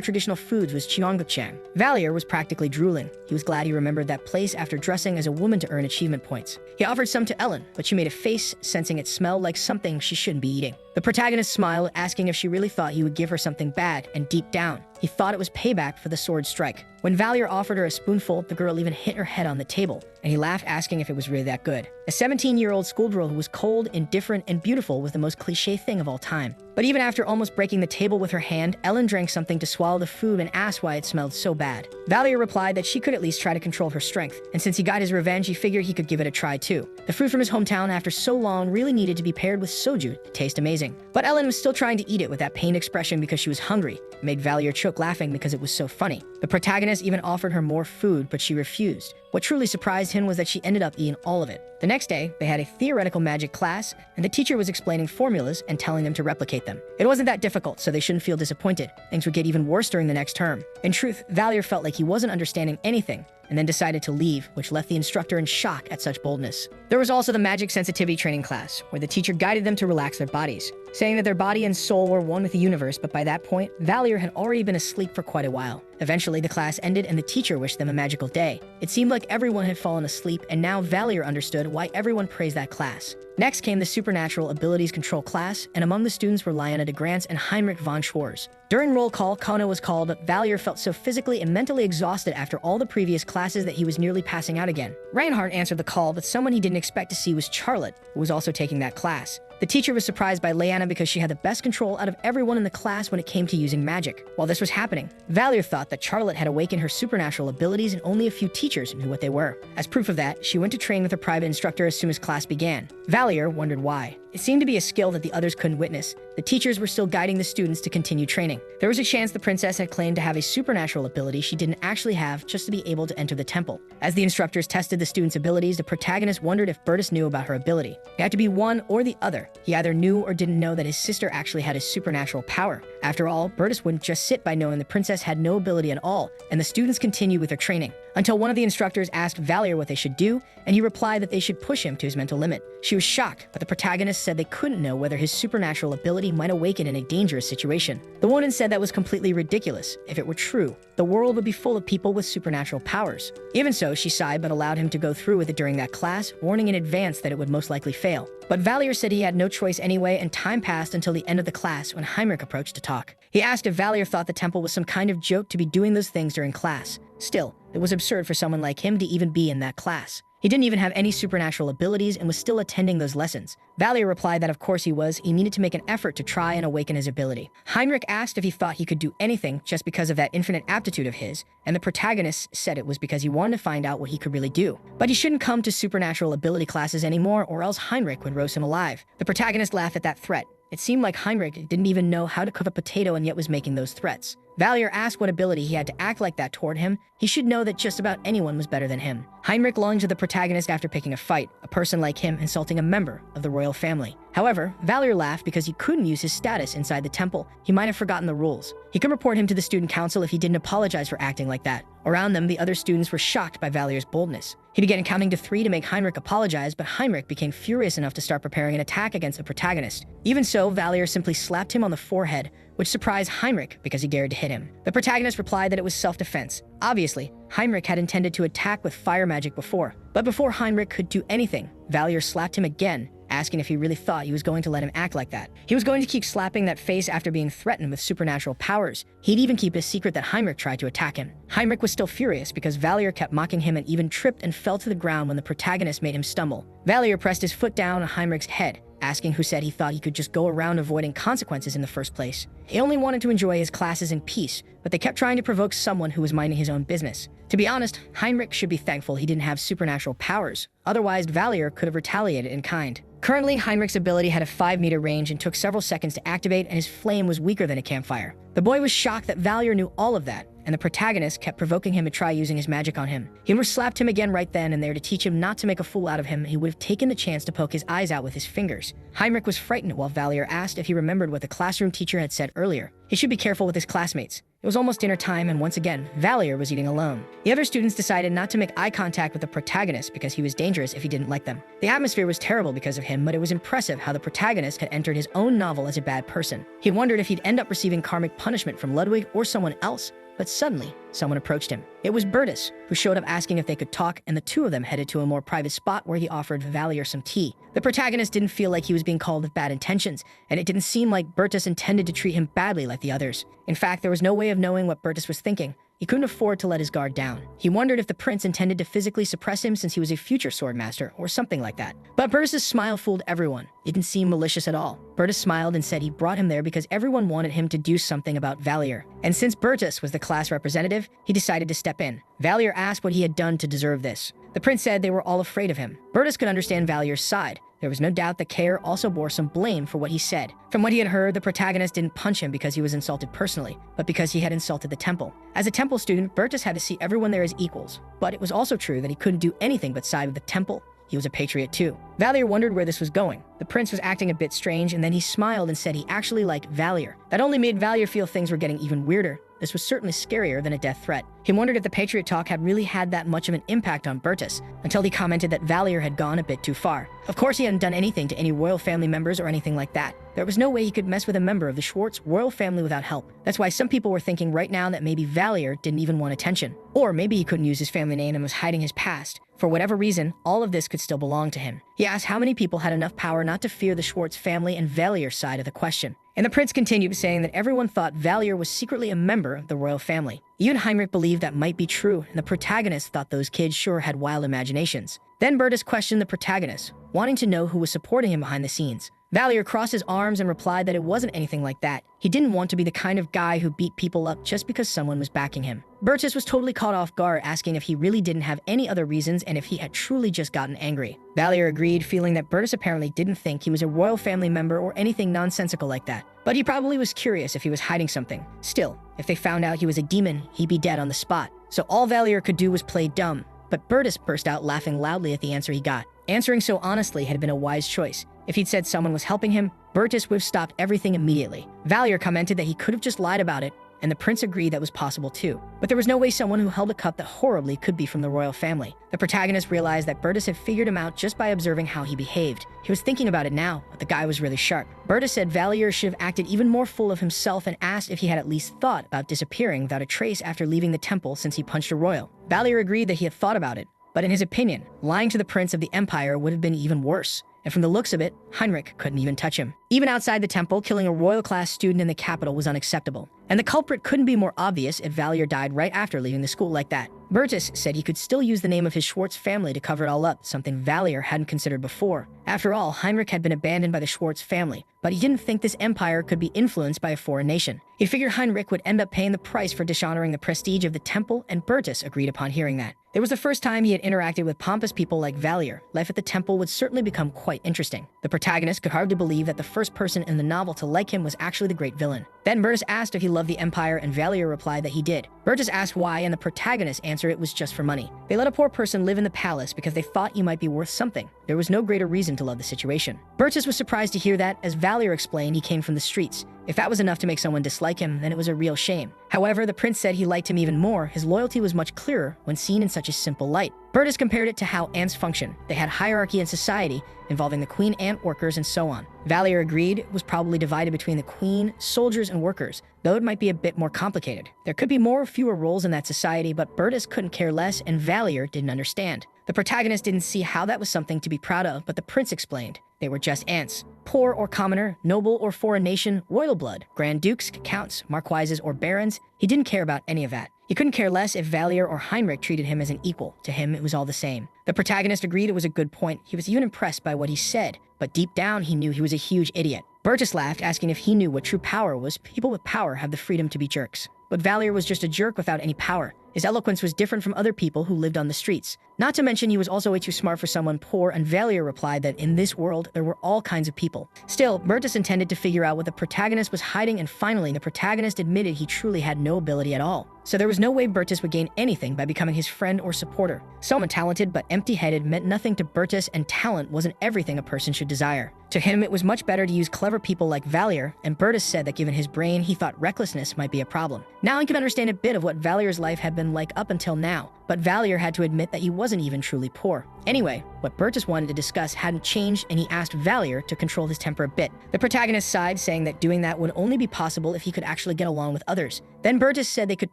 traditional foods was cheonggukjang. Valier was practically drooling. He was glad he remembered that place after dressing as a woman to earn achievement points. He offered some to Ellen, but she made a face, sensing it smelled like something she shouldn't be eating. The protagonist smiled, asking if she really thought he would give her something bad, and deep down, he thought it was payback for the sword strike. When Valier offered her a spoonful, the girl even hit her head on the table, and he laughed, asking if it was really that good. A 17-year-old schoolgirl who was cold, indifferent, and beautiful was the most cliché thing of all time. But even after almost breaking the table with her hand, Ellen drank something to swallow the food and asked why it smelled so bad. Valier replied that she could at least try to control her strength, and since he got his revenge, he figured he could give it a try too. The fruit from his hometown after so long really needed to be paired with soju to taste amazing. But Ellen was still trying to eat it with that pained expression because she was hungry. It made Valier choke laughing because it was so funny. The protagonist even offered her more food, but she refused. What truly surprised him was that she ended up eating all of it. The next day, they had a theoretical magic class, and the teacher was explaining formulas and telling them to replicate them. It wasn't that difficult, so they shouldn't feel disappointed. Things would get even worse during the next term. In truth, Valier felt like he wasn't understanding anything, and then decided to leave, which left the instructor in shock at such boldness. There was also the magic sensitivity training class, where the teacher guided them to relax their bodies, saying that their body and soul were one with the universe, but by that point, Valier had already been asleep for quite a while. Eventually, the class ended and the teacher wished them a magical day. It seemed like everyone had fallen asleep, and now Valier understood why everyone praised that class. Next came the supernatural abilities control class, and among the students were Lyanna de Grants and Heinrich von Schwarz. During roll call, Kana was called, but Valier felt so physically and mentally exhausted after all the previous classes that he was nearly passing out again. Reinhardt answered the call, but someone he didn't expect to see was Charlotte, who was also taking that class. The teacher was surprised by Leanna because she had the best control out of everyone in the class when it came to using magic. While this was happening, Valier thought that Charlotte had awakened her supernatural abilities and only a few teachers knew what they were. As proof of that, she went to train with a private instructor as soon as class began. Valier wondered why. It seemed to be a skill that the others couldn't witness. The teachers were still guiding the students to continue training. There was a chance the princess had claimed to have a supernatural ability she didn't actually have just to be able to enter the temple. As the instructors tested the students' abilities, the protagonist wondered if Bertus knew about her ability. It had to be one or the other. He either knew or didn't know that his sister actually had a supernatural power. After all, Bertus wouldn't just sit by knowing the princess had no ability at all, and the students continued with their training. Until one of the instructors asked Valier what they should do, and he replied that they should push him to his mental limit. She was shocked, but the protagonist said they couldn't know whether his supernatural ability might awaken in a dangerous situation. The woman said that was completely ridiculous. If it were true, the world would be full of people with supernatural powers. Even so, she sighed but allowed him to go through with it during that class, warning in advance that it would most likely fail. But Valier said he had no choice anyway, and time passed until the end of the class when Heinrich approached to talk. He asked if Valier thought the temple was some kind of joke to be doing those things during class. Still, it was absurd for someone like him to even be in that class. He didn't even have any supernatural abilities and was still attending those lessons. Valier replied that of course he was. He needed to make an effort to try and awaken his ability. Heinrich asked if he thought he could do anything just because of that infinite aptitude of his, and the protagonist said it was because he wanted to find out what he could really do. But he shouldn't come to supernatural ability classes anymore, or else Heinrich would roast him alive. The protagonist laughed at that threat. It seemed like Heinrich didn't even know how to cook a potato and yet was making those threats. Valier asked what ability he had to act like that toward him. He should know that just about anyone was better than him. Heinrich lunged at the protagonist after picking a fight, a person like him insulting a member of the royal family. However, Valier laughed because he couldn't use his status inside the temple. He might have forgotten the rules. He could report him to the student council if he didn't apologize for acting like that. Around them, the other students were shocked by Valier's boldness. He began counting to 3 to make Heinrich apologize, but Heinrich became furious enough to start preparing an attack against the protagonist. Even so, Valier simply slapped him on the forehead, which surprised Heinrich because he dared to hit him. The protagonist replied that it was self-defense. Obviously, Heinrich had intended to attack with fire magic before. But before Heinrich could do anything, Valier slapped him again, asking if he really thought he was going to let him act like that. He was going to keep slapping that face after being threatened with supernatural powers. He'd even keep his secret that Heinrich tried to attack him. Heinrich was still furious because Valier kept mocking him and even tripped and fell to the ground when the protagonist made him stumble. Valier pressed his foot down on Heinrich's head, asking who said he thought he could just go around avoiding consequences in the first place. He only wanted to enjoy his classes in peace, but they kept trying to provoke someone who was minding his own business. To be honest, Heinrich should be thankful he didn't have supernatural powers. Otherwise, Valier could have retaliated in kind. Currently, Heinrich's ability had a 5-meter range and took several seconds to activate, and his flame was weaker than a campfire. The boy was shocked that Valier knew all of that, and the protagonist kept provoking him to try using his magic on him. He would have slapped him again right then and there to teach him not to make a fool out of him. He would have taken the chance to poke his eyes out with his fingers. Heinrich was frightened while Valier asked if he remembered what the classroom teacher had said earlier. He should be careful with his classmates. It was almost dinner time, and once again, Valier was eating alone. The other students decided not to make eye contact with the protagonist because he was dangerous if he didn't like them. The atmosphere was terrible because of him, but it was impressive how the protagonist had entered his own novel as a bad person. He wondered if he'd end up receiving karmic punishment from Ludwig or someone else. But suddenly, someone approached him. It was Bertus, who showed up asking if they could talk, and the two of them headed to a more private spot where he offered Valier some tea. The protagonist didn't feel like he was being called with bad intentions, and it didn't seem like Bertus intended to treat him badly like the others. In fact, there was no way of knowing what Bertus was thinking. He couldn't afford to let his guard down. He wondered if the prince intended to physically suppress him since he was a future swordmaster or something like that. But Bertus's smile fooled everyone. It didn't seem malicious at all. Bertus smiled and said he brought him there because everyone wanted him to do something about Valier. And since Bertus was the class representative, he decided to step in. Valier asked what he had done to deserve this. The prince said they were all afraid of him. Bertus could understand Valier's side. There was no doubt that Kair also bore some blame for what he said. From what he had heard, the protagonist didn't punch him because he was insulted personally, but because he had insulted the temple. As a temple student, Bertus had to see everyone there as equals, but it was also true that he couldn't do anything but side with the temple. He was a patriot too. Valier wondered where this was going. The prince was acting a bit strange, and then he smiled and said he actually liked Valier. That only made Valier feel things were getting even weirder. This was certainly scarier than a death threat. He wondered if the patriot talk had really had that much of an impact on Bertus, until he commented that Valier had gone a bit too far. Of course, he hadn't done anything to any royal family members or anything like that. There was no way he could mess with a member of the Schwartz royal family without help. That's why some people were thinking right now that maybe Valier didn't even want attention. Or maybe he couldn't use his family name and was hiding his past. For whatever reason, all of this could still belong to him. He asked how many people had enough power not to fear the Schwartz family and Valier's side of the question. And the prince continued, saying that everyone thought Valier was secretly a member of the royal family. Even Heinrich believed that might be true, and the protagonist thought those kids sure had wild imaginations. Then Bertus questioned the protagonist. wanting to know who was supporting him behind the scenes. Valier crossed his arms and replied that it wasn't anything like that. He didn't want to be the kind of guy who beat people up just because someone was backing him. Burtis was totally caught off guard, asking if he really didn't have any other reasons and if he had truly just gotten angry. Valier agreed, feeling that Burtis apparently didn't think he was a royal family member or anything nonsensical like that. But he probably was curious if he was hiding something. Still, if they found out he was a demon, he'd be dead on the spot. So all Valier could do was play dumb. But Burtis burst out laughing loudly at the answer he got. Answering so honestly had been a wise choice. If he'd said someone was helping him, Burtis would have stopped everything immediately. Valier commented that he could have just lied about it, and the prince agreed that was possible too. But there was no way someone who held a cup that horribly could be from the royal family. The protagonist realized that Burtis had figured him out just by observing how he behaved. He was thinking about it now, but the guy was really sharp. Burtis said Valier should have acted even more full of himself and asked if he had at least thought about disappearing without a trace after leaving the temple since he punched a royal. Valier agreed that he had thought about it, but in his opinion, lying to the prince of the empire would have been even worse. And from the looks of it, Heinrich couldn't even touch him. Even outside the temple, killing a royal-class student in the capital was unacceptable. And the culprit couldn't be more obvious if Valier died right after leaving the school like that. Burtis said he could still use the name of his Schwartz family to cover it all up, something Valier hadn't considered before. After all, Heinrich had been abandoned by the Schwartz family, but he didn't think this empire could be influenced by a foreign nation. He figured Heinrich would end up paying the price for dishonoring the prestige of the temple, and Burtis agreed upon hearing that. It was the first time he had interacted with pompous people like Valier. Life at the temple would certainly become quite interesting. The protagonist could hardly believe that the first person in the novel to like him was actually the great villain. Then Burtis asked if he loved the empire, and Valier replied that he did. Burtis asked why, and the protagonist answered it was just for money. They let a poor person live in the palace because they thought you might be worth something. There was no greater reason to love the situation. Burtis was surprised to hear that, as Valier explained, he came from the streets. If that was enough to make someone dislike him, then it was a real shame. However, the prince said he liked him even more. His loyalty was much clearer when seen in such a simple light. Burtis compared it to how ants function. They had hierarchy in society, involving the queen ant, workers, and so on. Valier agreed it was probably divided between the queen, soldiers, and workers, though it might be a bit more complicated. There could be more or fewer roles in that society, but Burtis couldn't care less, and Valier didn't understand. The protagonist didn't see how that was something to be proud of, but the prince explained. They were just ants. Poor or commoner, noble or foreign nation, royal blood, grand dukes, counts, marquises, or barons, he didn't care about any of that. He couldn't care less if Valier or Heinrich treated him as an equal. To him, it was all the same. The protagonist agreed it was a good point. He was even impressed by what he said, but deep down he knew he was a huge idiot. Burtis laughed, asking if he knew what true power was. People with power have the freedom to be jerks. But Valier was just a jerk without any power. His eloquence was different from other people who lived on the streets. Not to mention he was also way too smart for someone poor, and Valier replied that in this world there were all kinds of people. Still, Burtis intended to figure out what the protagonist was hiding, and finally the protagonist admitted he truly had no ability at all. So there was no way Burtis would gain anything by becoming his friend or supporter. Someone talented but empty-headed meant nothing to Burtis, and talent wasn't everything a person should desire. To him, it was much better to use clever people like Valier, and Burtis said that given his brain, he thought recklessness might be a problem. Now he could understand a bit of what Valier's life had been like up until now, but Valier had to admit that he wasn't even truly poor. Anyway, what Burtis wanted to discuss hadn't changed, and he asked Valier to control his temper a bit. The protagonist sighed, saying that doing that would only be possible if he could actually get along with others. Then Burtis said they could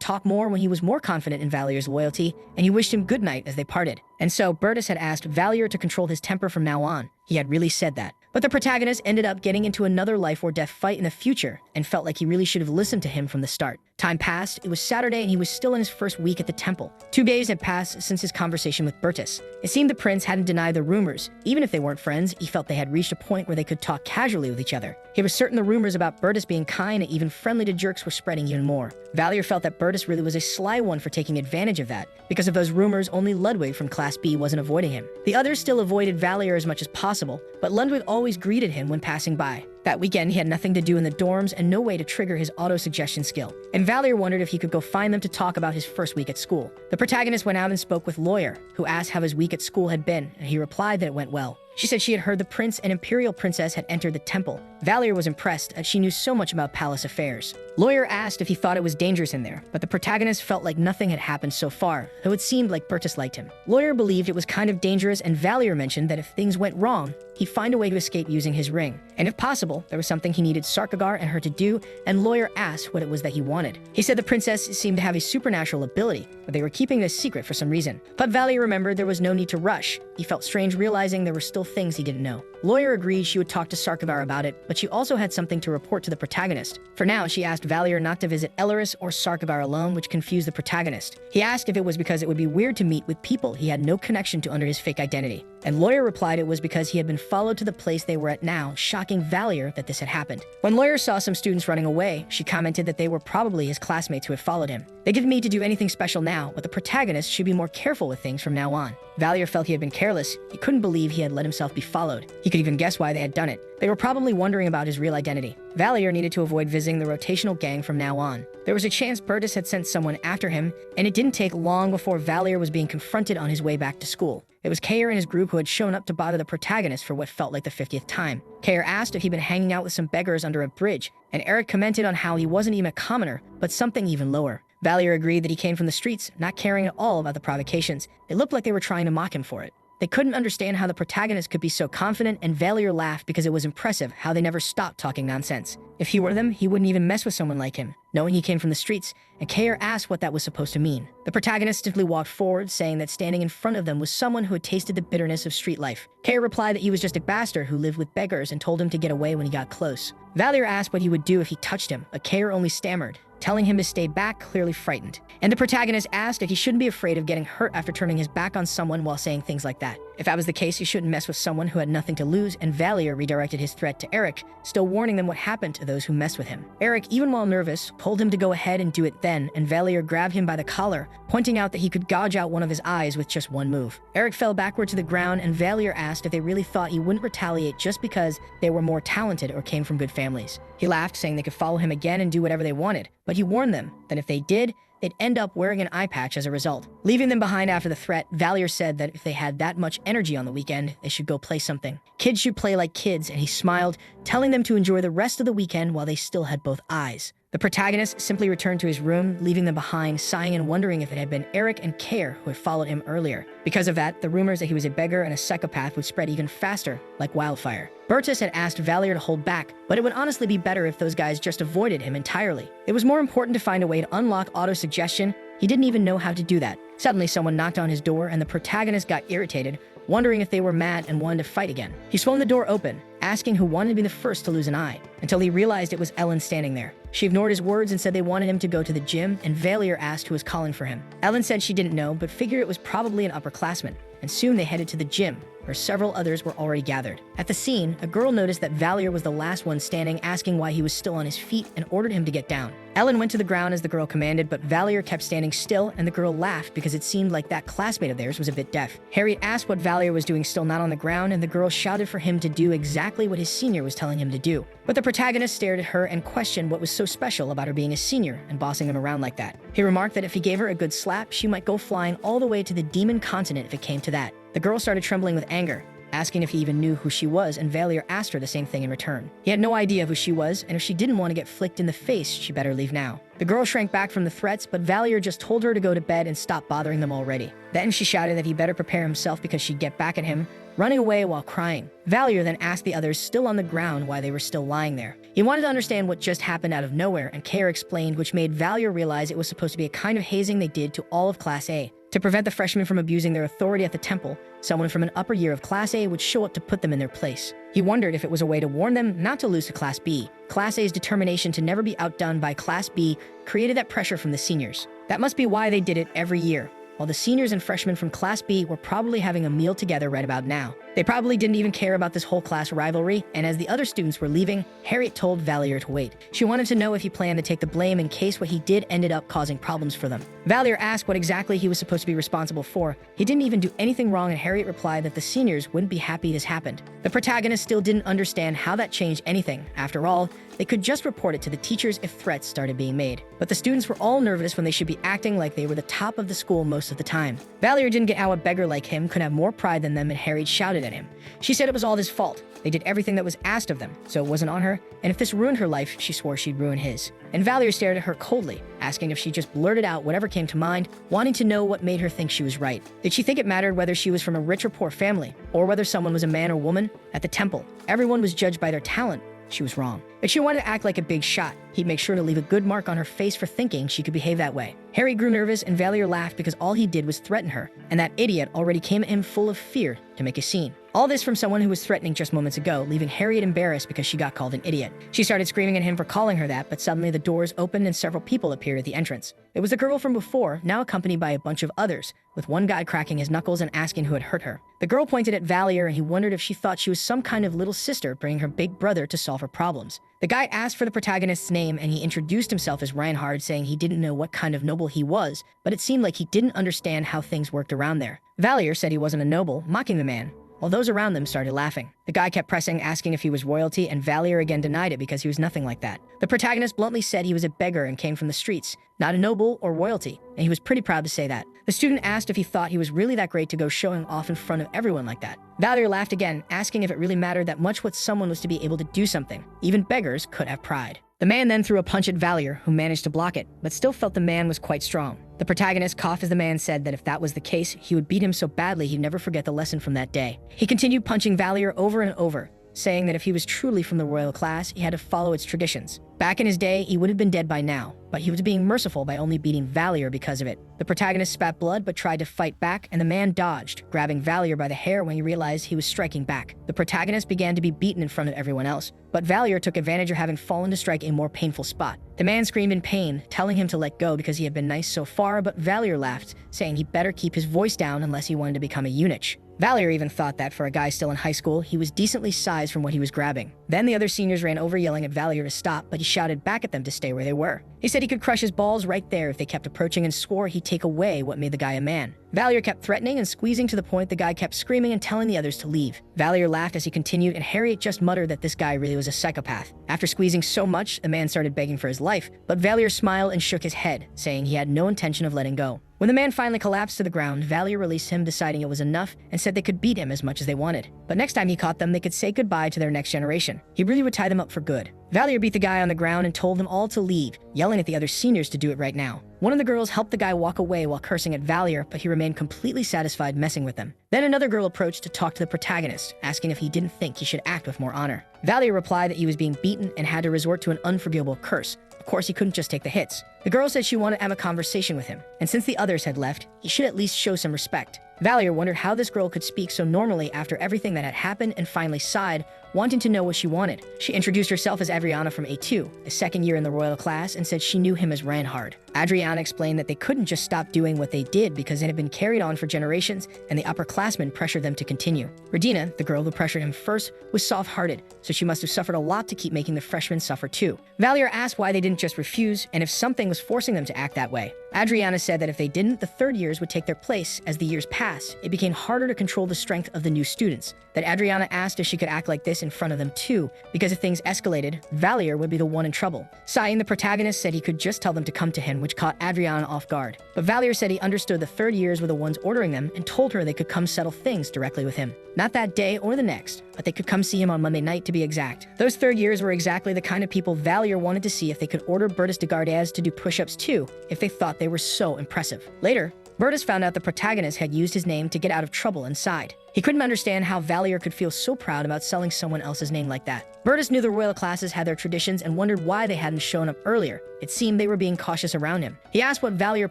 talk more when he was more confident in Valier's loyalty, and he wished him good night as they parted. And so Burtis had asked Valier to control his temper from now on. He had really said that. But the protagonist ended up getting into another life or death fight in the future, and felt like he really should have listened to him from the start. Time passed, it was Saturday, and he was still in his first week at the temple. 2 days had passed since his conversation with Burtis. It seemed the prince hadn't denied the rumors. Even if they weren't friends, he felt they had reached a point where they could talk casually with each other. He was certain the rumors about Burtis being kind and even friendly to jerks were spreading even more. Valier felt that Burtis really was a sly one for taking advantage of that. Because of those rumors, only Ludwig from Class B wasn't avoiding him. The others still avoided Valier as much as possible, but Ludwig always greeted him when passing by. That weekend, he had nothing to do in the dorms and no way to trigger his auto-suggestion skill. And Valier wondered if he could go find them to talk about his first week at school. The protagonist went out and spoke with Lawyer, who asked how his week at school had been, and he replied that it went well. She said she had heard the prince and imperial princess had entered the temple. Valier was impressed as she knew so much about palace affairs. Lawyer asked if he thought it was dangerous in there, but the protagonist felt like nothing had happened so far, though it seemed like Burtis liked him. Lawyer believed it was kind of dangerous, and Valier mentioned that if things went wrong, he'd find a way to escape using his ring. And if possible, there was something he needed Sarkagar and her to do, and Lawyer asked what it was that he wanted. He said the princess seemed to have a supernatural ability, but they were keeping this secret for some reason. But Valier remembered there was no need to rush. He felt strange realizing there were still things he didn't know. Lawyer agreed she would talk to Sarkavar about it, but she also had something to report to the protagonist. For now, she asked Valier not to visit Elaris or Sarkavar alone, which confused the protagonist. He asked if it was because it would be weird to meet with people he had no connection to under his fake identity. And Lawyer replied it was because he had been followed to the place they were at now, shocking Valier that this had happened. When Lawyer saw some students running away, she commented that they were probably his classmates who had followed him. They didn't need to do anything special now, but the protagonist should be more careful with things from now on. Valier felt he had been careless. He couldn't believe he had let himself be followed. He could even guess why they had done it. They were probably wondering about his real identity. Valier needed to avoid visiting the rotational gang from now on. There was a chance Burtis had sent someone after him, and it didn't take long before Valier was being confronted on his way back to school. It was Kayer and his group who had shown up to bother the protagonist for what felt like the 50th time. Kayer asked if he'd been hanging out with some beggars under a bridge, and Eric commented on how he wasn't even a commoner, but something even lower. Valier agreed that he came from the streets, not caring at all about the provocations. It looked like they were trying to mock him for it. They couldn't understand how the protagonist could be so confident, and Valier laughed because it was impressive how they never stopped talking nonsense. If he were them, he wouldn't even mess with someone like him, knowing he came from the streets, and Kayer asked what that was supposed to mean. The protagonist simply walked forward, saying that standing in front of them was someone who had tasted the bitterness of street life. Kayer replied that he was just a bastard who lived with beggars and told him to get away when he got close. Valier asked what he would do if he touched him, but Kayer only stammered, telling him to stay back, clearly frightened. And the protagonist asked if he shouldn't be afraid of getting hurt after turning his back on someone while saying things like that. If that was the case, he shouldn't mess with someone who had nothing to lose, and Valier redirected his threat to Eric, still warning them what happened to those who messed with him. Eric, even while nervous, told him to go ahead and do it then, and Valier grabbed him by the collar, pointing out that he could gouge out one of his eyes with just one move. Eric fell backward to the ground, and Valier asked if they really thought he wouldn't retaliate just because they were more talented or came from good families. He laughed, saying they could follow him again and do whatever they wanted, but he warned them that if they did, they'd end up wearing an eye patch as a result. Leaving them behind after the threat, Valier said that if they had that much energy on the weekend, they should go play something. Kids should play like kids, and he smiled, telling them to enjoy the rest of the weekend while they still had both eyes. The protagonist simply returned to his room, leaving them behind, sighing and wondering if it had been Eric and Kayer who had followed him earlier. Because of that, the rumors that he was a beggar and a psychopath would spread even faster, like wildfire. Burtis had asked Valier to hold back, but it would honestly be better if those guys just avoided him entirely. It was more important to find a way to unlock auto-suggestion. He didn't even know how to do that. Suddenly, someone knocked on his door, and the protagonist got irritated, wondering if they were mad and wanted to fight again. He swung the door open, asking who wanted to be the first to lose an eye, until he realized it was Ellen standing there. She ignored his words and said they wanted him to go to the gym, and Valier asked who was calling for him. Ellen said she didn't know, but figured it was probably an upperclassman, and soon they headed to the gym, where several others were already gathered. At the scene, a girl noticed that Valier was the last one standing, asking why he was still on his feet, and ordered him to get down. Ellen went to the ground as the girl commanded, but Valier kept standing still, and the girl laughed because it seemed like that classmate of theirs was a bit deaf. Harriet asked what Valier was doing still not on the ground, and the girl shouted for him to do exactly what his senior was telling him to do. But the protagonist stared at her and questioned what was so special about her being a senior and bossing him around like that. He remarked that if he gave her a good slap, she might go flying all the way to the demon continent if it came to that. The girl started trembling with anger, asking if he even knew who she was, and Valier asked her the same thing in return. He had no idea who she was, and if she didn't want to get flicked in the face, she better leave now. The girl shrank back from the threats, but Valier just told her to go to bed and stop bothering them already. Then she shouted that he better prepare himself because she'd get back at him, running away while crying. Valier then asked the others still on the ground why they were still lying there. He wanted to understand what just happened out of nowhere, and Kayer explained, which made Valier realize it was supposed to be a kind of hazing they did to all of Class A. To prevent the freshmen from abusing their authority at the temple, someone from an upper year of Class A would show up to put them in their place. He wondered if it was a way to warn them not to lose to Class B. Class A's determination to never be outdone by Class B created that pressure from the seniors. That must be why they did it every year, while the seniors and freshmen from Class B were probably having a meal together right about now. They probably didn't even care about this whole class rivalry, and as the other students were leaving, Harriet told Valier to wait. She wanted to know if he planned to take the blame in case what he did ended up causing problems for them. Valier asked what exactly he was supposed to be responsible for. He didn't even do anything wrong, and Harriet replied that the seniors wouldn't be happy this happened. The protagonist still didn't understand how that changed anything. After all, they could just report it to the teachers if threats started being made. But the students were all nervous when they should be acting like they were the top of the school most of the time. Valier didn't get how a beggar like him could have more pride than them, and Harriet shouted at him. She said it was all his fault. They did everything that was asked of them, so it wasn't on her, and if this ruined her life, she swore she'd ruin his. And Valier stared at her coldly, asking if she just blurted out whatever came to mind, wanting to know what made her think she was right. Did she think it mattered whether she was from a rich or poor family, or whether someone was a man or woman? At the temple, everyone was judged by their talent. She was wrong. But she wanted to act like a big shot. He'd make sure to leave a good mark on her face for thinking she could behave that way. Harry grew nervous, and Valier laughed because all he did was threaten her, and that idiot already came at him full of fear to make a scene. All this from someone who was threatening just moments ago, leaving Harriet embarrassed because she got called an idiot. She started screaming at him for calling her that, but suddenly the doors opened and several people appeared at the entrance. It was the girl from before, now accompanied by a bunch of others, with one guy cracking his knuckles and asking who had hurt her. The girl pointed at Valier and he wondered if she thought she was some kind of little sister bringing her big brother to solve her problems. The guy asked for the protagonist's name and he introduced himself as Reinhard, saying he didn't know what kind of noble he was, but it seemed like he didn't understand how things worked around there. Valier said he wasn't a noble, mocking the man, while those around them started laughing. The guy kept pressing, asking if he was royalty, and Valier again denied it because he was nothing like that. The protagonist bluntly said he was a beggar and came from the streets, not a noble or royalty, and he was pretty proud to say that. The student asked if he thought he was really that great to go showing off in front of everyone like that. Valier laughed again, asking if it really mattered that much what someone was to be able to do something. Even beggars could have pride. The man then threw a punch at Valier, who managed to block it, but still felt the man was quite strong. The protagonist coughed as the man said that if that was the case, he would beat him so badly he'd never forget the lesson from that day. He continued punching Valier over and over, saying that if he was truly from the royal class, he had to follow its traditions. Back in his day, he would have been dead by now, but he was being merciful by only beating Valier because of it. The protagonist spat blood but tried to fight back, and the man dodged, grabbing Valier by the hair when he realized he was striking back. The protagonist began to be beaten in front of everyone else, but Valier took advantage of having fallen to strike a more painful spot. The man screamed in pain, telling him to let go because he had been nice so far, but Valier laughed, saying he better keep his voice down unless he wanted to become a eunuch. Valier even thought that for a guy still in high school, he was decently sized from what he was grabbing. Then the other seniors ran over yelling at Valier to stop, but he shouted back at them to stay where they were. He said he could crush his balls right there if they kept approaching and swore he'd take away what made the guy a man. Valier kept threatening and squeezing to the point the guy kept screaming and telling the others to leave. Valier laughed as he continued, and Harriet just muttered that this guy really was a psychopath. After squeezing so much, the man started begging for his life, but Valier smiled and shook his head, saying he had no intention of letting go. When the man finally collapsed to the ground, Valier released him, deciding it was enough, and said they could beat him as much as they wanted. But next time he caught them, they could say goodbye to their next generation. He really would tie them up for good. Valier beat the guy on the ground and told them all to leave, yelling at the other seniors to do it right now. One of the girls helped the guy walk away while cursing at Valier, but he remained completely satisfied messing with them. Then another girl approached to talk to the protagonist, asking if he didn't think he should act with more honor. Valier replied that he was being beaten and had to resort to an unforgivable curse. Of course, he couldn't just take the hits. The girl said she wanted to have a conversation with him, and since the others had left, he should at least show some respect. Valier wondered how this girl could speak so normally after everything that had happened and finally sighed, wanting to know what she wanted. She introduced herself as Adriana from A2, a second year in the royal class, and said she knew him as Reinhard. Adriana explained that they couldn't just stop doing what they did because it had been carried on for generations and the upperclassmen pressured them to continue. Regina, the girl who pressured him first, was soft-hearted, so she must have suffered a lot to keep making the freshmen suffer too. Valier asked why they didn't just refuse and if something was forcing them to act that way. Adriana said that if they didn't, the third years would take their place. As the years passed, it became harder to control the strength of the new students. That Adriana asked if she could act like this in front of them too, because if things escalated, Valier would be the one in trouble. Sighing, the protagonist said he could just tell them to come to him, which caught Adriana off guard. But Valier said he understood the third years were the ones ordering them and told her they could come settle things directly with him. Not that day or the next, but they could come see him on Monday night to be exact. Those third years were exactly the kind of people Valier wanted to see if they could order Bertus de Gardez to do push-ups too, if they thought they were so impressive. Later, Bertus found out the protagonist had used his name to get out of trouble inside. He couldn't understand how Valier could feel so proud about selling someone else's name like that. Bertus knew the royal classes had their traditions and wondered why they hadn't shown up earlier. It seemed they were being cautious around him. He asked what Valier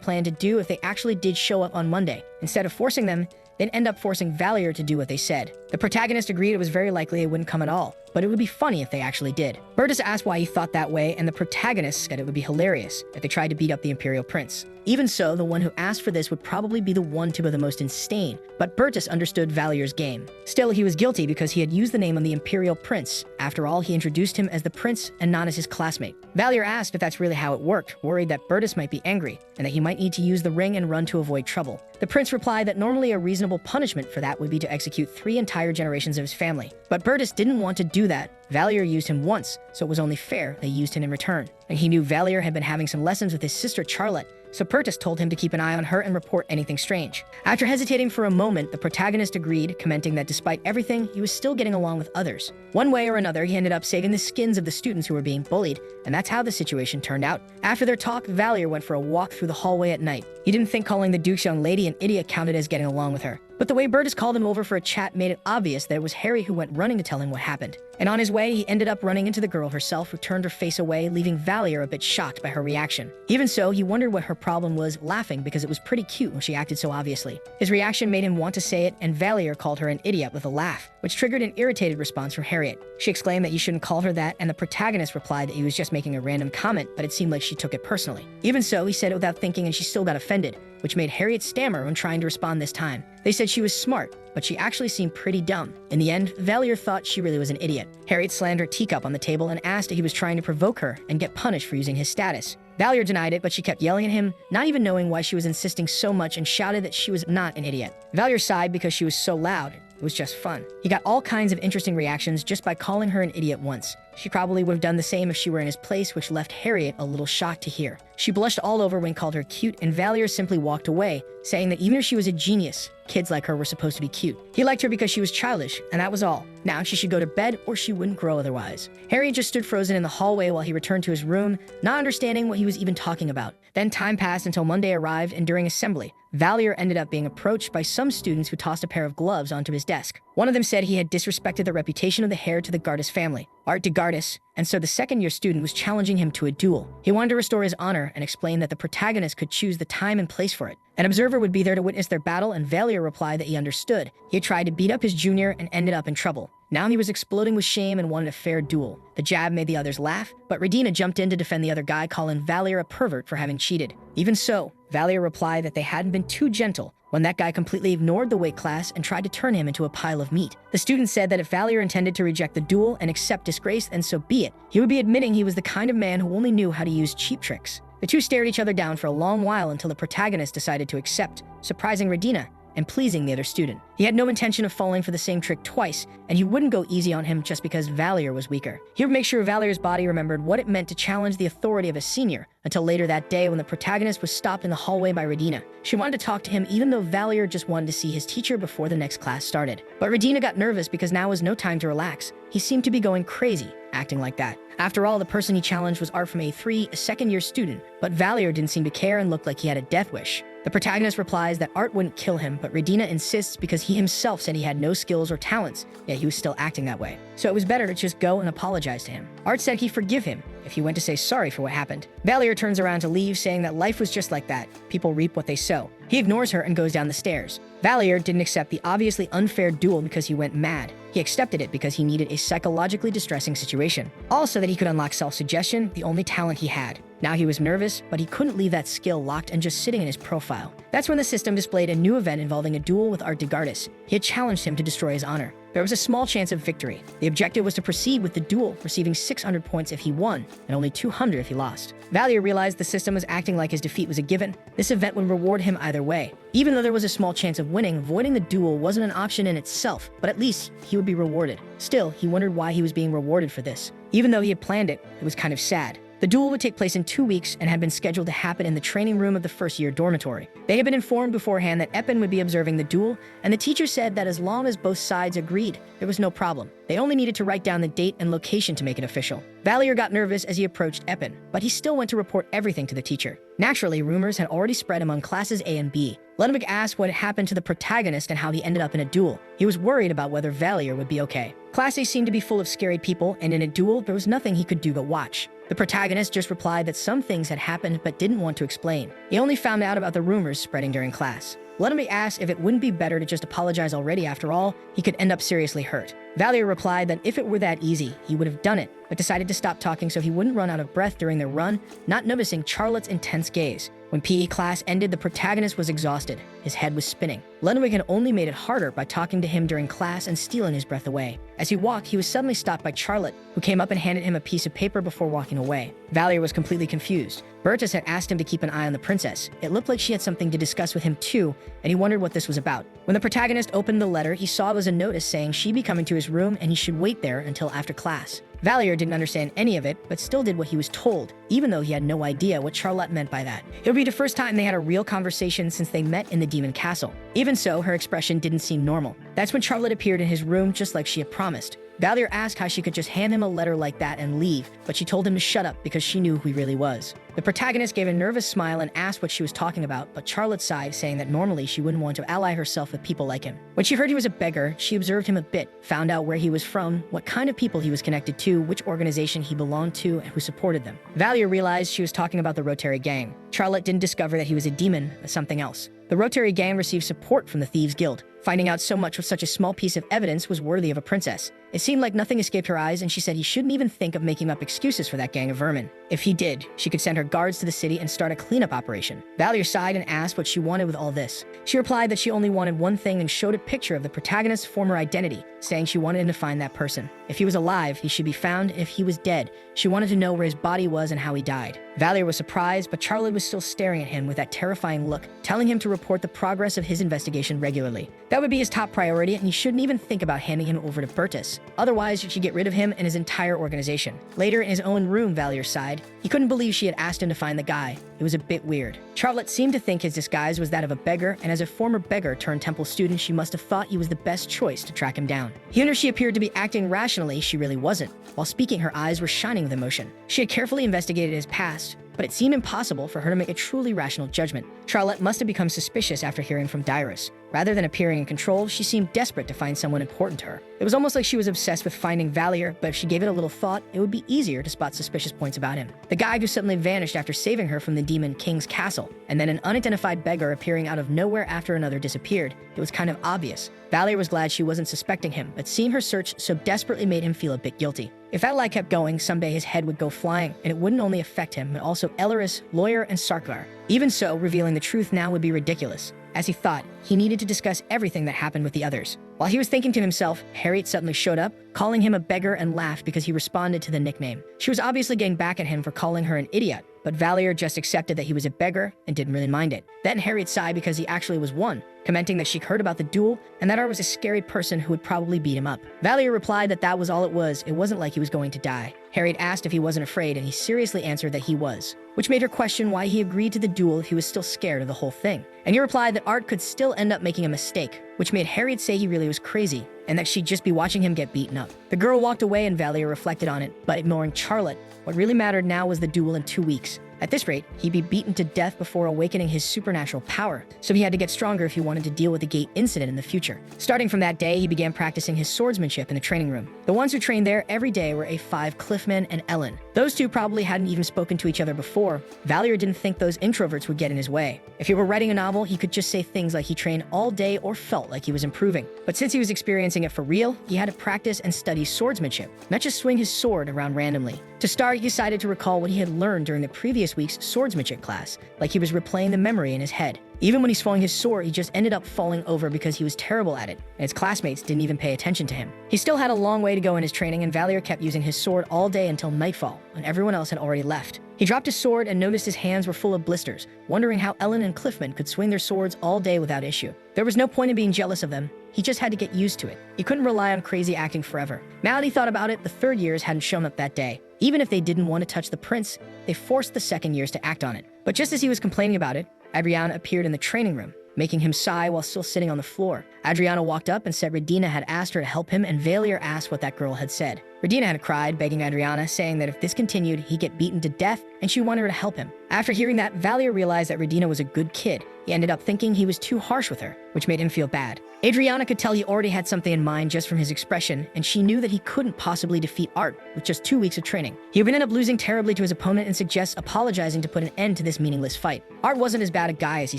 planned to do if they actually did show up on Monday. Instead of forcing them, they'd end up forcing Valier to do what they said. The protagonist agreed it was very likely they wouldn't come at all, but it would be funny if they actually did. Bertus asked why he thought that way, and the protagonist said it would be hilarious if they tried to beat up the Imperial Prince. Even so, the one who asked for this would probably be the one to go the most insane, but Bertus understood Valier's game. Still, he was guilty because he had used the name of the Imperial Prince. After all, he introduced him as the prince and not as his classmate. Valier asked if that's really how it worked, worried that Bertus might be angry, and that he might need to use the ring and run to avoid trouble. The prince replied that normally a reasonable punishment for that would be to execute 3 entire generations of his family. But Bertus didn't want to do that. Valier used him once, so it was only fair they used him in return. And he knew Valier had been having some lessons with his sister Charlotte, so Bertus told him to keep an eye on her and report anything strange. After hesitating for a moment, the protagonist agreed, commenting that despite everything, he was still getting along with others. One way or another, he ended up saving the skins of the students who were being bullied, and that's how the situation turned out. After their talk, Valier went for a walk through the hallway at night. He didn't think calling the Duke's young lady an idiot counted as getting along with her. But the way Bertus called him over for a chat made it obvious that it was Harry who went running to tell him what happened. And on his way, he ended up running into the girl herself, who turned her face away, leaving Valier a bit shocked by her reaction. Even so, he wondered what her problem was laughing because it was pretty cute when she acted so obviously. His reaction made him want to say it, and Valier called her an idiot with a laugh, which triggered an irritated response from Harriet. She exclaimed that you shouldn't call her that, and the protagonist replied that he was just making a random comment, but it seemed like she took it personally. Even so, he said it without thinking, and she still got offended, which made Harriet stammer when trying to respond this time. They said she was smart, but she actually seemed pretty dumb. In the end, Valier thought she really was an idiot. Harriet slammed her teacup on the table and asked if he was trying to provoke her and get punished for using his status. Valier denied it, but she kept yelling at him, not even knowing why she was insisting so much, and shouted that she was not an idiot. Valier sighed because she was so loud. It was just fun. He got all kinds of interesting reactions just by calling her an idiot once. She probably would have done the same if she were in his place, which left Harriet a little shocked to hear. She blushed all over when he called her cute, and Valier simply walked away, saying that even if she was a genius, kids like her were supposed to be cute. He liked her because she was childish, and that was all. Now she should go to bed or she wouldn't grow otherwise. Harriet just stood frozen in the hallway while he returned to his room, not understanding what he was even talking about. Then time passed until Monday arrived, and during assembly, Valier ended up being approached by some students who tossed a pair of gloves onto his desk. One of them said he had disrespected the reputation of the heir to the Gardis family, Art de Gardis, and so the second-year student was challenging him to a duel. He wanted to restore his honor and explained that the protagonist could choose the time and place for it. An observer would be there to witness their battle, and Valier replied that he understood. He had tried to beat up his junior and ended up in trouble. Now he was exploding with shame and wanted a fair duel. The jab made the others laugh, but Redina jumped in to defend the other guy, calling Valier a pervert for having cheated. Even so, Valier replied that they hadn't been too gentle when that guy completely ignored the weight class and tried to turn him into a pile of meat. The student said that if Valier intended to reject the duel and accept disgrace, then so be it. He would be admitting he was the kind of man who only knew how to use cheap tricks. The two stared each other down for a long while until the protagonist decided to accept, surprising Redina and pleasing the other student. He had no intention of falling for the same trick twice, and he wouldn't go easy on him just because Valier was weaker. He would make sure Valier's body remembered what it meant to challenge the authority of a senior, until later that day when the protagonist was stopped in the hallway by Redina. She wanted to talk to him even though Valier just wanted to see his teacher before the next class started. But Redina got nervous because now was no time to relax. He seemed to be going crazy, acting like that. After all, the person he challenged was Art from A3, a second-year student, but Valier didn't seem to care and looked like he had a death wish. The protagonist replies that Art wouldn't kill him, but Redina insists because he himself said he had no skills or talents, yet he was still acting that way. So it was better to just go and apologize to him. Art said he'd forgive him if he went to say sorry for what happened. Valier turns around to leave, saying that life was just like that. People reap what they sow. He ignores her and goes down the stairs. Valier didn't accept the obviously unfair duel because he went mad. He accepted it because he needed a psychologically distressing situation. Also that he could unlock self-suggestion, the only talent he had. Now he was nervous, but he couldn't leave that skill locked and just sitting in his profile. That's when the system displayed a new event involving a duel with Art de Gardis. He had challenged him to destroy his honor. There was a small chance of victory. The objective was to proceed with the duel, receiving 600 points if he won, and only 200 if he lost. Valier realized the system was acting like his defeat was a given. This event would reward him either way. Even though there was a small chance of winning, avoiding the duel wasn't an option in itself, but at least he would be rewarded. Still, he wondered why he was being rewarded for this. Even though he had planned it, it was kind of sad. The duel would take place in 2 weeks and had been scheduled to happen in the training room of the first-year dormitory. They had been informed beforehand that Eppen would be observing the duel, and the teacher said that as long as both sides agreed, there was no problem. They only needed to write down the date and location to make it official. Valier got nervous as he approached Eppen, but he still went to report everything to the teacher. Naturally, rumors had already spread among classes A and B. Ludwig asked what had happened to the protagonist and how he ended up in a duel. He was worried about whether Valier would be okay. Class A seemed to be full of scary people, and in a duel, there was nothing he could do but watch. The protagonist just replied that some things had happened but didn't want to explain. He only found out about the rumors spreading during class. Ludwig asked if it wouldn't be better to just apologize already. After all, he could end up seriously hurt. Valier replied that if it were that easy, he would have done it, but decided to stop talking so he wouldn't run out of breath during their run, not noticing Charlotte's intense gaze. When PE class ended, the protagonist was exhausted. His head was spinning. Ludwig had only made it harder by talking to him during class and stealing his breath away. As he walked, he was suddenly stopped by Charlotte, who came up and handed him a piece of paper before walking away. Valier was completely confused. Bertus had asked him to keep an eye on the princess. It looked like she had something to discuss with him too, and he wondered what this was about. When the protagonist opened the letter, he saw it was a notice saying she'd be coming to his room and he should wait there until after class. Valier didn't understand any of it, but still did what he was told, even though he had no idea what Charlotte meant by that. It would be the first time they had a real conversation since they met in the Demon Castle. Even so, her expression didn't seem normal. That's when Charlotte appeared in his room just like she had promised. Valier asked how she could just hand him a letter like that and leave, but she told him to shut up because she knew who he really was. The protagonist gave a nervous smile and asked what she was talking about, but Charlotte sighed, saying that normally she wouldn't want to ally herself with people like him. When she heard he was a beggar, she observed him a bit, found out where he was from, what kind of people he was connected to, which organization he belonged to, and who supported them. Valier realized she was talking about the Rotary Gang. Charlotte didn't discover that he was a demon, but something else. The Rotary Gang received support from the Thieves Guild. Finding out so much with such a small piece of evidence was worthy of a princess. It seemed like nothing escaped her eyes, and she said he shouldn't even think of making up excuses for that gang of vermin. If he did, she could send her guards to the city and start a cleanup operation. Valier sighed and asked what she wanted with all this. She replied that she only wanted one thing and showed a picture of the protagonist's former identity, saying she wanted him to find that person. If he was alive, he should be found. If he was dead, she wanted to know where his body was and how he died. Valier was surprised, but Charlotte was still staring at him with that terrifying look, telling him to report the progress of his investigation regularly. That would be his top priority, and he shouldn't even think about handing him over to Bertus. Otherwise, she'd get rid of him and his entire organization. Later, in his own room, Valier sighed. He couldn't believe she had asked him to find the guy. It was a bit weird. Charlotte seemed to think his disguise was that of a beggar, and as a former beggar turned temple student, she must have thought he was the best choice to track him down. Even if she appeared to be acting rationally, she really wasn't. While speaking, her eyes were shining with emotion. She had carefully investigated his past, but it seemed impossible for her to make a truly rational judgment. Charlotte must have become suspicious after hearing from Dyrus. Rather than appearing in control, she seemed desperate to find someone important to her. It was almost like she was obsessed with finding Valier, but if she gave it a little thought, it would be easier to spot suspicious points about him. The guy who suddenly vanished after saving her from the Demon King's castle, and then an unidentified beggar appearing out of nowhere after another disappeared. It was kind of obvious. Valier was glad she wasn't suspecting him, but seeing her search so desperately made him feel a bit guilty. If that lie kept going, someday his head would go flying, and it wouldn't only affect him, but also Elleris, Lawyer, and Sarkar. Even so, revealing the truth now would be ridiculous. As he thought, he needed to discuss everything that happened with the others. While he was thinking to himself, Harriet suddenly showed up, calling him a beggar, and laughed because he responded to the nickname. She was obviously getting back at him for calling her an idiot, but Valier just accepted that he was a beggar and didn't really mind it. Then Harriet sighed because he actually was one, commenting that she'd heard about the duel and that Art was a scary person who would probably beat him up. Valier replied that that was all it was. It wasn't like he was going to die. Harriet asked if he wasn't afraid, and he seriously answered that he was, which made her question why he agreed to the duel if he was still scared of the whole thing. And he replied that Art could still end up making a mistake, which made Harriet say he really was crazy and that she'd just be watching him get beaten up. The girl walked away and Valier reflected on it, but ignoring Charlotte. What really mattered now was the duel in 2 weeks. At this rate, he'd be beaten to death before awakening his supernatural power, so he had to get stronger if he wanted to deal with the gate incident in the future. Starting from that day, he began practicing his swordsmanship in the training room. The ones who trained there every day were A5 Cliffman and Ellen. Those two probably hadn't even spoken to each other before. Valier didn't think those introverts would get in his way. If he were writing a novel, he could just say things like he trained all day or felt like he was improving. But since he was experiencing it for real, he had to practice and study swordsmanship, not just swing his sword around randomly. To start, he decided to recall what he had learned during the previous week's swordsmanship class, like he was replaying the memory in his head. Even when he swung his sword, he just ended up falling over because he was terrible at it, and his classmates didn't even pay attention to him. He still had a long way to go in his training, and Valier kept using his sword all day until nightfall, when everyone else had already left. He dropped his sword and noticed his hands were full of blisters, wondering how Ellen and Cliffman could swing their swords all day without issue. There was no point in being jealous of them. He just had to get used to it. He couldn't rely on crazy acting forever. Now that he thought about it, the third years hadn't shown up that day. Even if they didn't want to touch the prince, they forced the second years to act on it. But just as he was complaining about it, Adriana appeared in the training room, making him sigh while still sitting on the floor. Adriana walked up and said Redina had asked her to help him, and Valier asked what that girl had said. Redina had cried, begging Adriana, saying that if this continued, he'd get beaten to death, and she wanted her to help him. After hearing that, Valier realized that Redina was a good kid. He ended up thinking he was too harsh with her, which made him feel bad. Adriana could tell he already had something in mind just from his expression, and she knew that he couldn't possibly defeat Art with just 2 weeks of training. He would end up losing terribly to his opponent and suggests apologizing to put an end to this meaningless fight. Art wasn't as bad a guy as he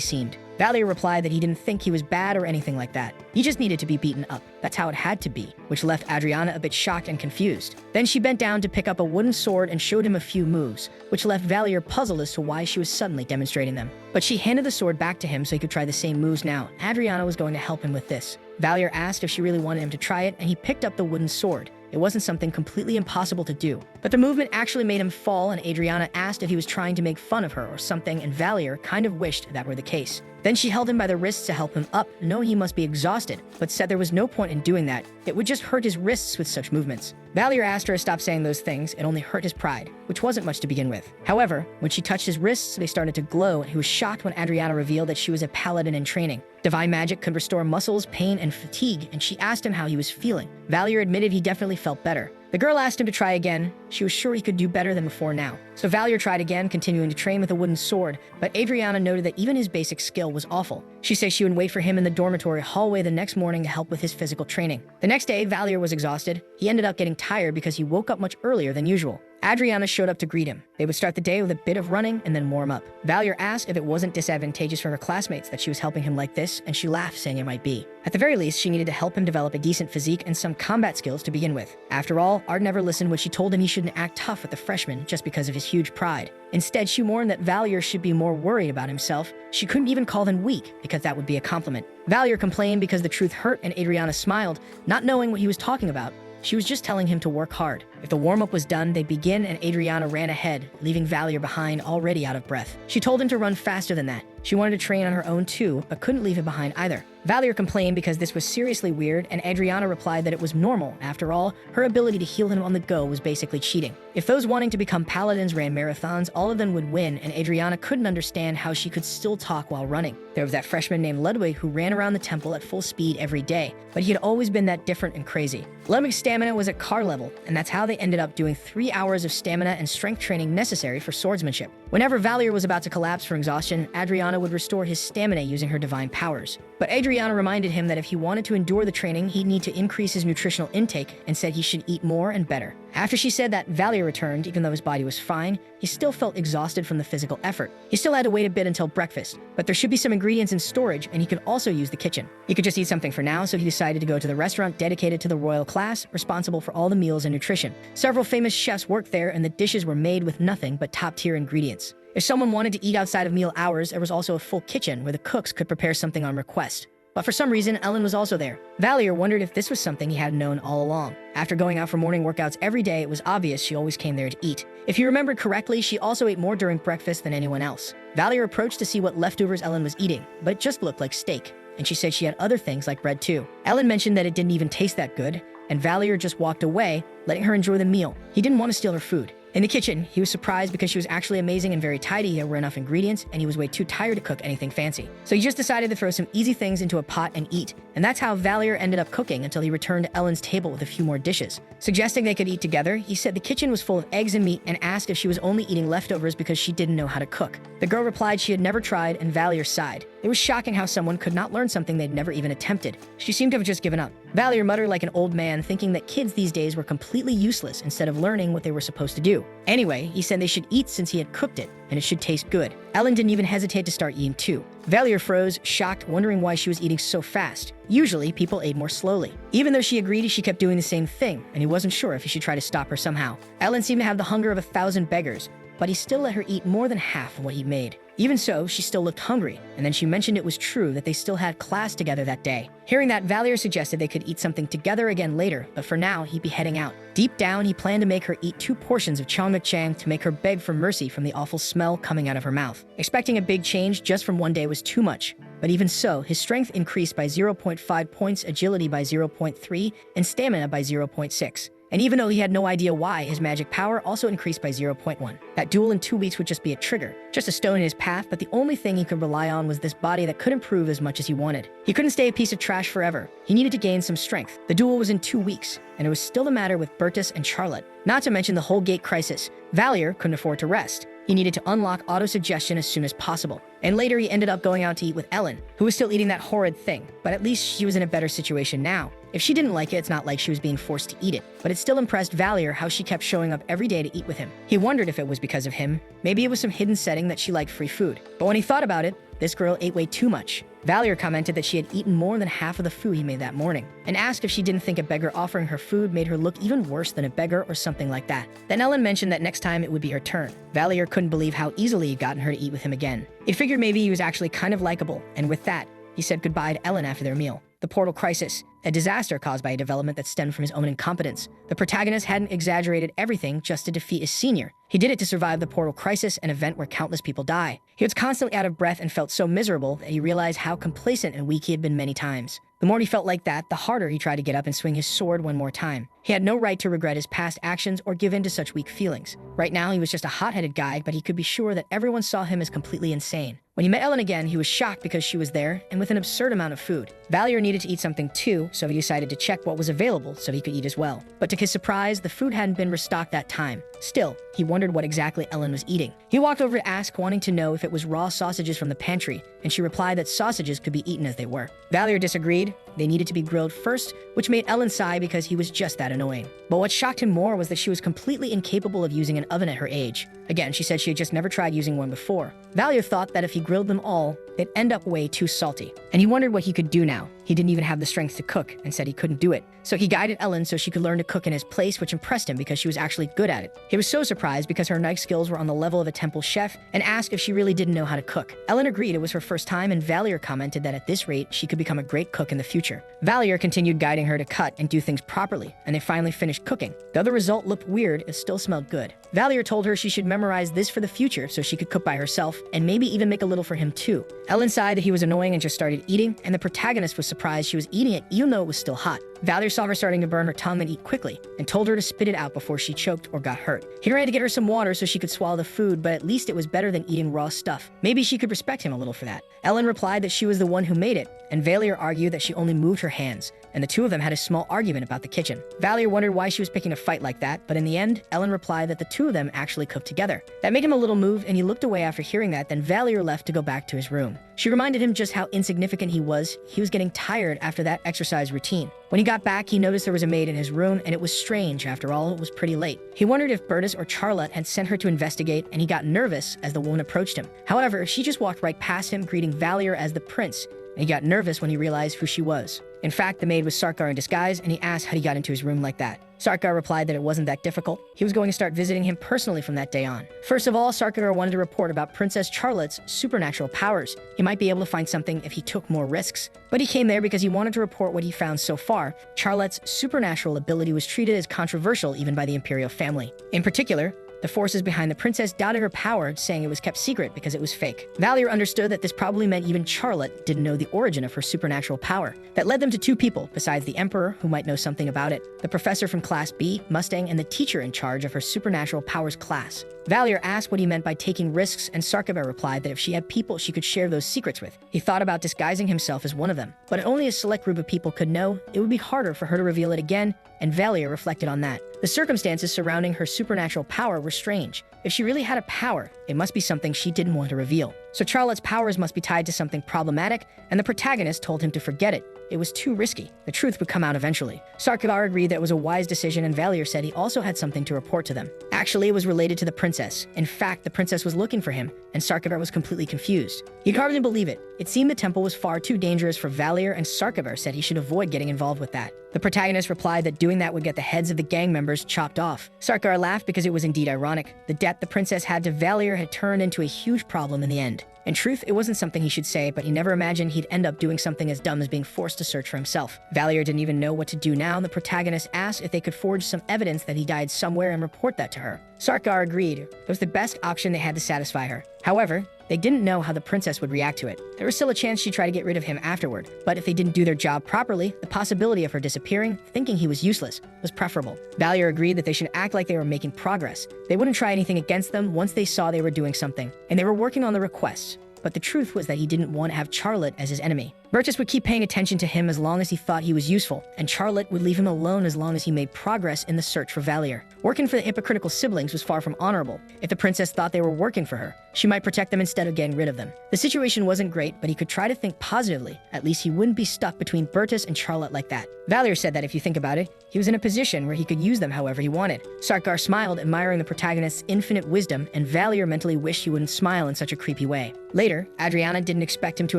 seemed. Valier replied that he didn't think he was bad or anything like that. He just needed to be beaten up. That's how it had to be, which left Adriana a bit shocked and confused. Then she bent down to pick up a wooden sword and showed him a few moves, which left Valier puzzled as to why she was suddenly demonstrating them. But she handed the sword back to him so he could try the same moves now. Adriana was going to help him with this. Valier asked if she really wanted him to try it, and he picked up the wooden sword. It wasn't something completely impossible to do. But the movement actually made him fall, and Adriana asked if he was trying to make fun of her or something, and Valier kind of wished that were the case. Then she held him by the wrists to help him up, knowing he must be exhausted, but said there was no point in doing that. It would just hurt his wrists with such movements. Valier asked her to stop saying those things. It only hurt his pride, which wasn't much to begin with. However, when she touched his wrists, they started to glow, and he was shocked when Adriana revealed that she was a paladin in training. Divine magic could restore muscles, pain, and fatigue, and she asked him how he was feeling. Valier admitted he definitely felt better. The girl asked him to try again. She was sure he could do better than before now. So Valier tried again, continuing to train with a wooden sword, but Adriana noted that even his basic skill was awful. She said she would wait for him in the dormitory hallway the next morning to help with his physical training. The next day, Valier was exhausted. He ended up getting tired because he woke up much earlier than usual. Adriana showed up to greet him. They would start the day with a bit of running and then warm up. Valier asked if it wasn't disadvantageous for her classmates that she was helping him like this, and she laughed, saying it might be. At the very least, she needed to help him develop a decent physique and some combat skills to begin with. After all, Ard never listened when she told him he shouldn't act tough with the freshmen just because of his huge pride. Instead, she warned that Valier should be more worried about himself. She couldn't even call him weak, because that would be a compliment. Valier complained because the truth hurt, and Adriana smiled, not knowing what he was talking about. She was just telling him to work hard. If the warm-up was done, they'd begin, and Adriana ran ahead, leaving Valier behind, already out of breath. She told him to run faster than that. She wanted to train on her own too, but couldn't leave him behind either. Valier complained because this was seriously weird, and Adriana replied that it was normal. After all, her ability to heal him on the go was basically cheating. If those wanting to become paladins ran marathons, all of them would win, and Adriana couldn't understand how she could still talk while running. There was that freshman named Ludwig who ran around the temple at full speed every day, but he had always been that different and crazy. Ludwig's stamina was at car level, and that's how they ended up doing 3 hours of stamina and strength training necessary for swordsmanship. Whenever Valier was about to collapse from exhaustion, Adriana would restore his stamina using her divine powers. But Adriana reminded him that if he wanted to endure the training, he'd need to increase his nutritional intake, and said he should eat more and better. After she said that, Valier returned. Even though his body was fine, he still felt exhausted from the physical effort. He still had to wait a bit until breakfast, but there should be some ingredients in storage, and he could also use the kitchen. He could just eat something for now, so he decided to go to the restaurant dedicated to the royal class, responsible for all the meals and nutrition. Several famous chefs worked there, and the dishes were made with nothing but top-tier ingredients. If someone wanted to eat outside of meal hours, there was also a full kitchen where the cooks could prepare something on request. But for some reason, Ellen was also there. Valier wondered if this was something he had known all along. After going out for morning workouts every day, it was obvious she always came there to eat. If he remembered correctly, she also ate more during breakfast than anyone else. Valier approached to see what leftovers Ellen was eating, but it just looked like steak. And she said she had other things like bread too. Ellen mentioned that it didn't even taste that good, and Valier just walked away, letting her enjoy the meal. He didn't want to steal her food. In the kitchen, he was surprised because she was actually amazing and very tidy. There were enough ingredients, and he was way too tired to cook anything fancy. So he just decided to throw some easy things into a pot and eat. And that's how Valier ended up cooking until he returned to Ellen's table with a few more dishes. Suggesting they could eat together, he said the kitchen was full of eggs and meat, and asked if she was only eating leftovers because she didn't know how to cook. The girl replied she had never tried, and Valier sighed. It was shocking how someone could not learn something they'd never even attempted. She seemed to have just given up. Valier muttered like an old man, thinking that kids these days were completely useless instead of learning what they were supposed to do. Anyway, he said they should eat since he had cooked it, and it should taste good. Ellen didn't even hesitate to start eating too. Valier froze, shocked, wondering why she was eating so fast. Usually, people ate more slowly. Even though she agreed, she kept doing the same thing, and he wasn't sure if he should try to stop her somehow. Ellen seemed to have the hunger of 1,000 beggars, but he still let her eat more than half of what he made. Even so, she still looked hungry, and then she mentioned it was true that they still had class together that day. Hearing that, Valier suggested they could eat something together again later, but for now, he'd be heading out. Deep down, he planned to make her eat 2 portions of cheongmukjang to make her beg for mercy from the awful smell coming out of her mouth. Expecting a big change just from one day was too much. But even so, his strength increased by 0.5 points, agility by 0.3, and stamina by 0.6. And even though he had no idea why, his magic power also increased by 0.1. That duel in 2 weeks would just be a trigger, just a stone in his path, but the only thing he could rely on was this body that could improve as much as he wanted. He couldn't stay a piece of trash forever. He needed to gain some strength. The duel was in 2 weeks, and it was still the matter with Bertus and Charlotte. Not to mention the whole gate crisis. Valier couldn't afford to rest. He needed to unlock auto-suggestion as soon as possible. And later he ended up going out to eat with Ellen, who was still eating that horrid thing. But at least she was in a better situation now. If she didn't like it, it's not like she was being forced to eat it. But it still impressed Valier how she kept showing up every day to eat with him. He wondered if it was because of him. Maybe it was some hidden setting that she liked free food. But when he thought about it, this girl ate way too much. Valier commented that she had eaten more than half of the food he made that morning, and asked if she didn't think a beggar offering her food made her look even worse than a beggar or something like that. Then Ellen mentioned that next time it would be her turn. Valier couldn't believe how easily he'd gotten her to eat with him again. He figured maybe he was actually kind of likable, and with that, he said goodbye to Ellen after their meal. The portal crisis, a disaster caused by a development that stemmed from his own incompetence. The protagonist hadn't exaggerated everything just to defeat his senior. He did it to survive the portal crisis, an event where countless people die. He was constantly out of breath and felt so miserable that he realized how complacent and weak he had been many times. The more he felt like that, the harder he tried to get up and swing his sword one more time. He had no right to regret his past actions or give in to such weak feelings. Right now, he was just a hot-headed guy, but he could be sure that everyone saw him as completely insane. When he met Ellen again, he was shocked because she was there and with an absurd amount of food. Valier needed to eat something too, so he decided to check what was available so he could eat as well. But to his surprise, the food hadn't been restocked that time. Still, he wondered what exactly Ellen was eating. He walked over to ask, wanting to know if it was raw sausages from the pantry, and she replied that sausages could be eaten as they were. Valier disagreed. They needed to be grilled first, which made Ellen sigh because he was just that annoying. But what shocked him more was that she was completely incapable of using an oven at her age. Again, she said she had just never tried using one before. Valier thought that if he grilled them all, they'd end up way too salty. And he wondered what he could do now. He didn't even have the strength to cook and said he couldn't do it. So he guided Ellen so she could learn to cook in his place, which impressed him because she was actually good at it. He was so surprised because her knife skills were on the level of a temple chef and asked if she really didn't know how to cook. Ellen agreed it was her first time, and Valier commented that at this rate, she could become a great cook in the future. Valier continued guiding her to cut and do things properly, and they finally finished cooking. Though the result looked weird, it still smelled good. Valier told her she should memorize this for the future so she could cook by herself and maybe even make a little for him too. Ellen sighed that he was annoying and just started eating, and the protagonist was surprised she was eating it even though it was still hot. Valier saw her starting to burn her tongue and eat quickly, and told her to spit it out before she choked or got hurt. He ran to get her some water so she could swallow the food, but at least it was better than eating raw stuff. Maybe she could respect him a little for that. Ellen replied that she was the one who made it, and Valier argued that she only moved her hands, and the two of them had a small argument about the kitchen. Valier wondered why she was picking a fight like that, but in the end, Ellen replied that the two of them actually cooked together. That made him a little moved, and he looked away after hearing that. Then Valier left to go back to his room. She reminded him just how insignificant he was. He was getting tired after that exercise routine. When he got back, he noticed there was a maid in his room, and it was strange. After all, it was pretty late. He wondered if Bertus or Charlotte had sent her to investigate, and he got nervous as the woman approached him. However, she just walked right past him, greeting Valier as the prince, and he got nervous when he realized who she was. In fact, the maid was Sarkar in disguise, and he asked how he got into his room like that. Sarkar replied that it wasn't that difficult. He was going to start visiting him personally from that day on. First of all, Sarkar wanted to report about Princess Charlotte's supernatural powers. He might be able to find something if he took more risks. But he came there because he wanted to report what he found so far. Charlotte's supernatural ability was treated as controversial even by the imperial family. In particular, the forces behind the princess doubted her power, saying it was kept secret because it was fake. Valier understood that this probably meant even Charlotte didn't know the origin of her supernatural power. That led them to two people, besides the Emperor, who might know something about it, the professor from Class B, Mustang, and the teacher in charge of her supernatural powers class. Valier asked what he meant by taking risks, and Sarkar replied that if she had people she could share those secrets with. He thought about disguising himself as one of them, but if only a select group of people could know, it would be harder for her to reveal it again, and Valier reflected on that. The circumstances surrounding her supernatural power were strange. If she really had a power, it must be something she didn't want to reveal. So Charlotte's powers must be tied to something problematic, and the protagonist told him to forget it. It was too risky. The truth would come out eventually. Sarkar agreed that it was a wise decision, and Valier said he also had something to report to them. Actually, it was related to the princess. In fact, the princess was looking for him, and Sarkar was completely confused. He could hardly believe it. It seemed the temple was far too dangerous for Valier, and Sarkar said he should avoid getting involved with that. The protagonist replied that doing that would get the heads of the gang members chopped off. Sarkar laughed because it was indeed ironic. The debt the princess had to Valier had turned into a huge problem in the end. In truth, it wasn't something he should say, but he never imagined he'd end up doing something as dumb as being forced to search for himself. Valier didn't even know what to do now, and the protagonist asked if they could forge some evidence that he died somewhere and report that to her. Sarkar agreed. It was the best option they had to satisfy her. However, they didn't know how the princess would react to it. There was still a chance she'd try to get rid of him afterward, but if they didn't do their job properly, the possibility of her disappearing, thinking he was useless, was preferable. Valier agreed that they should act like they were making progress. They wouldn't try anything against them once they saw they were doing something, and they were working on the requests. But the truth was that he didn't want to have Charlotte as his enemy. Bertus would keep paying attention to him as long as he thought he was useful, and Charlotte would leave him alone as long as he made progress in the search for Valier. Working for the hypocritical siblings was far from honorable. If the princess thought they were working for her, she might protect them instead of getting rid of them. The situation wasn't great, but he could try to think positively. At least he wouldn't be stuck between Bertus and Charlotte like that. Valier said that if you think about it, he was in a position where he could use them however he wanted. Sarkar smiled, admiring the protagonist's infinite wisdom, and Valier mentally wished he wouldn't smile in such a creepy way. Later, Adriana didn't expect him to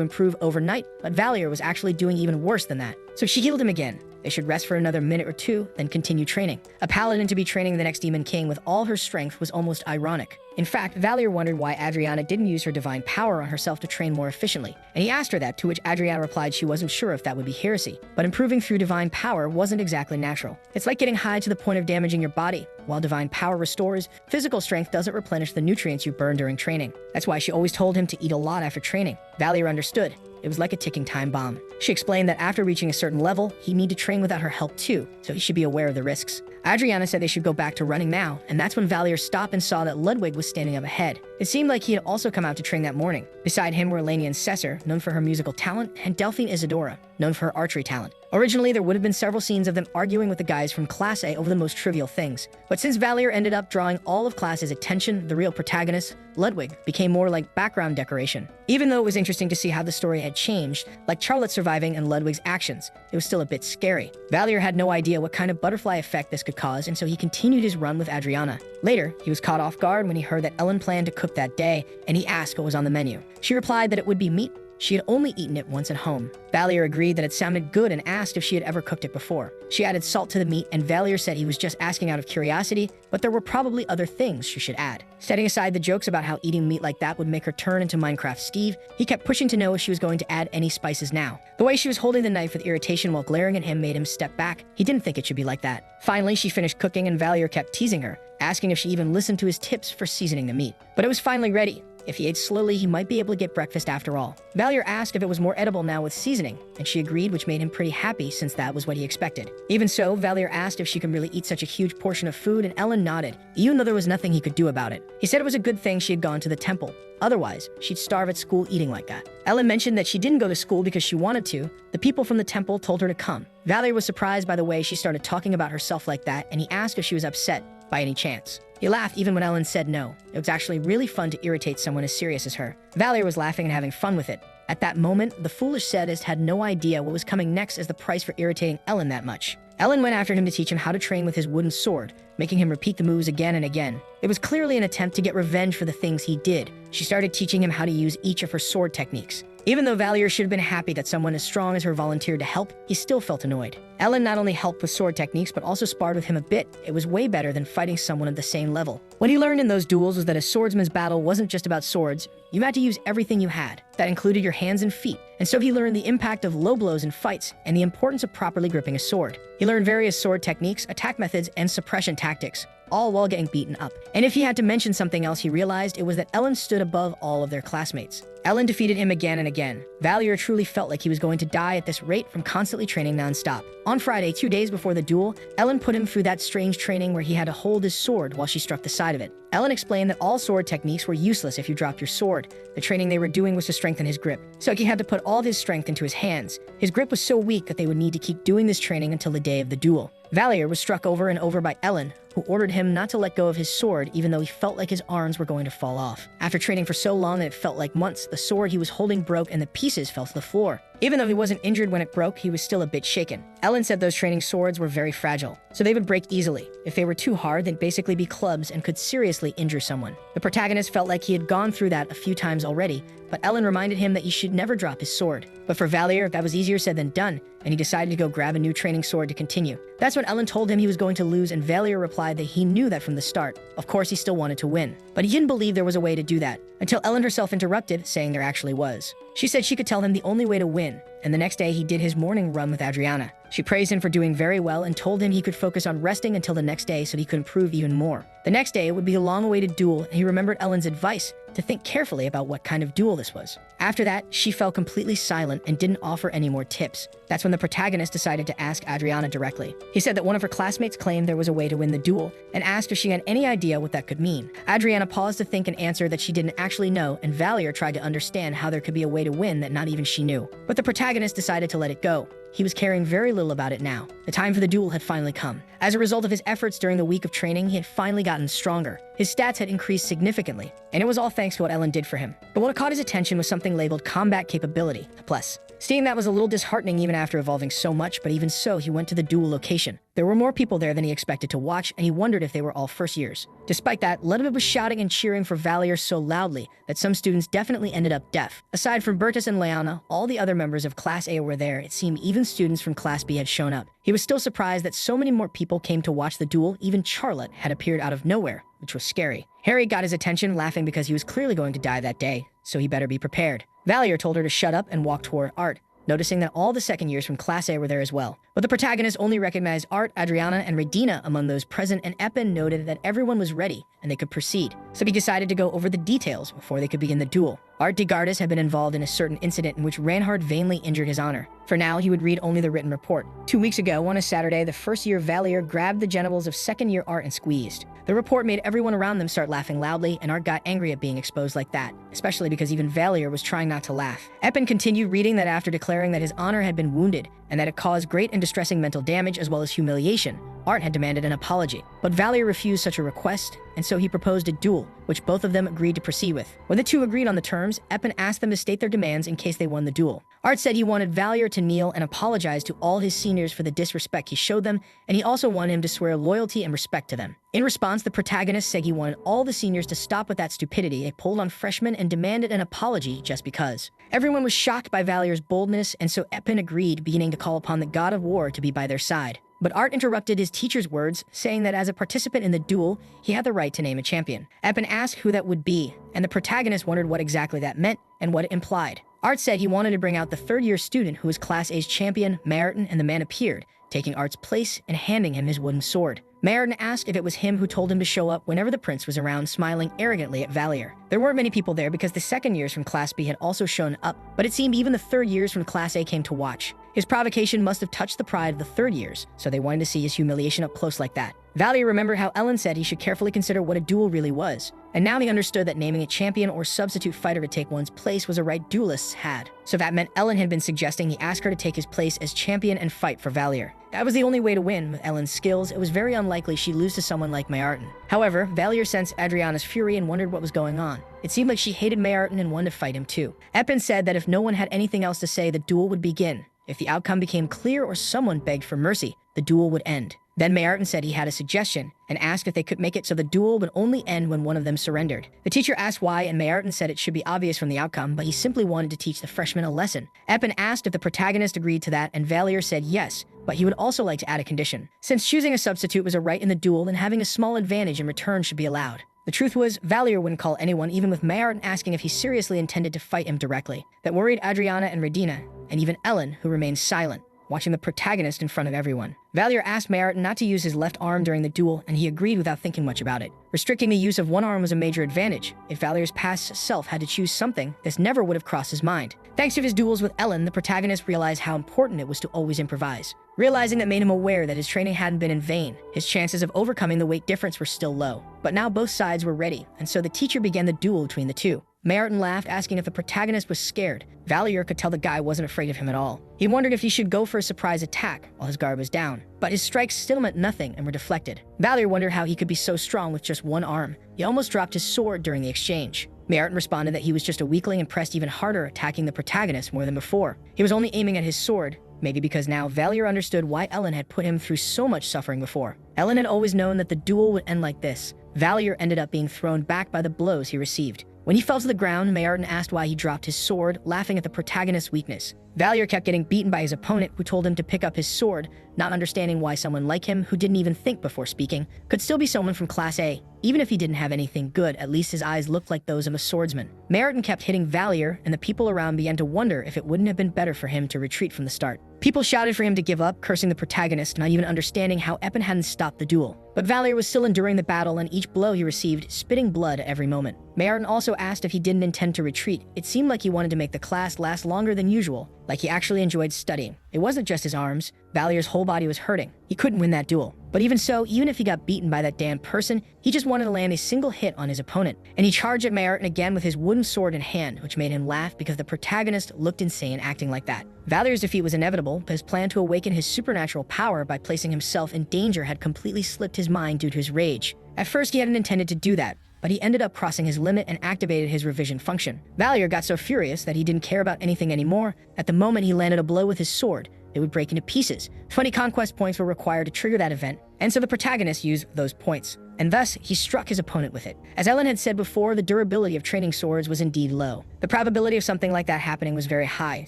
improve overnight, but Valier was actually doing even worse than that. So she healed him again. They should rest for another minute or two, then continue training. A paladin to be training the next demon king with all her strength was almost ironic. In fact, Valier wondered why Adriana didn't use her divine power on herself to train more efficiently, and he asked her that, to which Adriana replied she wasn't sure if that would be heresy, but improving through divine power wasn't exactly natural. It's like getting high to the point of damaging your body. While divine power restores, physical strength doesn't replenish the nutrients you burn during training. That's why she always told him to eat a lot after training. Valier understood. it was like a ticking time bomb. She explained that after reaching a certain level, he'd need to train without her help too, so he should be aware of the risks. Adriana said they should go back to running now, and that's when Valier stopped and saw that Ludwig was standing up ahead. It seemed like he had also come out to train that morning. Beside him were Elenia and Cesar, known for her musical talent, and Delphine Isadora, known for her archery talent. Originally, there would have been several scenes of them arguing with the guys from Class A over the most trivial things. But since Valier ended up drawing all of Class's attention, the real protagonist, Ludwig, became more like background decoration. Even though it was interesting to see how the story had changed, like Charlotte surviving and Ludwig's actions, it was still a bit scary. Valier had no idea what kind of butterfly effect this could cause, and so he continued his run with Adriana. Later, he was caught off guard when he heard that Ellen planned to cook that day, and he asked what was on the menu. She replied that it would be meat. She had only eaten it once at home. Valier agreed that it sounded good and asked if she had ever cooked it before. She added salt to the meat, and Valier said he was just asking out of curiosity, but there were probably other things she should add. Setting aside the jokes about how eating meat like that would make her turn into Minecraft Steve, he kept pushing to know if she was going to add any spices now. The way she was holding the knife with irritation while glaring at him made him step back. He didn't think it should be like that. Finally, she finished cooking, and Valier kept teasing her, asking if she even listened to his tips for seasoning the meat. But it was finally ready. If he ate slowly, he might be able to get breakfast after all. Valier asked if it was more edible now with seasoning, and she agreed, which made him pretty happy since that was what he expected. Even so, Valier asked if she could really eat such a huge portion of food, and Ellen nodded, even though there was nothing he could do about it. He said it was a good thing she had gone to the temple. Otherwise, she'd starve at school eating like that. Ellen mentioned that she didn't go to school because she wanted to. The people from the temple told her to come. Valier was surprised by the way she started talking about herself like that, and he asked if she was upset by any chance. He laughed even when Ellen said no. It was actually really fun to irritate someone as serious as her. Valier was laughing and having fun with it. At that moment, the foolish sadist had no idea what was coming next as the price for irritating Ellen that much. Ellen went after him to teach him how to train with his wooden sword, making him repeat the moves again and again. It was clearly an attempt to get revenge for the things he did. She started teaching him how to use each of her sword techniques. Even though Valier should have been happy that someone as strong as her volunteered to help, he still felt annoyed. Ellen not only helped with sword techniques, but also sparred with him a bit. It was way better than fighting someone at the same level. What he learned in those duels was that a swordsman's battle wasn't just about swords. You had to use everything you had. That included your hands and feet. And so he learned the impact of low blows in fights and the importance of properly gripping a sword. He learned various sword techniques, attack methods, and suppression tactics, all while getting beaten up. And if he had to mention something else, he realized it was that Ellen stood above all of their classmates. Ellen defeated him again and again. Valier truly felt like he was going to die at this rate from constantly training nonstop. On Friday, 2 days before the duel, Ellen put him through that strange training where he had to hold his sword while she struck the side of it. Ellen explained that all sword techniques were useless if you dropped your sword. The training they were doing was to strengthen his grip. So he had to put all of his strength into his hands. His grip was so weak that they would need to keep doing this training until the day of the duel. Valier was struck over and over by Ellen, who ordered him not to let go of his sword even though he felt like his arms were going to fall off. After training for so long that it felt like months, the sword he was holding broke and the pieces fell to the floor. Even though he wasn't injured when it broke, he was still a bit shaken. Ellen said those training swords were very fragile, so they would break easily. If they were too hard, they'd basically be clubs and could seriously injure someone. The protagonist felt like he had gone through that a few times already, but Ellen reminded him that he should never drop his sword. But for Valier, that was easier said than done, and he decided to go grab a new training sword to continue. That's when Ellen told him he was going to lose, and Valier replied that he knew that from the start. Of course, he still wanted to win, but he didn't believe there was a way to do that, until Ellen herself interrupted, saying there actually was. She said she could tell him the only way to win, and the next day he did his morning run with Adriana. She praised him for doing very well and told him he could focus on resting until the next day so he could improve even more. The next day it would be a long-awaited duel, and he remembered Ellen's advice to think carefully about what kind of duel this was. After that, she fell completely silent and didn't offer any more tips. That's when the protagonist decided to ask Adriana directly. He said that one of her classmates claimed there was a way to win the duel, and asked if she had any idea what that could mean. Adriana paused to think and answered that she didn't actually know, and Valier tried to understand how there could be a way to win that not even she knew. But the protagonist decided to let it go. He was caring very little about it now. The time for the duel had finally come. As a result of his efforts during the week of training, he had finally gotten stronger. His stats had increased significantly, and it was all thanks to what Ellen did for him. But what caught his attention was something labeled combat capability, a plus. Seeing that was a little disheartening even after evolving so much, but even so, he went to the duel location. There were more people there than he expected to watch, and he wondered if they were all first years. Despite that, Ludwig was shouting and cheering for Valier so loudly that some students definitely ended up deaf. Aside from Bertus and Leana, all the other members of Class A were there. It seemed even students from Class B had shown up. He was still surprised that so many more people came to watch the duel. Even Charlotte had appeared out of nowhere, which was scary. Harry got his attention, laughing because he was clearly going to die that day, so he better be prepared. Valier told her to shut up and walk toward Art, noticing that all the second years from Class A were there as well. But the protagonist only recognized Art, Adriana, and Redina among those present, and Eppin noted that everyone was ready and they could proceed. So he decided to go over the details before they could begin the duel. Art de Gardis had been involved in a certain incident in which Reinhard vainly injured his honor. For now, he would read only the written report. 2 weeks ago, on a Saturday, the first-year Valier grabbed the genitals of second-year Art and squeezed. The report made everyone around them start laughing loudly, and Art got angry at being exposed like that, especially because even Valier was trying not to laugh. Eppen continued reading that after declaring that his honor had been wounded and that it caused great and distressing mental damage as well as humiliation, Art had demanded an apology. But Valier refused such a request, and so he proposed a duel, which both of them agreed to proceed with. When the two agreed on the terms, Eppen asked them to state their demands in case they won the duel. Art said he wanted Valier to kneel and apologize to all his seniors for the disrespect he showed them, and he also wanted him to swear loyalty and respect to them. In response, the protagonist said he wanted all the seniors to stop with that stupidity they pulled on freshmen and demanded an apology just because. Everyone was shocked by Valier's boldness, and so Eppen agreed, beginning to call upon the god of war to be by their side. But Art interrupted his teacher's words, saying that as a participant in the duel, he had the right to name a champion. Eppen asked who that would be, and the protagonist wondered what exactly that meant and what it implied. Art said he wanted to bring out the third-year student who was Class A's champion, Mayerton, and the man appeared, taking Art's place and handing him his wooden sword. Mayerton asked if it was him who told him to show up whenever the prince was around, smiling arrogantly at Valier. There weren't many people there because the second years from Class B had also shown up, but it seemed even the third years from Class A came to watch. His provocation must have touched the pride of the third years, so they wanted to see his humiliation up close like that. Valier remembered how Ellen said he should carefully consider what a duel really was, and now he understood that naming a champion or substitute fighter to take one's place was a right duelists had. So that meant Ellen had been suggesting he ask her to take his place as champion and fight for Valier. That was the only way to win. With Ellen's skills, it was very unlikely she'd lose to someone like Mayerton. However, Valier sensed Adriana's fury and wondered what was going on. It seemed like she hated Mayerton and wanted to fight him too. Eppen said that if no one had anything else to say, the duel would begin. If the outcome became clear or someone begged for mercy, the duel would end. Then Mayerton said he had a suggestion and asked if they could make it so the duel would only end when one of them surrendered. The teacher asked why, and Mayerton said it should be obvious from the outcome, but he simply wanted to teach the freshmen a lesson. Eppen asked if the protagonist agreed to that, and Valier said yes, but he would also like to add a condition. Since choosing a substitute was a right in the duel, then having a small advantage in return should be allowed. The truth was, Valier wouldn't call anyone, even with Mayerton asking if he seriously intended to fight him directly. That worried Adriana and Redina, and even Ellen, who remained silent, watching the protagonist in front of everyone. Valier asked Mayerton not to use his left arm during the duel, and he agreed without thinking much about it. Restricting the use of one arm was a major advantage. If Valier's past self had to choose something, this never would have crossed his mind. Thanks to his duels with Ellen, the protagonist realized how important it was to always improvise. Realizing that made him aware that his training hadn't been in vain, his chances of overcoming the weight difference were still low. But now both sides were ready, and so the teacher began the duel between the two. Mayerton laughed, asking if the protagonist was scared. Valier could tell the guy wasn't afraid of him at all. He wondered if he should go for a surprise attack while his guard was down, but his strikes still meant nothing and were deflected. Valier wondered how he could be so strong with just one arm. He almost dropped his sword during the exchange. Mayerton responded that he was just a weakling and pressed even harder, attacking the protagonist more than before. He was only aiming at his sword, maybe because now Valier understood why Ellen had put him through so much suffering before. Ellen had always known that the duel would end like this. Valier ended up being thrown back by the blows he received. When he fell to the ground, Mayerton asked why he dropped his sword, laughing at the protagonist's weakness. Valier kept getting beaten by his opponent, who told him to pick up his sword, not understanding why someone like him, who didn't even think before speaking, could still be someone from Class A. Even if he didn't have anything good, at least his eyes looked like those of a swordsman. Mayerton kept hitting Valier, and the people around began to wonder if it wouldn't have been better for him to retreat from the start. People shouted for him to give up, cursing the protagonist, not even understanding how Eppen hadn't stopped the duel. But Valier was still enduring the battle, and each blow he received, spitting blood at every moment. Mayerton also asked if he didn't intend to retreat. It seemed like he wanted to make the class last longer than usual, like he actually enjoyed studying. It wasn't just his arms. Valier's whole body was hurting. He couldn't win that duel. But even so, even if he got beaten by that damn person, he just wanted to land a single hit on his opponent. And he charged at Mayerton again with his wooden sword in hand, which made him laugh because the protagonist looked insane acting like that. Valier's defeat was inevitable, but his plan to awaken his supernatural power by placing himself in danger had completely slipped his mind due to his rage. At first, he hadn't intended to do that, but he ended up crossing his limit and activated his revision function. Valier got so furious that he didn't care about anything anymore. At the moment he landed a blow with his sword, it would break into pieces. 20 conquest points were required to trigger that event, and so the protagonist used those points. And thus, he struck his opponent with it. As Ellen had said before, the durability of training swords was indeed low. The probability of something like that happening was very high,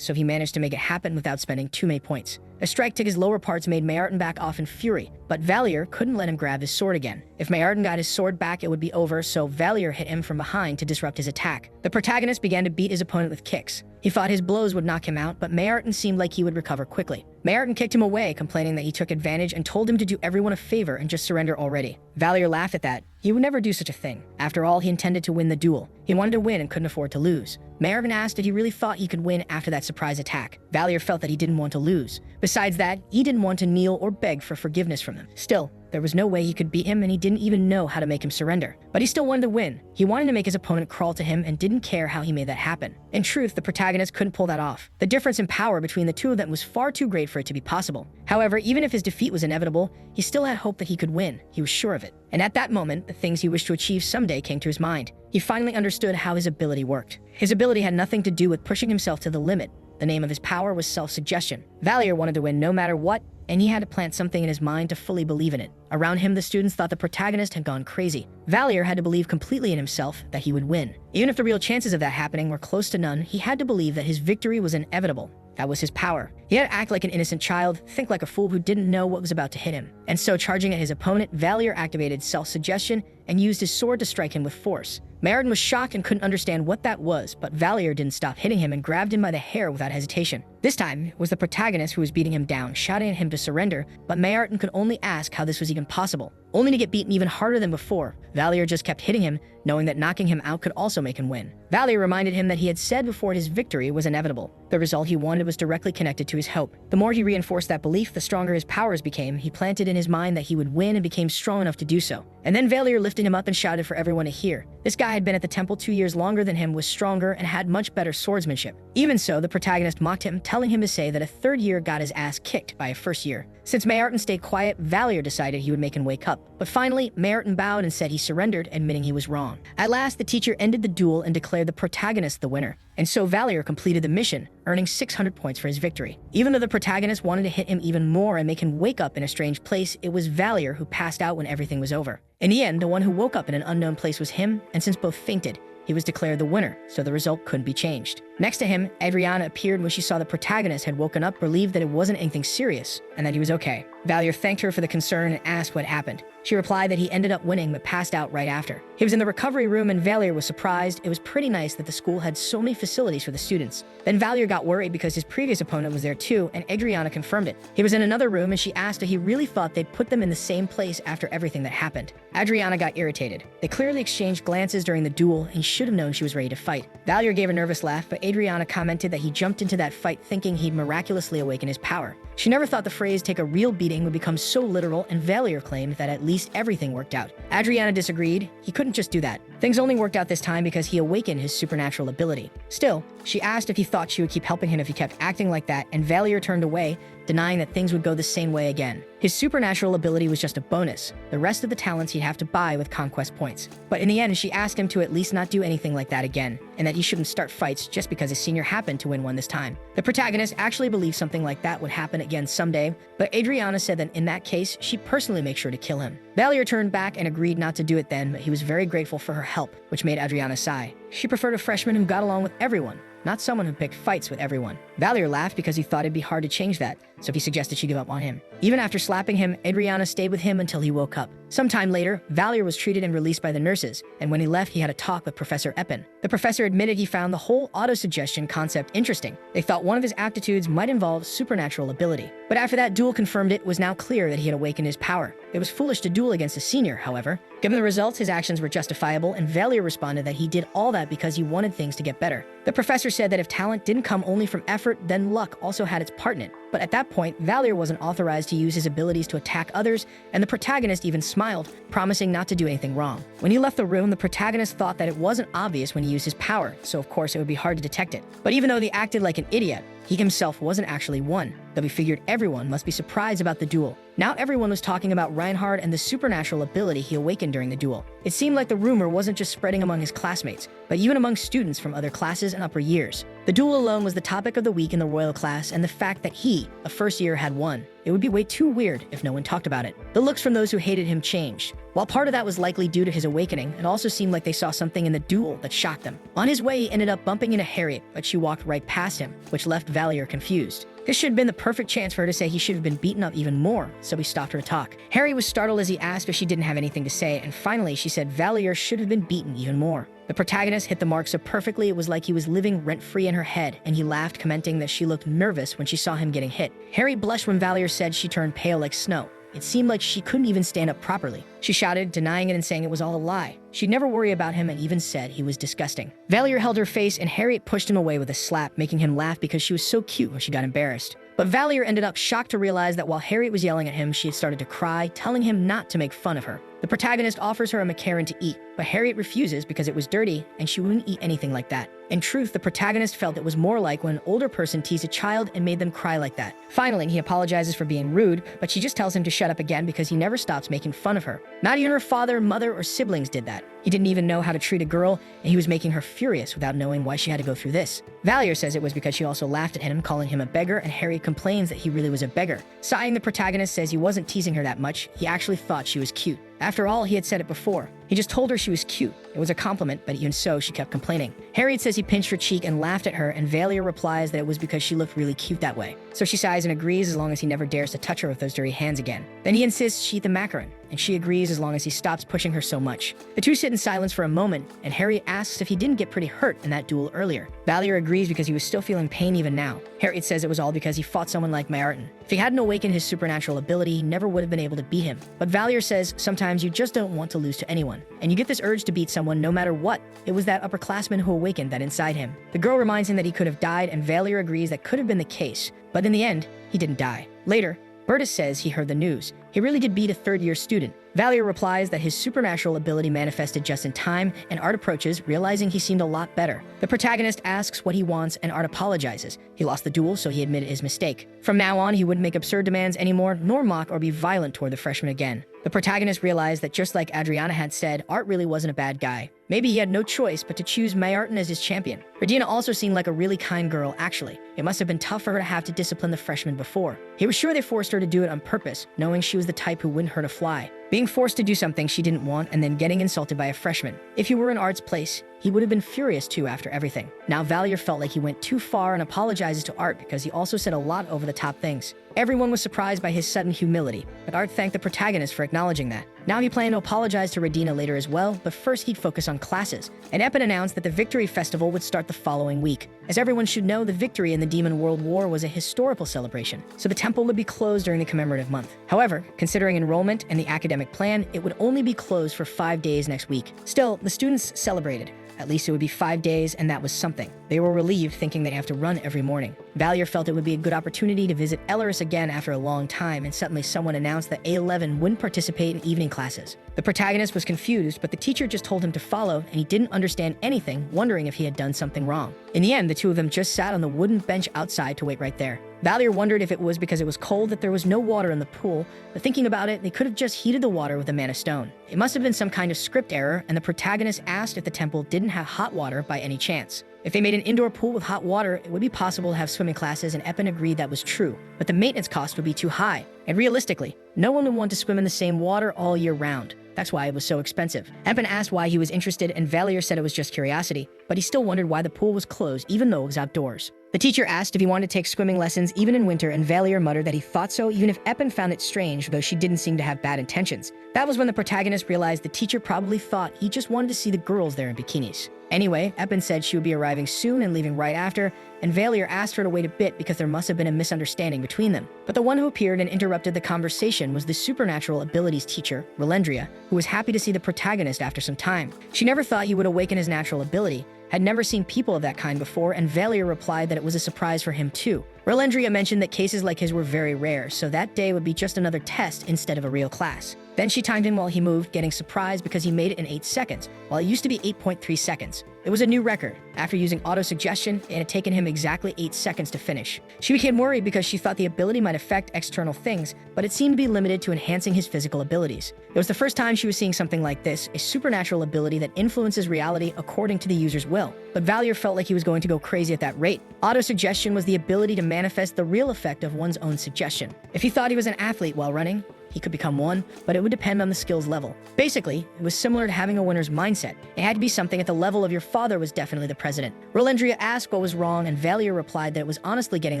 so he managed to make it happen without spending too many points. A strike to his lower parts made Mayerton back off in fury, but Valier couldn't let him grab his sword again. If Mayerton got his sword back, it would be over, so Valier hit him from behind to disrupt his attack. The protagonist began to beat his opponent with kicks. He thought his blows would knock him out, but Mayerton seemed like he would recover quickly. Mayerton kicked him away, complaining that he took advantage and told him to do everyone a favor and just surrender already. Valier laughed at that. He would never do such a thing. After all, he intended to win the duel. He wanted to win and couldn't afford to lose. Mayarton asked if he really thought he could win after that surprise attack. Valier felt that he didn't want to lose. Besides that, he didn't want to kneel or beg for forgiveness from him. Still, there was no way he could beat him, and he didn't even know how to make him surrender. But he still wanted to win. He wanted to make his opponent crawl to him and didn't care how he made that happen. In truth, the protagonist couldn't pull that off. The difference in power between the two of them was far too great for it to be possible. However, even if his defeat was inevitable, he still had hope that he could win. He was sure of it. And at that moment, the things he wished to achieve someday came to his mind. He finally understood how his ability worked. His ability had nothing to do with pushing himself to the limit. The name of his power was self-suggestion. Valier wanted to win no matter what, and he had to plant something in his mind to fully believe in it. Around him, the students thought the protagonist had gone crazy. Valier had to believe completely in himself that he would win. Even if the real chances of that happening were close to none, he had to believe that his victory was inevitable. That was his power. He had to act like an innocent child, think like a fool who didn't know what was about to hit him. And so, charging at his opponent, Valier activated self-suggestion and used his sword to strike him with force. Mayarton was shocked and couldn't understand what that was, but Valier didn't stop hitting him and grabbed him by the hair without hesitation. This time, it was the protagonist who was beating him down, shouting at him to surrender, but Mayarton could only ask how this was even possible. Only to get beaten even harder than before, Valier just kept hitting him, knowing that knocking him out could also make him win. Valier reminded him that he had said before his victory was inevitable. The result he wanted was directly connected to his hope. The more he reinforced that belief, the stronger his powers became. He planted in his mind that he would win and became strong enough to do so. And then Valier lifted him up and shouted for everyone to hear. This guy had been at the temple 2 years longer than him, was stronger, and had much better swordsmanship. Even so, the protagonist mocked him, telling him to say that a third year got his ass kicked by a first year. Since Mayarton stayed quiet, Valier decided he would make him wake up. But finally, Mayarton bowed and said he surrendered, admitting he was wrong. At last, the teacher ended the duel and declared the protagonist the winner. And so Valier completed the mission, earning 600 points for his victory. Even though the protagonist wanted to hit him even more and make him wake up in a strange place, it was Valier who passed out when everything was over. In the end, the one who woke up in an unknown place was him, and since both fainted, he was declared the winner, so the result couldn't be changed. Next to him, Adriana appeared when she saw the protagonist had woken up, relieved that it wasn't anything serious, and that he was okay. Valier thanked her for the concern and asked what happened. She replied that he ended up winning but passed out right after. He was in the recovery room and Valier was surprised. It was pretty nice that the school had so many facilities for the students. Then Valier got worried because his previous opponent was there too, and Adriana confirmed it. He was in another room and she asked if he really thought they'd put them in the same place after everything that happened. Adriana got irritated. They clearly exchanged glances during the duel and he should have known she was ready to fight. Valier gave a nervous laugh, but Adriana commented that he jumped into that fight thinking he'd miraculously awaken his power. She never thought the phrase "take a real beating" would become so literal, and Valier claimed that at least everything worked out. Adriana disagreed. He couldn't just do that. Things only worked out this time because he awakened his supernatural ability. Still, she asked if he thought she would keep helping him if he kept acting like that, and Valier turned away, denying that things would go the same way again. His supernatural ability was just a bonus. The rest of the talents he'd have to buy with conquest points. But in the end, she asked him to at least not do anything like that again, and that he shouldn't start fights just because his senior happened to win one this time. The protagonist actually believed something like that would happen again someday, but Adriana said that in that case, she'd personally make sure to kill him. Valier turned back and agreed not to do it then, but he was very grateful for her help, which made Adriana sigh. She preferred a freshman who got along with everyone, not someone who picked fights with everyone. Valier laughed because he thought it'd be hard to change that, so he suggested she give up on him. Even after slapping him, Adriana stayed with him until he woke up. Sometime later, Valier was treated and released by the nurses, and when he left, he had a talk with Professor Eppen. The professor admitted he found the whole autosuggestion concept interesting. They thought one of his aptitudes might involve supernatural ability. But after that duel confirmed it, was now clear that he had awakened his power. It was foolish to duel against a senior, however. Given the results, his actions were justifiable, and Valier responded that he did all that because he wanted things to get better. The professor said that if talent didn't come only from effort, then luck also had its part in it. But at that point, Valier wasn't authorized to use his abilities to attack others, and the protagonist even smiled, promising not to do anything wrong. When he left the room, the protagonist thought that it wasn't obvious when he used his power, so of course it would be hard to detect it. But even though he acted like an idiot, he himself wasn't actually one, though he figured everyone must be surprised about the duel. Now everyone was talking about Reinhard and the supernatural ability he awakened during the duel. It seemed like the rumor wasn't just spreading among his classmates, but even among students from other classes and upper years. The duel alone was the topic of the week in the royal class, and the fact that he, a first year, had won. It would be way too weird if no one talked about it. The looks from those who hated him changed. While part of that was likely due to his awakening, it also seemed like they saw something in the duel that shocked them. On his way, he ended up bumping into Harriet, but she walked right past him, which left Valier confused. This should have been the perfect chance for her to say he should have been beaten up even more, so he stopped her to talk. Harry was startled as he asked, but she didn't have anything to say, and finally she said Valier should have been beaten even more. The protagonist hit the mark so perfectly it was like he was living rent-free in her head, and he laughed, commenting that she looked nervous when she saw him getting hit. Harry blushed when Valier said she turned pale like snow. It seemed like she couldn't even stand up properly. She shouted, denying it and saying it was all a lie. She'd never worry about him and even said he was disgusting. Valier held her face and Harriet pushed him away with a slap, making him laugh because she was so cute when she got embarrassed. But Valier ended up shocked to realize that while Harriet was yelling at him, she had started to cry, telling him not to make fun of her. The protagonist offers her a macaron to eat, but Harriet refuses because it was dirty and she wouldn't eat anything like that. In truth, the protagonist felt it was more like when an older person teased a child and made them cry like that. Finally, he apologizes for being rude, but she just tells him to shut up again because he never stops making fun of her. Not even her father, mother, or siblings did that. He didn't even know how to treat a girl, and he was making her furious without knowing why she had to go through this. Valier says it was because she also laughed at him, calling him a beggar, and Harriet complains that he really was a beggar. Sighing, the protagonist says he wasn't teasing her that much, he actually thought she was cute. After all, he had said it before. He just told her she was cute. It was a compliment, but even so, she kept complaining. Harriet says he pinched her cheek and laughed at her, and Valier replies that it was because she looked really cute that way. So she sighs and agrees as long as he never dares to touch her with those dirty hands again. Then he insists she eat the macaron, and she agrees as long as he stops pushing her so much. The two sit in silence for a moment, and Harriet asks if he didn't get pretty hurt in that duel earlier. Valier agrees because he was still feeling pain even now. Harriet says it was all because he fought someone like Mayarton. If he hadn't awakened his supernatural ability, he never would have been able to beat him. But Valier says sometimes you just don't want to lose to anyone, and you get this urge to beat someone no matter what. It was that upperclassman who awakened that inside him. The girl reminds him that he could have died, and Valier agrees that could have been the case. But in the end, he didn't die. Later, Bertus says he heard the news. He really did beat a third-year student. Valier replies that his supernatural ability manifested just in time, and Art approaches, realizing he seemed a lot better. The protagonist asks what he wants, and Art apologizes. He lost the duel, so he admitted his mistake. From now on, he wouldn't make absurd demands anymore, nor mock or be violent toward the freshman again. The protagonist realized that just like Adriana had said, Art really wasn't a bad guy. Maybe he had no choice but to choose Mayarton as his champion. Regina also seemed like a really kind girl, actually. It must have been tough for her to have to discipline the freshman before. He was sure they forced her to do it on purpose, knowing she was the type who wouldn't hurt a fly. Being forced to do something she didn't want and then getting insulted by a freshman. If he were in Art's place, he would have been furious too after everything. Now Valier felt like he went too far and apologizes to Art because he also said a lot over-the-top things. Everyone was surprised by his sudden humility, but Art thanked the protagonist for acknowledging that. Now he planned to apologize to Regina later as well, but first he'd focus on classes. And Eppin announced that the Victory Festival would start the following week. As everyone should know, the victory in the Demon World War was a historical celebration, so the temple would be closed during the commemorative month. However, considering enrollment and the academic plan, it would only be closed for 5 days next week. Still, the students celebrated. At least it would be 5 days, and that was something. They were relieved, thinking they'd have to run every morning. Valier felt it would be a good opportunity to visit Elleris again after a long time, and suddenly someone announced that A11 wouldn't participate in evening classes. The protagonist was confused, but the teacher just told him to follow, and he didn't understand anything, wondering if he had done something wrong. In the end, the two of them just sat on the wooden bench outside to wait right there. Valier wondered if it was because it was cold that there was no water in the pool, but thinking about it, they could have just heated the water with a mana stone. It must have been some kind of script error, and the protagonist asked if the temple didn't have hot water by any chance. If they made an indoor pool with hot water, it would be possible to have swimming classes, and Eppin agreed that was true, but the maintenance cost would be too high. And realistically, no one would want to swim in the same water all year round. That's why it was so expensive. Eppin asked why he was interested, and Valier said it was just curiosity, but he still wondered why the pool was closed even though it was outdoors. The teacher asked if he wanted to take swimming lessons even in winter, and Valier muttered that he thought so even if Eppin found it strange, though she didn't seem to have bad intentions. That was when the protagonist realized the teacher probably thought he just wanted to see the girls there in bikinis. Anyway, Eppin said she would be arriving soon and leaving right after, and Valier asked her to wait a bit because there must have been a misunderstanding between them. But the one who appeared and interrupted the conversation was the supernatural abilities teacher, Rolendria, who was happy to see the protagonist after some time. She never thought he would awaken his natural ability, had never seen people of that kind before, and Valier replied that it was a surprise for him too. Rolendria mentioned that cases like his were very rare, so that day would be just another test instead of a real class. Then she timed him while he moved, getting surprised because he made it in 8 seconds, while it used to be 8.3 seconds. It was a new record. After using auto-suggestion, it had taken him exactly 8 seconds to finish. She became worried because she thought the ability might affect external things, but it seemed to be limited to enhancing his physical abilities. It was the first time she was seeing something like this, a supernatural ability that influences reality according to the user's will. But Valier felt like he was going to go crazy at that rate. Auto-suggestion was the ability to manifest the real effect of one's own suggestion. If he thought he was an athlete while running, he could become one, but it would depend on the skills level. Basically, it was similar to having a winner's mindset. It had to be something at the level of your father was definitely the president. Rolendria asked what was wrong, and Valier replied that it was honestly getting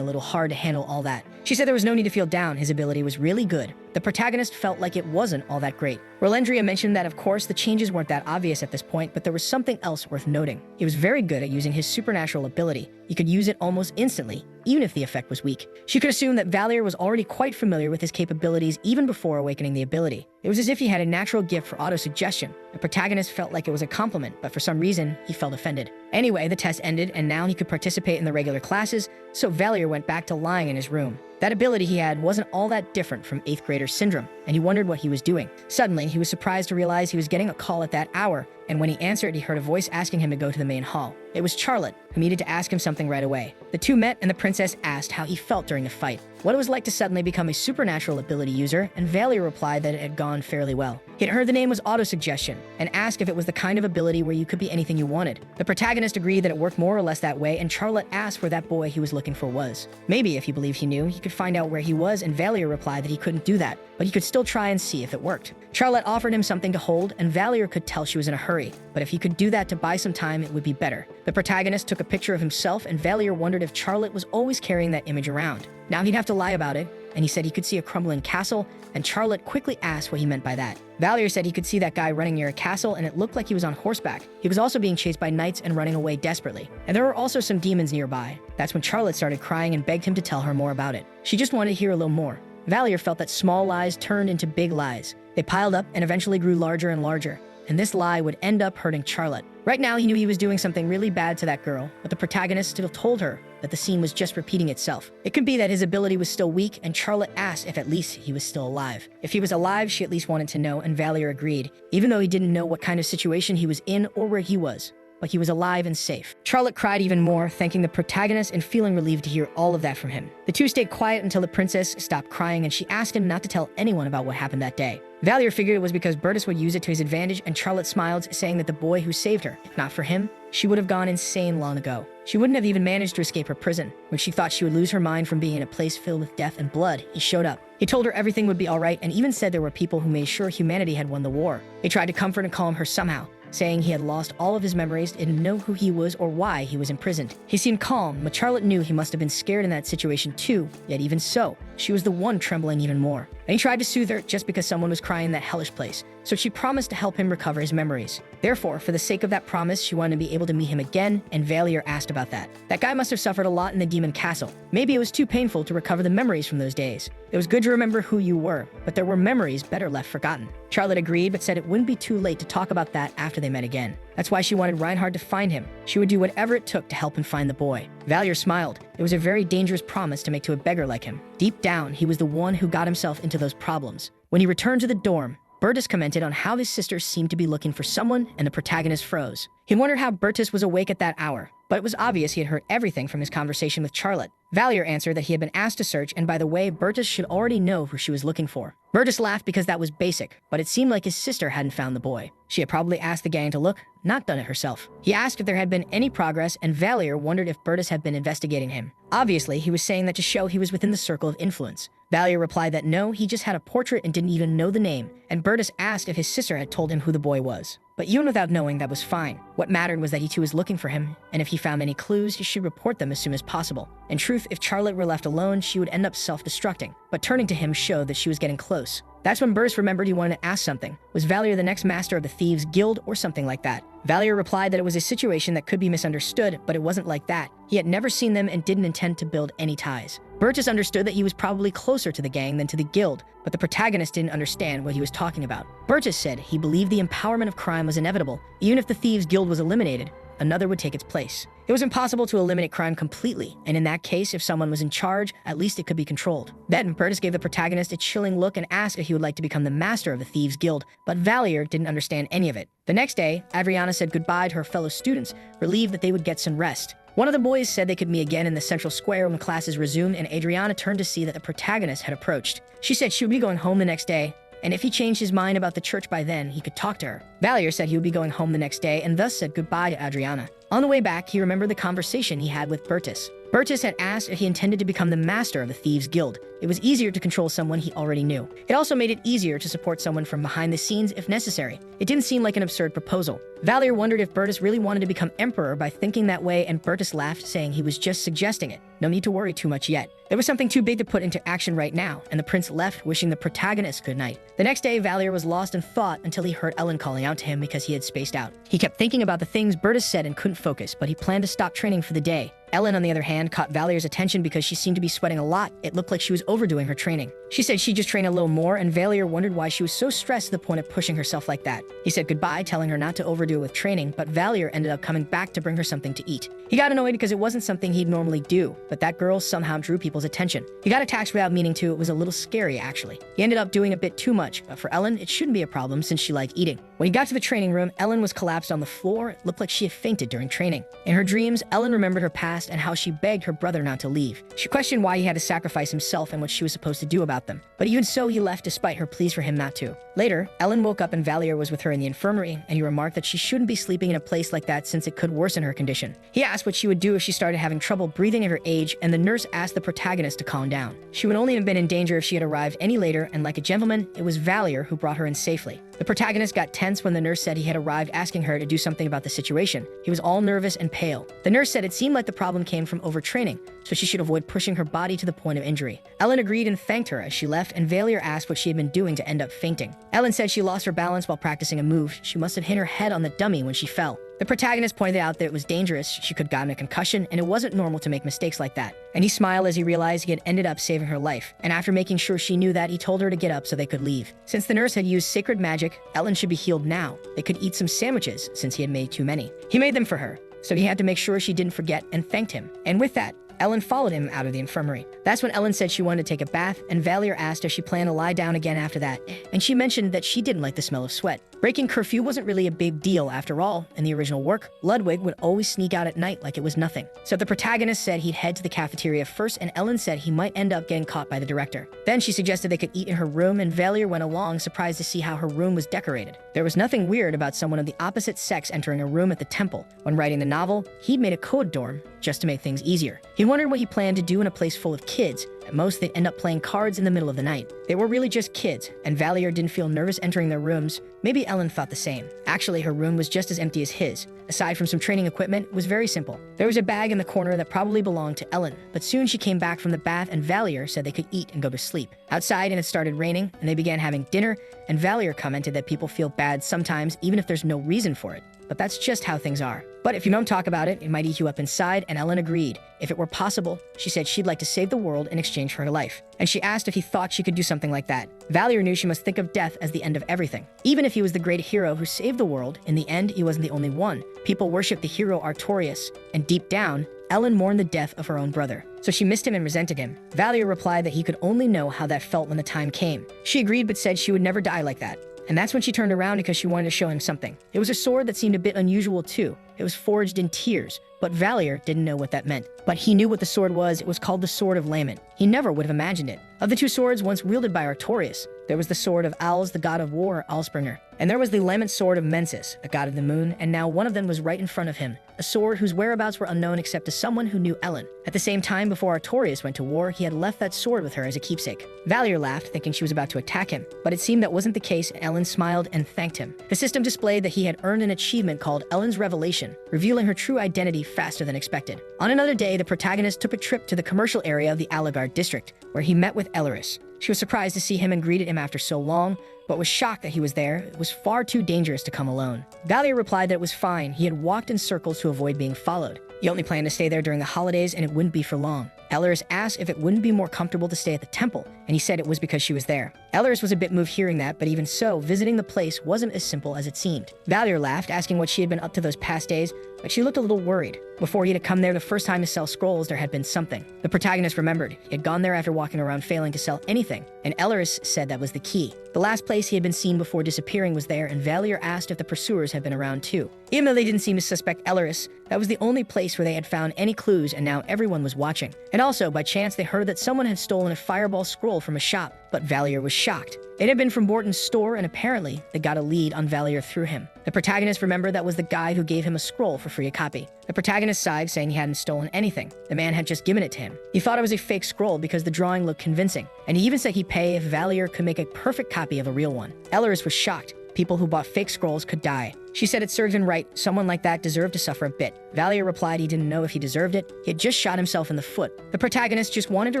a little hard to handle all that. She said there was no need to feel down, his ability was really good. The protagonist felt like it wasn't all that great. Rolendria mentioned that of course the changes weren't that obvious at this point, but there was something else worth noting. He was very good at using his supernatural ability. He could use it almost instantly, even if the effect was weak. She could assume that Valier was already quite familiar with his capabilities even before awakening the ability. It was as if he had a natural gift for auto-suggestion. The protagonist felt like it was a compliment, but for some reason, he felt offended. Anyway, the test ended, and now he could participate in the regular classes, so Valier went back to lying in his room. That ability he had wasn't all that different from 8th grader syndrome, and he wondered what he was doing. Suddenly, he was surprised to realize he was getting a call at that hour, and when he answered, he heard a voice asking him to go to the main hall. It was Charlotte, who needed to ask him something right away. The two met, and the princess asked how he felt during the fight, what it was like to suddenly become a supernatural ability user, and Valier replied that it had gone fairly well. He had heard the name was autosuggestion, and asked if it was the kind of ability where you could be anything you wanted. The protagonist agreed that it worked more or less that way, and Charlotte asked where that boy he was looking for was. Maybe if he believed he knew, he could find out where he was, and Valier replied that he couldn't do that, but he could still try and see if it worked. Charlotte offered him something to hold, and Valier could tell she was in a hurry, but if he could do that to buy some time, it would be better. The protagonist took a picture of himself, and Valier wondered if Charlotte was always carrying that image around. Now he'd have to lie about it, and he said he could see a crumbling castle, and Charlotte quickly asked what he meant by that. Valier said he could see that guy running near a castle, and it looked like he was on horseback. He was also being chased by knights and running away desperately. And there were also some demons nearby. That's when Charlotte started crying and begged him to tell her more about it. She just wanted to hear a little more. Valier felt that small lies turned into big lies. They piled up and eventually grew larger and larger, and this lie would end up hurting Charlotte. Right now, he knew he was doing something really bad to that girl, but the protagonist still told her that the scene was just repeating itself. It could be that his ability was still weak, and Charlotte asked if at least he was still alive. If he was alive, she at least wanted to know, and Valier agreed, even though he didn't know what kind of situation he was in or where he was. But he was alive and safe. Charlotte cried even more, thanking the protagonist and feeling relieved to hear all of that from him. The two stayed quiet until the princess stopped crying, and she asked him not to tell anyone about what happened that day. Valier figured it was because Bertus would use it to his advantage, and Charlotte smiled, saying that the boy who saved her, if not for him, she would have gone insane long ago. She wouldn't have even managed to escape her prison. When she thought she would lose her mind from being in a place filled with death and blood, he showed up. He told her everything would be all right, and even said there were people who made sure humanity had won the war. They tried to comfort and calm her somehow, saying he had lost all of his memories, didn't know who he was or why he was imprisoned. He seemed calm, but Charlotte knew he must have been scared in that situation too, yet even so, she was the one trembling even more. And he tried to soothe her just because someone was crying in that hellish place, so she promised to help him recover his memories. Therefore, for the sake of that promise, she wanted to be able to meet him again, and Valier asked about that. That guy must have suffered a lot in the demon castle. Maybe it was too painful to recover the memories from those days. It was good to remember who you were, but there were memories better left forgotten. Charlotte agreed, but said it wouldn't be too late to talk about that after they met again. That's why she wanted Reinhard to find him. She would do whatever it took to help him find the boy. Valier smiled. It was a very dangerous promise to make to a beggar like him. Deep down, he was the one who got himself into those problems. When he returned to the dorm, Bertus commented on how his sister seemed to be looking for someone, and the protagonist froze. He wondered how Bertus was awake at that hour, but it was obvious he had heard everything from his conversation with Charlotte. Valier answered that he had been asked to search, and by the way, Bertus should already know who she was looking for. Bertus laughed because that was basic, but it seemed like his sister hadn't found the boy. She had probably asked the gang to look, not done it herself. He asked if there had been any progress, and Valier wondered if Bertus had been investigating him. Obviously, he was saying that to show he was within the circle of influence. Valier replied that no, he just had a portrait and didn't even know the name, and Bertus asked if his sister had told him who the boy was. But even without knowing, that was fine. What mattered was that he too was looking for him, and if he found any clues, he should report them as soon as possible. In truth, if Charlotte were left alone, she would end up self-destructing, but turning to him showed that she was getting close. That's when Bertus remembered he wanted to ask something. Was Valier the next master of the Thieves Guild or something like that? Valier replied that it was a situation that could be misunderstood, but it wasn't like that. He had never seen them and didn't intend to build any ties. Bertus understood that he was probably closer to the gang than to the guild, but the protagonist didn't understand what he was talking about. Bertus said he believed the empowerment of crime was inevitable. Even if the Thieves Guild was eliminated, another would take its place. It was impossible to eliminate crime completely, and in that case, if someone was in charge, at least it could be controlled. Then, Bertus gave the protagonist a chilling look and asked if he would like to become the master of the Thieves Guild, but Valier didn't understand any of it. The next day, Adriana said goodbye to her fellow students, relieved that they would get some rest. One of the boys said they could meet again in the central square when classes resumed, and Adriana turned to see that the protagonist had approached. She said she would be going home the next day, and if he changed his mind about the church by then, he could talk to her. Valier said he would be going home the next day, and thus said goodbye to Adriana. On the way back, he remembered the conversation he had with Bertus. Bertus had asked if he intended to become the master of the Thieves Guild. It was easier to control someone he already knew. It also made it easier to support someone from behind the scenes if necessary. It didn't seem like an absurd proposal. Valier wondered if Bertus really wanted to become emperor by thinking that way, and Bertus laughed, saying he was just suggesting it. No need to worry too much yet. There was something too big to put into action right now, and the prince left, wishing the protagonist good night. The next day, Valier was lost in thought until he heard Ellen calling out to him because he had spaced out. He kept thinking about the things Bertus said and couldn't focus, but he planned to stop training for the day. Ellen, on the other hand, caught Valier's attention because she seemed to be sweating a lot. It looked like she was overdoing her training. She said she'd just train a little more, and Valier wondered why she was so stressed to the point of pushing herself like that. He said goodbye, telling her not to overdo it with training, but Valier ended up coming back to bring her something to eat. He got annoyed because it wasn't something he'd normally do, but that girl somehow drew people's attention. He got attacked without meaning to. It was a little scary, actually. He ended up doing a bit too much, but for Ellen, it shouldn't be a problem since she liked eating. When he got to the training room, Ellen was collapsed on the floor. It looked like she had fainted during training. In her dreams, Ellen remembered her past and how she begged her brother not to leave. She questioned why he had to sacrifice himself and what she was supposed to do about them. But even so, he left despite her pleas for him not to. Later, Ellen woke up and Valier was with her in the infirmary, and he remarked that she shouldn't be sleeping in a place like that since it could worsen her condition. He asked what she would do if she started having trouble breathing at her age, and the nurse asked the protagonist to calm down. She would only have been in danger if she had arrived any later, and like a gentleman, it was Valier who brought her in safely. The protagonist got tense when the nurse said he had arrived asking her to do something about the situation. He was all nervous and pale. The nurse said it seemed like the problem came from overtraining, so she should avoid pushing her body to the point of injury. Ellen agreed and thanked her as she left, and Valier asked what she had been doing to end up fainting. Ellen said she lost her balance while practicing a move. She must have hit her head on the dummy when she fell. The protagonist pointed out that it was dangerous, she could have gotten a concussion, and it wasn't normal to make mistakes like that. And he smiled as he realized he had ended up saving her life. And after making sure she knew that, he told her to get up so they could leave. Since the nurse had used sacred magic, Ellen should be healed now. They could eat some sandwiches since he had made too many. He made them for her, so he had to make sure she didn't forget and thanked him. And with that, Ellen followed him out of the infirmary. That's when Ellen said she wanted to take a bath, and Valier asked if she planned to lie down again after that, and she mentioned that she didn't like the smell of sweat. Breaking curfew wasn't really a big deal after all. In the original work, Ludwig would always sneak out at night like it was nothing. So the protagonist said he'd head to the cafeteria first, and Ellen said he might end up getting caught by the director. Then she suggested they could eat in her room, and Valier went along, surprised to see how her room was decorated. There was nothing weird about someone of the opposite sex entering a room at the temple. When writing the novel, he'd made a code dorm just to make things easier. He wondered what he planned to do in a place full of kids. At most, they'd end up playing cards in the middle of the night. They were really just kids, and Valier didn't feel nervous entering their rooms. Maybe Ellen thought the same. Actually, her room was just as empty as his. Aside from some training equipment, it was very simple. There was a bag in the corner that probably belonged to Ellen, but soon she came back from the bath and Valier said they could eat and go to sleep. Outside, and it started raining, and they began having dinner, and Valier commented that people feel bad sometimes even if there's no reason for it. But that's just how things are. But if you don't talk about it, it might eat you up inside, and Ellen agreed. If it were possible, she said she'd like to save the world in exchange for her life. And she asked if he thought she could do something like that. Valier knew she must think of death as the end of everything. Even if he was the great hero who saved the world, in the end, he wasn't the only one. People worshiped the hero Artorias, and deep down, Ellen mourned the death of her own brother. So she missed him and resented him. Valier replied that he could only know how that felt when the time came. She agreed but said she would never die like that. And that's when she turned around because she wanted to show him something. It was a sword that seemed a bit unusual too. It was forged in tears, but Valier didn't know what that meant. But he knew what the sword was. It was called the Sword of Lament. He never would have imagined it. Of the two swords once wielded by Artorias, there was the sword of Owls, the god of war, Allspringer. And there was the lament sword of Mensis, a god of the moon, and now one of them was right in front of him, a sword whose whereabouts were unknown except to someone who knew Ellen. At the same time, before Artorias went to war, he had left that sword with her as a keepsake. Valier laughed, thinking she was about to attack him, but it seemed that wasn't the case, and Ellen smiled and thanked him. The system displayed that he had earned an achievement called Ellen's Revelation, revealing her true identity faster than expected. On another day, the protagonist took a trip to the commercial area of the Alagard district, where he met with Elleris. She was surprised to see him and greeted him after so long, but was shocked that he was there. It was far too dangerous to come alone. Valier replied that it was fine. He had walked in circles to avoid being followed. He only planned to stay there during the holidays, and it wouldn't be for long. Elleris asked if it wouldn't be more comfortable to stay at the temple, and he said it was because she was there. Elleris was a bit moved hearing that, but even so, visiting the place wasn't as simple as it seemed. Valier laughed, asking what she had been up to those past days, but she looked a little worried. Before he had come there the first time to sell scrolls, there had been something. The protagonist remembered. He had gone there after walking around failing to sell anything, and Elleris said that was the key. The last place he had been seen before disappearing was there, and Valier asked if the pursuers had been around too. Even though they didn't seem to suspect Elleris, that was the only place where they had found any clues, and now everyone was watching. And also, by chance, they heard that someone had stolen a fireball scroll from a shop, but Valier was shocked. It had been from Borton's store, and apparently, they got a lead on Valier through him. The protagonist remembered that was the guy who gave him a scroll for free a copy. The protagonist sighed, saying he hadn't stolen anything. The man had just given it to him. He thought it was a fake scroll because the drawing looked convincing, and he even said he'd pay if Valier could make a perfect copy of a real one. Elleris was shocked. people who bought fake scrolls could die. She said it served him right. Someone like that deserved to suffer a bit. Valier replied he didn't know if he deserved it. He had just shot himself in the foot. The protagonist just wanted to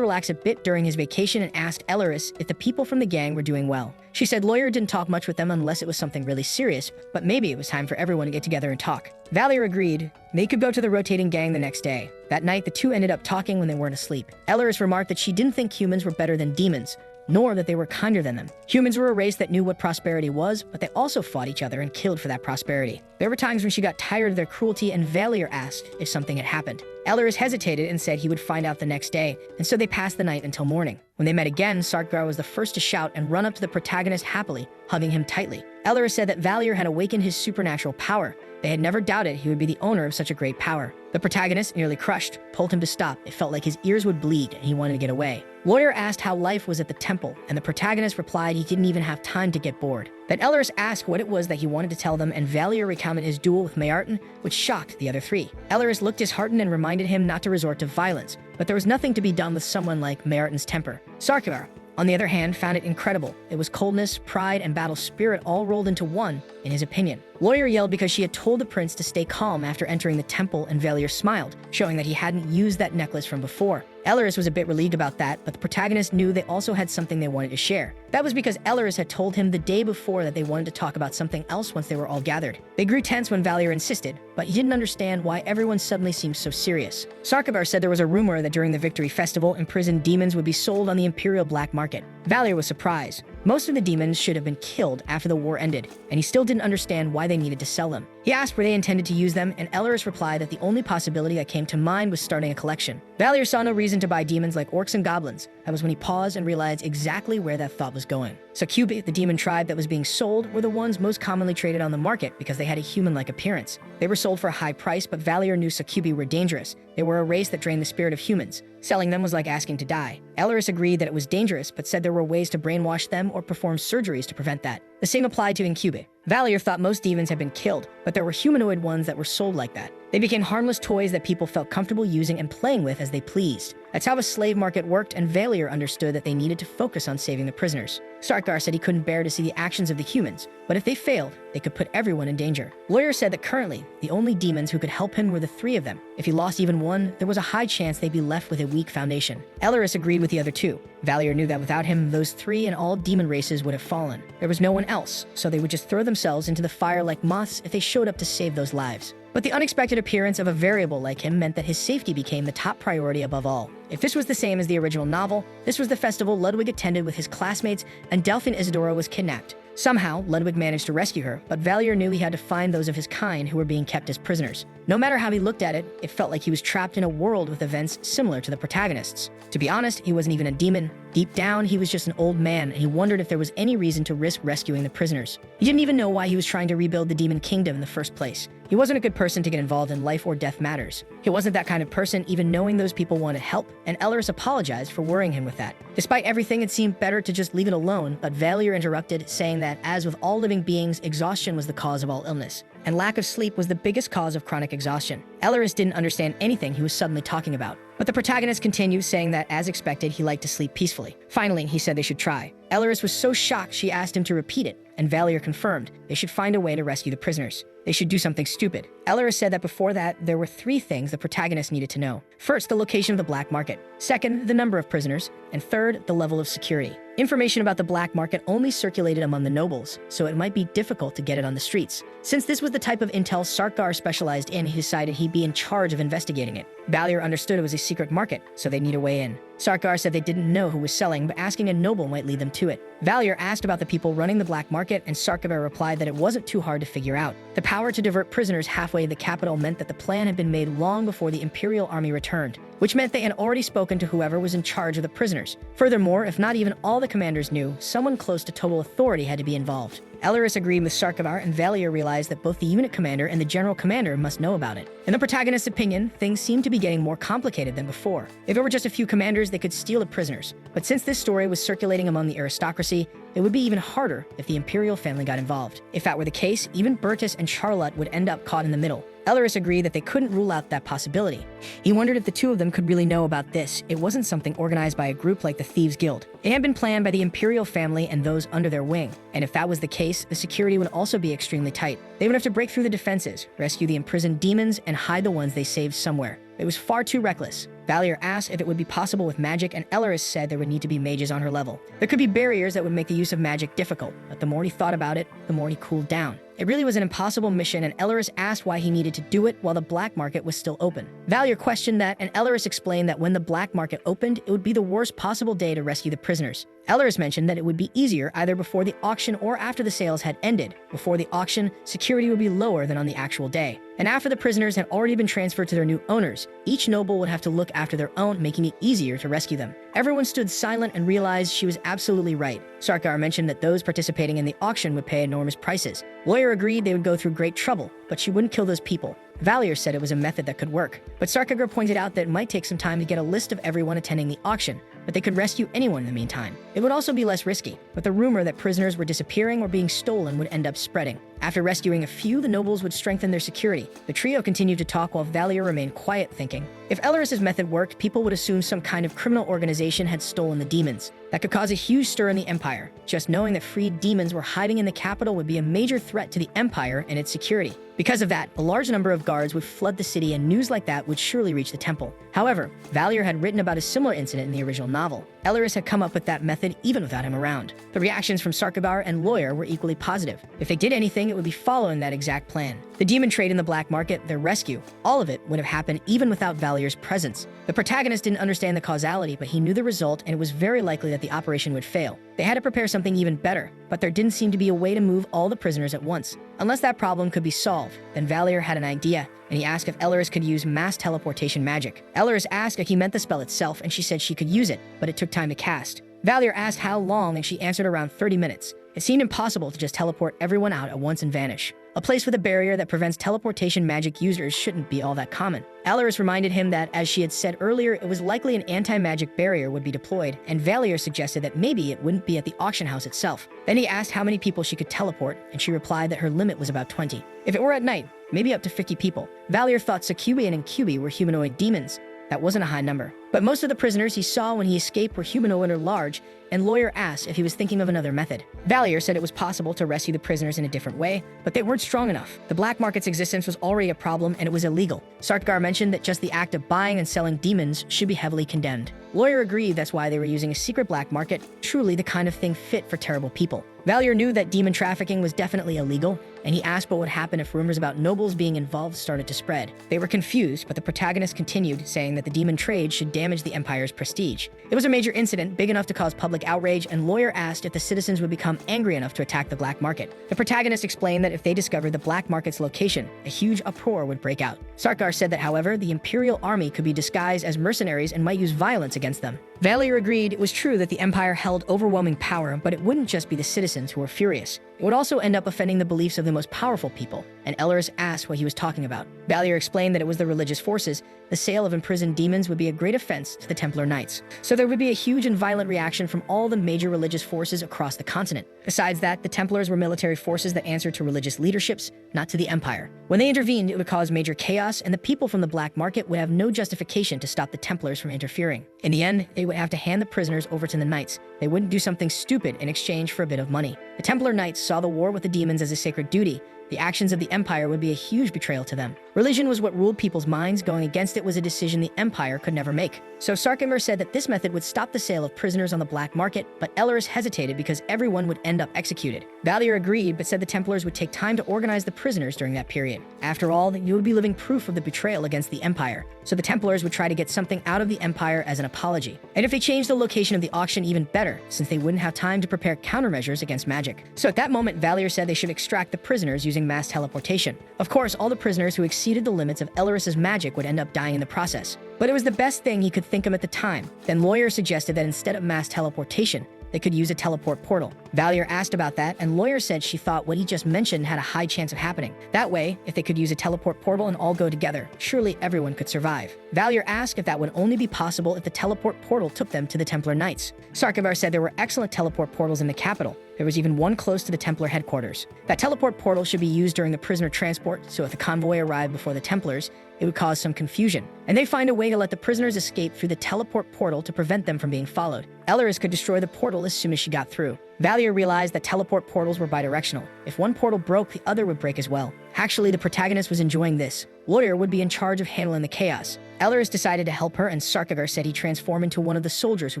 relax a bit during his vacation and asked Elaris if the people from the gang were doing well. She said Lawyer didn't talk much with them unless it was something really serious, but maybe it was time for everyone to get together and talk. Valier agreed. They could go to the rotating gang the next day. That night, the two ended up talking when they weren't asleep. Elaris remarked that she didn't think humans were better than demons, nor that they were kinder than them. Humans were a race that knew what prosperity was, but they also fought each other and killed for that prosperity. There were times when she got tired of their cruelty, and Valier asked if something had happened. Elaris hesitated and said he would find out the next day, and so they passed the night until morning. When they met again, Sarkar was the first to shout and run up to the protagonist happily, hugging him tightly. Elaris said that Valier had awakened his supernatural power. They had never doubted he would be the owner of such a great power. The protagonist, nearly crushed, told him to stop. It felt like his ears would bleed and he wanted to get away. Lawyer asked how life was at the temple, and the protagonist replied he didn't even have time to get bored. Then Elaris asked what it was that he wanted to tell them, and Valier recounted his duel with Mayarten, which shocked the other three. Elaris looked disheartened and reminded him not to resort to violence, but there was nothing to be done with someone like Mayarten's temper. Sarkar, on the other hand, found it incredible. It was coldness, pride, and battle spirit all rolled into one, in his opinion. Lawyer yelled because she had told the prince to stay calm after entering the temple, and Valier smiled, showing that he hadn't used that necklace from before. Elaris was a bit relieved about that, but the protagonist knew they also had something they wanted to share. That was because Elaris had told him the day before that they wanted to talk about something else once they were all gathered. They grew tense when Valier insisted, but he didn't understand why everyone suddenly seemed so serious. Sarkabar said there was a rumor that during the Victory Festival, imprisoned demons would be sold on the Imperial black market. Valier was surprised. Most of the demons should have been killed after the war ended, and he still didn't understand why they needed to sell them. He asked where they intended to use them, and Elaris replied that the only possibility that came to mind was starting a collection. Valier saw no reason to buy demons like orcs and goblins. That was when he paused and realized exactly where that thought was going. Succubi, the demon tribe that was being sold, were the ones most commonly traded on the market because they had a human-like appearance. They were sold for a high price, but Valier knew Succubi were dangerous. They were a race that drained the spirit of humans. Selling them was like asking to die. Elaris agreed that it was dangerous, but said there were ways to brainwash them or perform surgeries to prevent that. The same applied to Incubi. Valier thought most demons had been killed, but there were humanoid ones that were sold like that. They became harmless toys that people felt comfortable using and playing with as they pleased. That's how the slave market worked, and Valier understood that they needed to focus on saving the prisoners. Sarkar said he couldn't bear to see the actions of the humans, but if they failed, they could put everyone in danger. Lawyer said that currently, the only demons who could help him were the three of them. If he lost even one, there was a high chance they'd be left with a weak foundation. Elaris agreed with the other two. Valier knew that without him, those three and all demon races would have fallen. There was no one else, so they would just throw themselves into the fire like moths if they showed up to save those lives. But the unexpected appearance of a variable like him meant that his safety became the top priority above all. If this was the same as the original novel, this was the festival Ludwig attended with his classmates, and Delphine Isidora was kidnapped. Somehow, Ludwig managed to rescue her, but Valier knew he had to find those of his kind who were being kept as prisoners. No matter how he looked at it, it felt like he was trapped in a world with events similar to the protagonists. To be honest, he wasn't even a demon. Deep down, he was just an old man, and he wondered if there was any reason to risk rescuing the prisoners. He didn't even know why he was trying to rebuild the demon kingdom in the first place. He wasn't a good person to get involved in life or death matters. He wasn't that kind of person, even knowing those people wanted help, and Elaris apologized for worrying him with that. Despite everything, it seemed better to just leave it alone, but Valier interrupted, saying that, as with all living beings, exhaustion was the cause of all illness, and lack of sleep was the biggest cause of chronic exhaustion. Elaris didn't understand anything he was suddenly talking about. But the protagonist continued, saying that, as expected, he liked to sleep peacefully. Finally, he said they should try. Elaris was so shocked she asked him to repeat it, and Valier confirmed they should find a way to rescue the prisoners. They should do something stupid. Elaris said that before that, there were three things the protagonist needed to know. First, the location of the black market. Second, the number of prisoners. And third, the level of security. Information about the black market only circulated among the nobles, so it might be difficult to get it on the streets. Since this was the type of intel Sarkar specialized in, he decided he'd be in charge of investigating it. Valier understood it was a secret market, so they'd need a way in. Sarkar said they didn't know who was selling, but asking a noble might lead them to it. Valier asked about the people running the black market, and Sarkar replied that it wasn't too hard to figure out. The power to divert prisoners halfway to the capital meant that the plan had been made long before the Imperial army returned, which meant they had already spoken to whoever was in charge of the prisoners. Furthermore, if not even all the commanders knew, someone close to total authority had to be involved. Elaris agreed with Sarkavar, and Valier realized that both the unit commander and the general commander must know about it. In the protagonist's opinion, things seemed to be getting more complicated than before. If it were just a few commanders, they could steal the prisoners. But since this story was circulating among the aristocracy, it would be even harder if the imperial family got involved. If that were the case, even Bertus and Charlotte would end up caught in the middle. Elleris agreed that they couldn't rule out that possibility. He wondered if the two of them could really know about this. It wasn't something organized by a group like the Thieves Guild. It had been planned by the Imperial family and those under their wing. And if that was the case, the security would also be extremely tight. They would have to break through the defenses, rescue the imprisoned demons, and hide the ones they saved somewhere. It was far too reckless. Valier asked if it would be possible with magic, and Elleris said there would need to be mages on her level. There could be barriers that would make the use of magic difficult, but the more he thought about it, the more he cooled down. It really was an impossible mission, and Elleris asked why he needed to do it while the black market was still open. Valier questioned that, and Elleris explained that when the black market opened, it would be the worst possible day to rescue the prisoners. Elleris mentioned that it would be easier either before the auction or after the sales had ended. Before the auction, security would be lower than on the actual day. And after the prisoners had already been transferred to their new owners, each noble would have to look after their own, making it easier to rescue them. Everyone stood silent and realized she was absolutely right. Sarkar mentioned that those participating in the auction would pay enormous prices. Lawyer agreed they would go through great trouble, but she wouldn't kill those people. Valier said it was a method that could work, but Sarkar pointed out that it might take some time to get a list of everyone attending the auction, but they could rescue anyone in the meantime. It would also be less risky, but the rumor that prisoners were disappearing or being stolen would end up spreading. After rescuing a few, the nobles would strengthen their security. The trio continued to talk while Valier remained quiet, thinking. If Elleris' method worked, people would assume some kind of criminal organization had stolen the demons. That could cause a huge stir in the Empire. Just knowing that freed demons were hiding in the capital would be a major threat to the Empire and its security. Because of that, a large number of guards would flood the city, and news like that would surely reach the temple. However, Valier had written about a similar incident in the original novel. Elleris had come up with that method even without him around. The reactions from Sarkar and Lawyer were equally positive. If they did anything, it would be following that exact plan. The demon trade in the black market, their rescue, all of it would have happened even without Valier's presence. The protagonist didn't understand the causality, but he knew the result, and it was very likely that the operation would fail. They had to prepare something even better, but there didn't seem to be a way to move all the prisoners at once. Unless that problem could be solved, then Valier had an idea, and he asked if Elleris could use mass teleportation magic. Elleris asked if he meant the spell itself, and she said she could use it, but it took time to cast. Valier asked how long, and she answered around 30 minutes. It seemed impossible to just teleport everyone out at once and vanish. A place with a barrier that prevents teleportation magic users shouldn't be all that common. Elleris reminded him that, as she had said earlier, it was likely an anti-magic barrier would be deployed, and Valier suggested that maybe it wouldn't be at the auction house itself. Then he asked how many people she could teleport, and she replied that her limit was about 20. If it were at night, maybe up to 50 people. Valier thought Succubi and Incubi were humanoid demons. That wasn't a high number. But most of the prisoners he saw when he escaped were humanoid or large, and Lawyer asked if he was thinking of another method. Valier said it was possible to rescue the prisoners in a different way, but they weren't strong enough. The black market's existence was already a problem, and it was illegal. Sarkar mentioned that just the act of buying and selling demons should be heavily condemned. Lawyer agreed that's why they were using a secret black market, truly the kind of thing fit for terrible people. Valier knew that demon trafficking was definitely illegal, and he asked what would happen if rumors about nobles being involved started to spread. They were confused, but the protagonist continued, saying that the demon trade should damage the Empire's prestige. It was a major incident, big enough to cause public outrage, and Lawyer asked if the citizens would become angry enough to attack the black market. The protagonist explained that if they discovered the black market's location, a huge uproar would break out. Sarkar said that, however, the Imperial army could be disguised as mercenaries and might use violence against them. Valier agreed it was true that the Empire held overwhelming power, but it wouldn't just be the citizens who were furious. It would also end up offending the beliefs of the most powerful people, and Elleris asked what he was talking about. Valier explained that it was the religious forces. The sale of imprisoned demons would be a great offense to the Templar Knights. So there would be a huge and violent reaction from all the major religious forces across the continent. Besides that, the Templars were military forces that answered to religious leaderships, not to the Empire. When they intervened, it would cause major chaos, and the people from the black market would have no justification to stop the Templars from interfering. In the end, they would have to hand the prisoners over to the Knights. They wouldn't do something stupid in exchange for a bit of money. The Templar Knights saw the war with the demons as a sacred duty. The actions of the Empire would be a huge betrayal to them. Religion was what ruled people's minds. Going against it was a decision the Empire could never make. So Sarkar said that this method would stop the sale of prisoners on the black market, but Elleris hesitated because everyone would end up executed. Valier agreed, but said the Templars would take time to organize the prisoners during that period. After all, you would be living proof of the betrayal against the Empire, so the Templars would try to get something out of the Empire as an apology. And if they changed the location of the auction, even better, since they wouldn't have time to prepare countermeasures against magic. So at that moment, Valier said they should extract the prisoners using mass teleportation. Of course, all the prisoners who exceeded the limits of Elleris' magic would end up dying in the process. But it was the best thing he could think of at the time. Then Lawyer suggested that instead of mass teleportation, they could use a teleport portal. Valier asked about that, and Lawyer said she thought what he just mentioned had a high chance of happening. That way, if they could use a teleport portal and all go together, surely everyone could survive. Valier asked if that would only be possible if the teleport portal took them to the Templar Knights. Sarkar said there were excellent teleport portals in the capital, There was even one close to the Templar headquarters. That teleport portal should be used during the prisoner transport, so if the convoy arrived before the Templars, it would cause some confusion. And they find a way to let the prisoners escape through the teleport portal to prevent them from being followed. Elleris could destroy the portal as soon as she got through. Valier realized that teleport portals were bidirectional. If one portal broke, the other would break as well. Actually, the protagonist was enjoying this. Lawyer would be in charge of handling the chaos. Elleris decided to help her, and Sarkagar said he'd transform into one of the soldiers who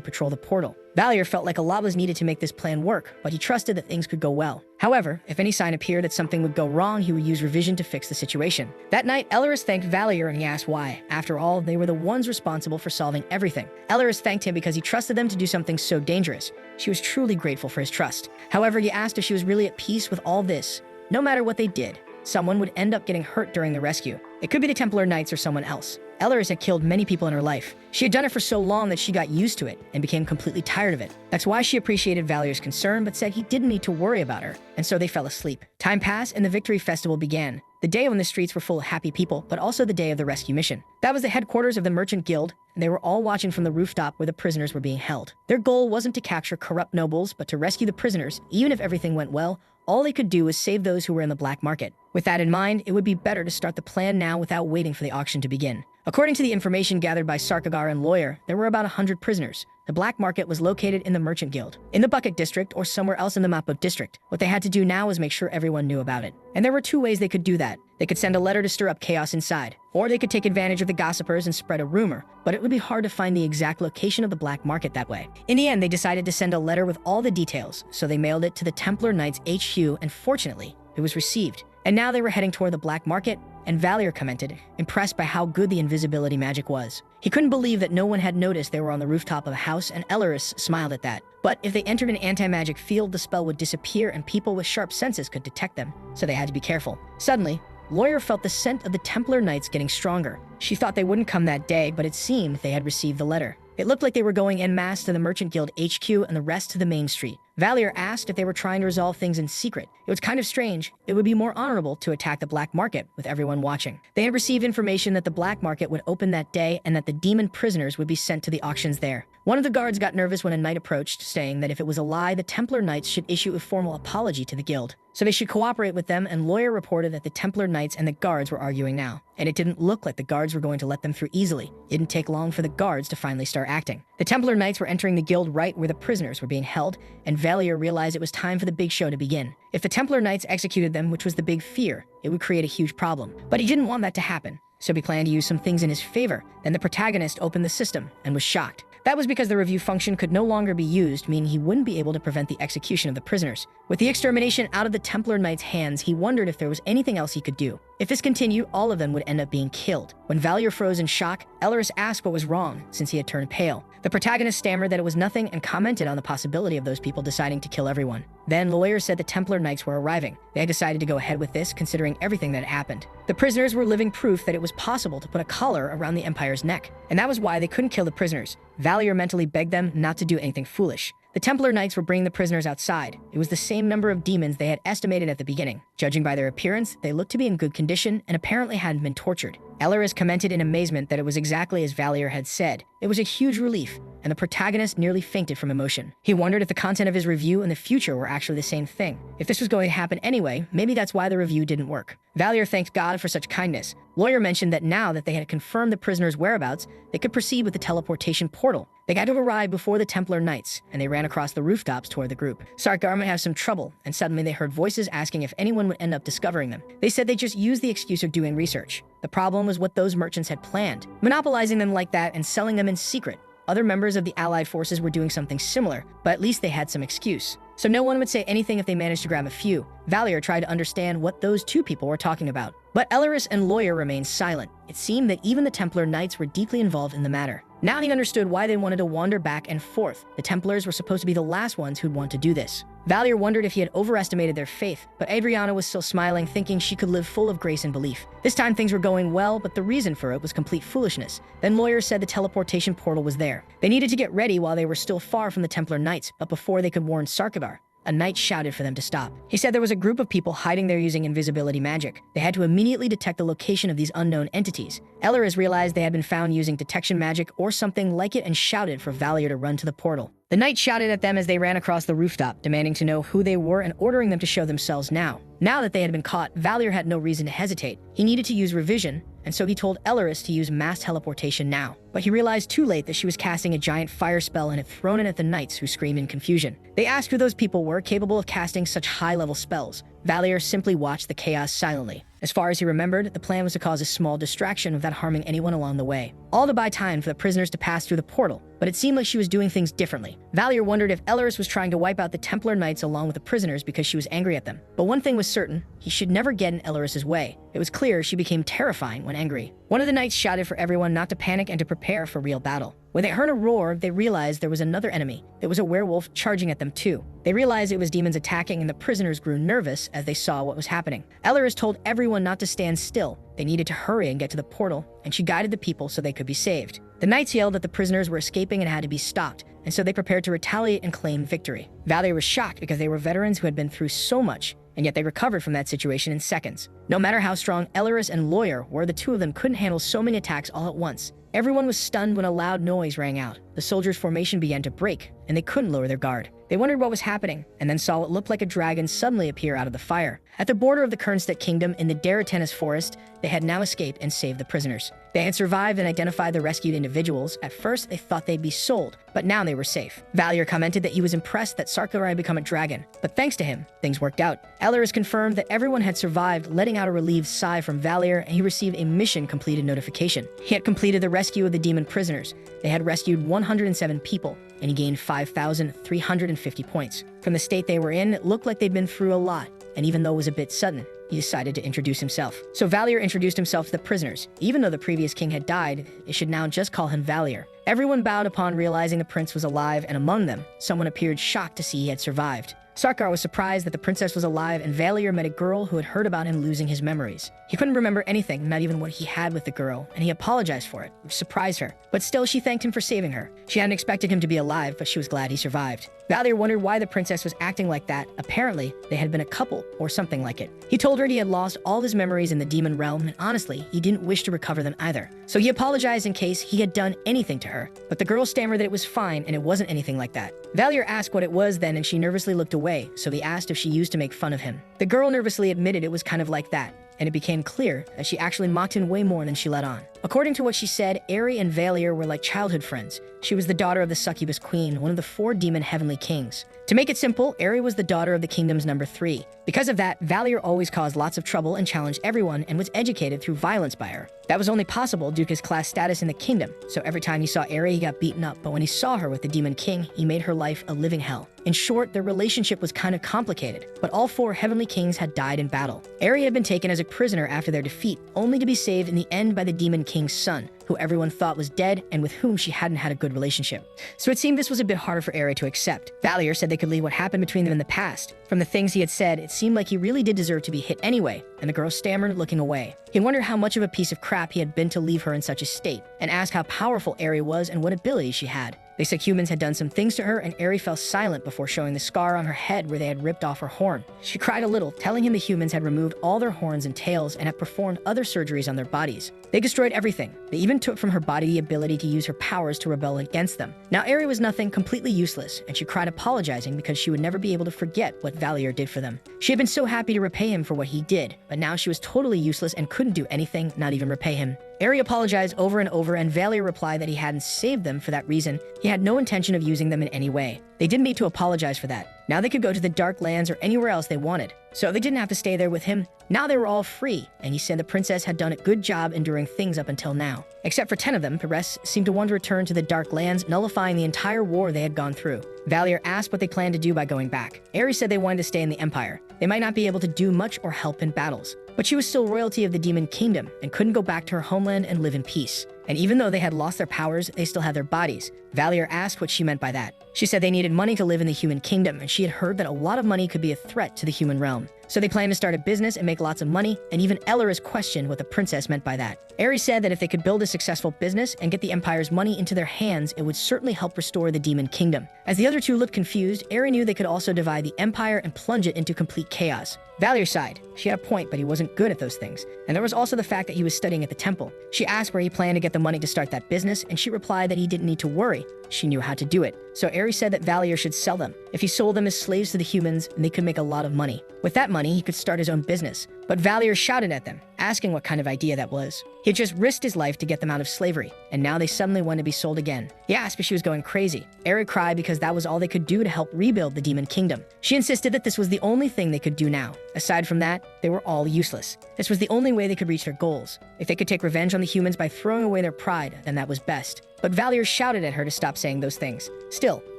patrol the portal. Valier felt like a lot was needed to make this plan work, but he trusted that things could go well. However, if any sign appeared that something would go wrong, he would use revision to fix the situation. That night, Elleris thanked Valier and he asked why. After all, they were the ones responsible for solving everything. Elleris thanked him because he trusted them to do something so dangerous. She was truly grateful for his trust. However, he asked if she was really at peace with all this. No matter what they did, someone would end up getting hurt during the rescue. It could be the Templar Knights or someone else. Elleris had killed many people in her life. She had done it for so long that she got used to it and became completely tired of it. That's why she appreciated Valier's concern, but said he didn't need to worry about her, and so they fell asleep. Time passed and the Victory Festival began. The day when the streets were full of happy people, but also the day of the rescue mission. That was the headquarters of the Merchant Guild, and they were all watching from the rooftop where the prisoners were being held. Their goal wasn't to capture corrupt nobles, but to rescue the prisoners. Even if everything went well, all they could do was save those who were in the black market. With that in mind, it would be better to start the plan now without waiting for the auction to begin. According to the information gathered by Sarkagar and Lawyer, there were about 100 prisoners. The black market was located in the Merchant Guild, in the Bucket District, or somewhere else in the Mappo District. What they had to do now was make sure everyone knew about it. And there were two ways they could do that. They could send a letter to stir up chaos inside, or they could take advantage of the gossipers and spread a rumor, but it would be hard to find the exact location of the black market that way. In the end, they decided to send a letter with all the details, so they mailed it to the Templar Knights HQ, and fortunately, it was received. And now they were heading toward the black market, and Valier commented, impressed by how good the invisibility magic was. He couldn't believe that no one had noticed they were on the rooftop of a house, and Elleris smiled at that. But if they entered an anti-magic field, the spell would disappear and people with sharp senses could detect them, so they had to be careful. Suddenly, Lawyer felt the scent of the Templar Knights getting stronger. She thought they wouldn't come that day, but it seemed they had received the letter. It looked like they were going en masse to the Merchant Guild HQ and the rest to the main street. Valier asked if they were trying to resolve things in secret. It was kind of strange. It would be more honorable to attack the black market with everyone watching. They had received information that the black market would open that day and that the demon prisoners would be sent to the auctions there. One of the guards got nervous when a knight approached, saying that if it was a lie, the Templar Knights should issue a formal apology to the guild. So they should cooperate with them, and Lawyer reported that the Templar Knights and the guards were arguing now. And it didn't look like the guards were going to let them through easily. It didn't take long for the guards to finally start acting. The Templar Knights were entering the guild right where the prisoners were being held, and Valier realized it was time for the big show to begin. If the Templar Knights executed them, which was the big fear, it would create a huge problem. But he didn't want that to happen, so he planned to use some things in his favor. Then the protagonist opened the system and was shocked. That was because the review function could no longer be used, meaning he wouldn't be able to prevent the execution of the prisoners. With the extermination out of the Templar Knights' hands, he wondered if there was anything else he could do. If this continued, all of them would end up being killed. When Valier froze in shock, Elleris asked what was wrong, since he had turned pale. The protagonist stammered that it was nothing and commented on the possibility of those people deciding to kill everyone. Then Lawyer said the Templar Knights were arriving. They had decided to go ahead with this, considering everything that had happened. The prisoners were living proof that it was possible to put a collar around the Empire's neck, and that was why they couldn't kill the prisoners. Valier mentally begged them not to do anything foolish. The Templar Knights were bringing the prisoners outside. It was the same number of demons they had estimated at the beginning. Judging by their appearance, they looked to be in good condition and apparently hadn't been tortured. Elleris commented in amazement that it was exactly as Valier had said. It was a huge relief, and the protagonist nearly fainted from emotion. He wondered if the content of his review and the future were actually the same thing. If this was going to happen anyway, maybe that's why the review didn't work. Valier thanked God for such kindness. Lawyer mentioned that now that they had confirmed the prisoners' whereabouts, they could proceed with the teleportation portal. They had to arrive before the Templar Knights, and they ran across the rooftops toward the group. Sarkar might have some trouble, and suddenly they heard voices asking if anyone would end up discovering them. They said they just used the excuse of doing research. The problem was what those merchants had planned, monopolizing them like that and selling them in secret. Other members of the Allied forces were doing something similar, but at least they had some excuse. So no one would say anything if they managed to grab a few. Valier tried to understand what those two people were talking about. But Elleris and Lawyer remained silent. It seemed that even the Templar Knights were deeply involved in the matter. Now he understood why they wanted to wander back and forth. The Templars were supposed to be the last ones who'd want to do this. Valier wondered if he had overestimated their faith, but Adriana was still smiling, thinking she could live full of grace and belief. This time things were going well, but the reason for it was complete foolishness. Then Lawyer said the teleportation portal was there. They needed to get ready while they were still far from the Templar Knights, but before they could warn Sarkagar, a knight shouted for them to stop. He said there was a group of people hiding there using invisibility magic. They had to immediately detect the location of these unknown entities. Elleris realized they had been found using detection magic or something like it and shouted for Valier to run to the portal. The knight shouted at them as they ran across the rooftop, demanding to know who they were and ordering them to show themselves now. Now that they had been caught, Valier had no reason to hesitate. He needed to use revision, and so he told Elleris to use mass teleportation now. But he realized too late that she was casting a giant fire spell and had thrown it at the knights, who screamed in confusion. They asked who those people were capable of casting such high-level spells. Valier simply watched the chaos silently. As far as he remembered, the plan was to cause a small distraction without harming anyone along the way, all to buy time for the prisoners to pass through the portal. But it seemed like she was doing things differently. Valier wondered if Elleris was trying to wipe out the Templar Knights along with the prisoners because she was angry at them. But one thing was certain: he should never get in Elleris's way. It was clear she became terrifying when angry. One of the knights shouted for everyone not to panic and to prepare for real battle. When they heard a roar, they realized there was another enemy. There was a werewolf charging at them too. They realized it was demons attacking, and the prisoners grew nervous as they saw what was happening. Elleris told everyone not to stand still. They needed to hurry and get to the portal, and she guided the people so they could be saved. The knights yelled that the prisoners were escaping and had to be stopped, and so they prepared to retaliate and claim victory. Valier was shocked because they were veterans who had been through so much, and yet they recovered from that situation in seconds. No matter how strong Elleris and Lawyer were, the two of them couldn't handle so many attacks all at once. Everyone was stunned when a loud noise rang out. The soldiers' formation began to break, and they couldn't lower their guard. They wondered what was happening, and then saw what looked like a dragon suddenly appear out of the fire. At the border of the Kernstedt Kingdom in the Daratenis forest, they had now escaped and saved the prisoners. They had survived and identified the rescued individuals. At first, they thought they'd be sold, but now they were safe. Valier commented that he was impressed that Sarkar had become a dragon, but thanks to him, things worked out. Elleris confirmed that everyone had survived, letting out a relieved sigh from Valier, and he received a mission completed notification. He had completed the rescue of the demon prisoners. They had rescued 107 people, and he gained 5,350 points. From the state they were in, it looked like they'd been through a lot, and even though it was a bit sudden, he decided to introduce himself. So Valier introduced himself to the prisoners. Even though the previous king had died, they should now just call him Valier. Everyone bowed upon realizing the prince was alive, and among them, someone appeared shocked to see he had survived. Sarkar was surprised that the princess was alive, and Valier met a girl who had heard about him losing his memories. He couldn't remember anything, not even what he had with the girl, and he apologized for it, which surprised her. But still, she thanked him for saving her. She hadn't expected him to be alive, but she was glad he survived. Valier wondered why the princess was acting like that. Apparently, they had been a couple, or something like it. He told her he had lost all his memories in the demon realm, and honestly, he didn't wish to recover them either. So he apologized in case he had done anything to her, but the girl stammered that it was fine and it wasn't anything like that. Valier asked what it was then, and she nervously looked away, so he asked if she used to make fun of him. The girl nervously admitted it was kind of like that, and it became clear that she actually mocked him way more than she let on. According to what she said, Aerie and Valier were like childhood friends. She was the daughter of the succubus queen, one of the 4 demon heavenly kings. To make it simple, Aerie was the daughter of the kingdom's number 3. Because of that, Valier always caused lots of trouble and challenged everyone, and was educated through violence by her. That was only possible due to his class status in the kingdom, so every time he saw Aerie, he got beaten up, but when he saw her with the demon king, he made her life a living hell. In short, their relationship was kind of complicated, but all 4 heavenly kings had died in battle. Aerie had been taken as a prisoner after their defeat, only to be saved in the end by the demon king's son, who everyone thought was dead and with whom she hadn't had a good relationship. So it seemed this was a bit harder for Aerie to accept. Valier said they could leave what happened between them in the past. From the things he had said, it seemed like he really did deserve to be hit anyway, and the girl stammered, looking away. He wondered how much of a piece of crap he had been to leave her in such a state, and asked how powerful Aerie was and what abilities she had. They said humans had done some things to her, and Aerie fell silent before showing the scar on her head where they had ripped off her horn. She cried a little, telling him the humans had removed all their horns and tails and had performed other surgeries on their bodies. They destroyed everything. They even took from her body the ability to use her powers to rebel against them. Now Aerie was nothing, completely useless, and she cried apologizing because she would never be able to forget what Valier did for them. She had been so happy to repay him for what he did, but now she was totally useless and couldn't do anything, not even repay him. Aerie apologized over and over, and Valier replied that he hadn't saved them for that reason. He had no intention of using them in any way. They didn't need to apologize for that. Now they could go to the Dark Lands or anywhere else they wanted. So they didn't have to stay there with him. Now they were all free, and he said the princess had done a good job enduring things up until now. Except for 10 of them, the rest seemed to want to return to the Dark Lands, nullifying the entire war they had gone through. Valier asked what they planned to do by going back. Aerie said they wanted to stay in the Empire. They might not be able to do much or help in battles, but she was still royalty of the Demon Kingdom and couldn't go back to her homeland and live in peace. And even though they had lost their powers, they still had their bodies. Valier asked what she meant by that. She said they needed money to live in the human kingdom, and she had heard that a lot of money could be a threat to the human realm. So they planned to start a business and make lots of money, and even Elleris questioned what the princess meant by that. Ares said that if they could build a successful business and get the Empire's money into their hands, it would certainly help restore the Demon Kingdom. As the other two looked confused, Ares knew they could also divide the Empire and plunge it into complete chaos. Valier sighed. She had a point, but he wasn't good at those things. And there was also the fact that he was studying at the temple. She asked where he planned to get the money to start that business, and she replied that he didn't need to worry. She knew how to do it. So Ares said that Valier should sell them. If he sold them as slaves to the humans, they could make a lot of money. With that money, he could start his own business. But Valier shouted at them, asking what kind of idea that was. He had just risked his life to get them out of slavery, and now they suddenly wanted to be sold again. He asked if she was going crazy. Ares cried because that was all they could do to help rebuild the Demon Kingdom. She insisted that this was the only thing they could do now. Aside from that, they were all useless. This was the only way they could reach their goals. If they could take revenge on the humans by throwing away their pride, then that was best. But Valier shouted at her to stop saying those things. Still,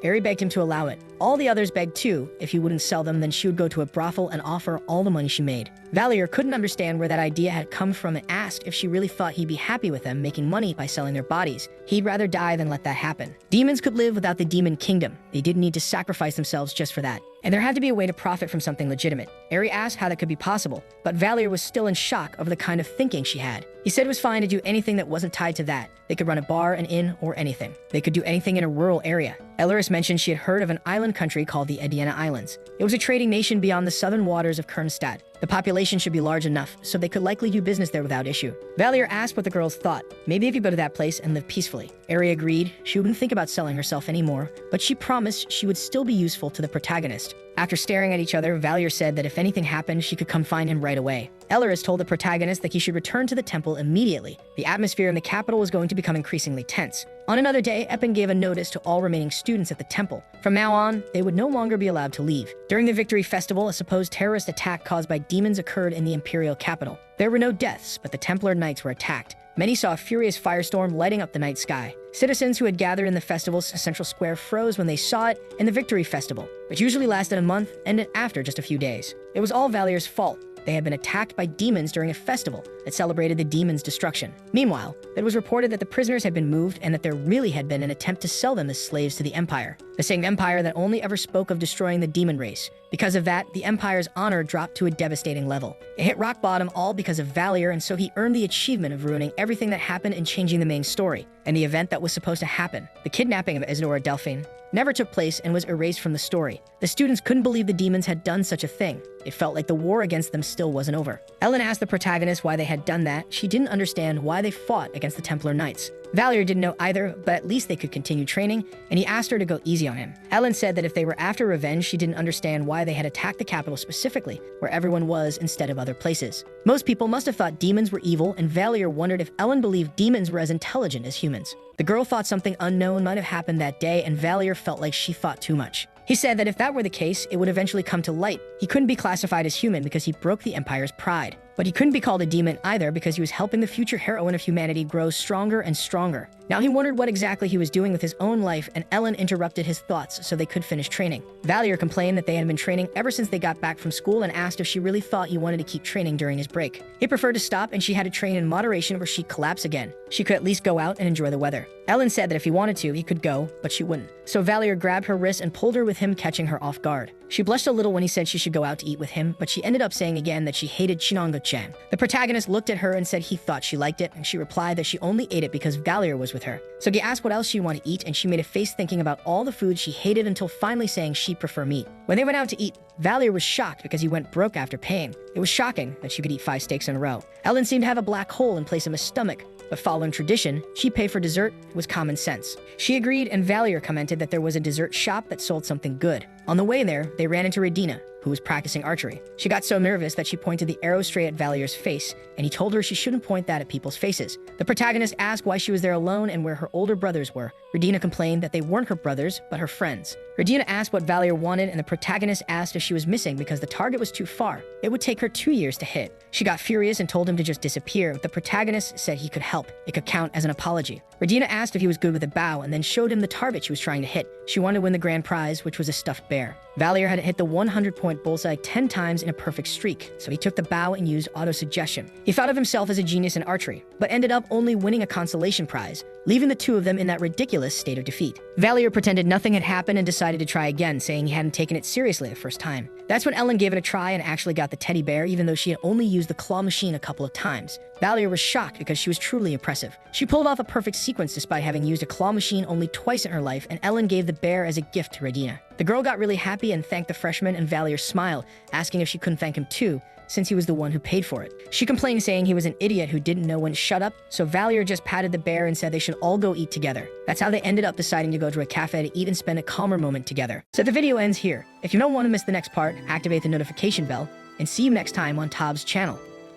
Ares begged him to allow it. All the others begged too. If he wouldn't sell them, then she would go to a brothel and offer all the money she made. Valier couldn't understand where that idea had come from and asked if she really thought he'd be happy with them making money by selling their bodies. He'd rather die than let that happen. Demons could live without the Demon Kingdom. They didn't need to sacrifice themselves just for that. And there had to be a way to profit from something legitimate. Ares asked how that could be possible, but Valier was still in shock over the kind of thinking she had. He said it was fine to do anything that wasn't tied to that. They could run a bar, an inn, or anything. They could do anything in a rural area. Elleris mentioned she had heard of an island country called the Ediana Islands. It was a trading nation beyond the southern waters of Kernstadt. The population should be large enough, so they could likely do business there without issue. Valier asked what the girls thought. Maybe if you go to that place and live peacefully. Ares agreed. She wouldn't think about selling herself anymore, but she promised she would still be useful to the protagonist. After staring at each other, Valier said that if anything happened, she could come find him right away. Elleris told the protagonist that he should return to the temple immediately. The atmosphere in the capital was going to become increasingly tense. On another day, Eppin gave a notice to all remaining students at the temple. From now on, they would no longer be allowed to leave. During the Victory Festival, a supposed terrorist attack caused by demons occurred in the imperial capital. There were no deaths, but the Templar Knights were attacked. Many saw a furious firestorm lighting up the night sky. Citizens who had gathered in the festival's central square froze when they saw it in the Victory Festival, which usually lasted a month, ended after just a few days. It was all Valier's fault. They had been attacked by demons during a festival that celebrated the demon's destruction. Meanwhile, it was reported that the prisoners had been moved and that there really had been an attempt to sell them as slaves to the Empire. The same Empire that only ever spoke of destroying the demon race. Because of that, the Empire's honor dropped to a devastating level. It hit rock bottom all because of Valier, and so he earned the achievement of ruining everything that happened and changing the main story. And the event that was supposed to happen, the kidnapping of Isidora Delphine, never took place and was erased from the story. The students couldn't believe the demons had done such a thing. It felt like the war against them still wasn't over. Ellen asked the protagonist why they had done that. She didn't understand why they fought against the Templar Knights. Valier didn't know either, but at least they could continue training, and he asked her to go easy on him. Ellen said that if they were after revenge, she didn't understand why they had attacked the capital specifically, where everyone was instead of other places. Most people must have thought demons were evil, and Valier wondered if Ellen believed demons were as intelligent as humans. The girl thought something unknown might have happened that day, and Valier felt like she thought too much. He said that if that were the case, it would eventually come to light. He couldn't be classified as human because he broke the Empire's pride. But he couldn't be called a demon either because he was helping the future heroine of humanity grow stronger and stronger. Now he wondered what exactly he was doing with his own life, and Ellen interrupted his thoughts so they could finish training. Valier complained that they had been training ever since they got back from school and asked if she really thought he wanted to keep training during his break. He preferred to stop, and she had to train in moderation or she'd collapse again. She could at least go out and enjoy the weather. Ellen said that if he wanted to, he could go, but she wouldn't. So Valier grabbed her wrist and pulled her with him, catching her off guard. She blushed a little when he said she should go out to eat with him, but she ended up saying again that she hated Chinongo-chan. The protagonist looked at her and said he thought she liked it, and she replied that she only ate it because Valier was with her. So he asked what else she wanted to eat, and she made a face thinking about all the food she hated until finally saying she'd prefer meat. When they went out to eat, Valier was shocked because he went broke after paying. It was shocking that she could eat 5 steaks in a row. Ellen seemed to have a black hole in place of a stomach, but following tradition, she'd pay for dessert was common sense. She agreed, and Valier commented that there was a dessert shop that sold something good. On the way there, they ran into Redina, who was practicing archery. She got so nervous that she pointed the arrow straight at Valier's face, and he told her she shouldn't point that at people's faces. The protagonist asked why she was there alone and where her older brothers were. Redina complained that they weren't her brothers, but her friends. Redina asked what Valier wanted, and the protagonist asked if she was missing because the target was too far. It would take her 2 years to hit. She got furious and told him to just disappear. The protagonist said he could help. It could count as an apology. Redina asked if he was good with a bow and then showed him the target she was trying to hit. She wanted to win the grand prize, which was a stuffed bear. Valier had hit the 100-point bullseye 10 times in a perfect streak, so he took the bow and used auto-suggestion. He thought of himself as a genius in archery, but ended up only winning a consolation prize, leaving the two of them in that ridiculous state of defeat. Valier pretended nothing had happened and decided to try again, saying he hadn't taken it seriously the first time. That's when Ellen gave it a try and actually got the teddy bear, even though she had only used the claw machine a couple of times. Valier was shocked because she was truly impressive. She pulled off a perfect sequence despite having used a claw machine only twice in her life, and Ellen gave the bear as a gift to Regina. The girl got really happy and thanked the freshman, and Valier smiled, asking if she couldn't thank him too, since he was the one who paid for it. She complained, saying he was an idiot who didn't know when to shut up, so Valier just patted the bear and said they should all go eat together. That's how they ended up deciding to go to a cafe to eat and spend a calmer moment together. So the video ends here. If you don't want to miss the next part, activate the notification bell, and see you next time on Tob's channel.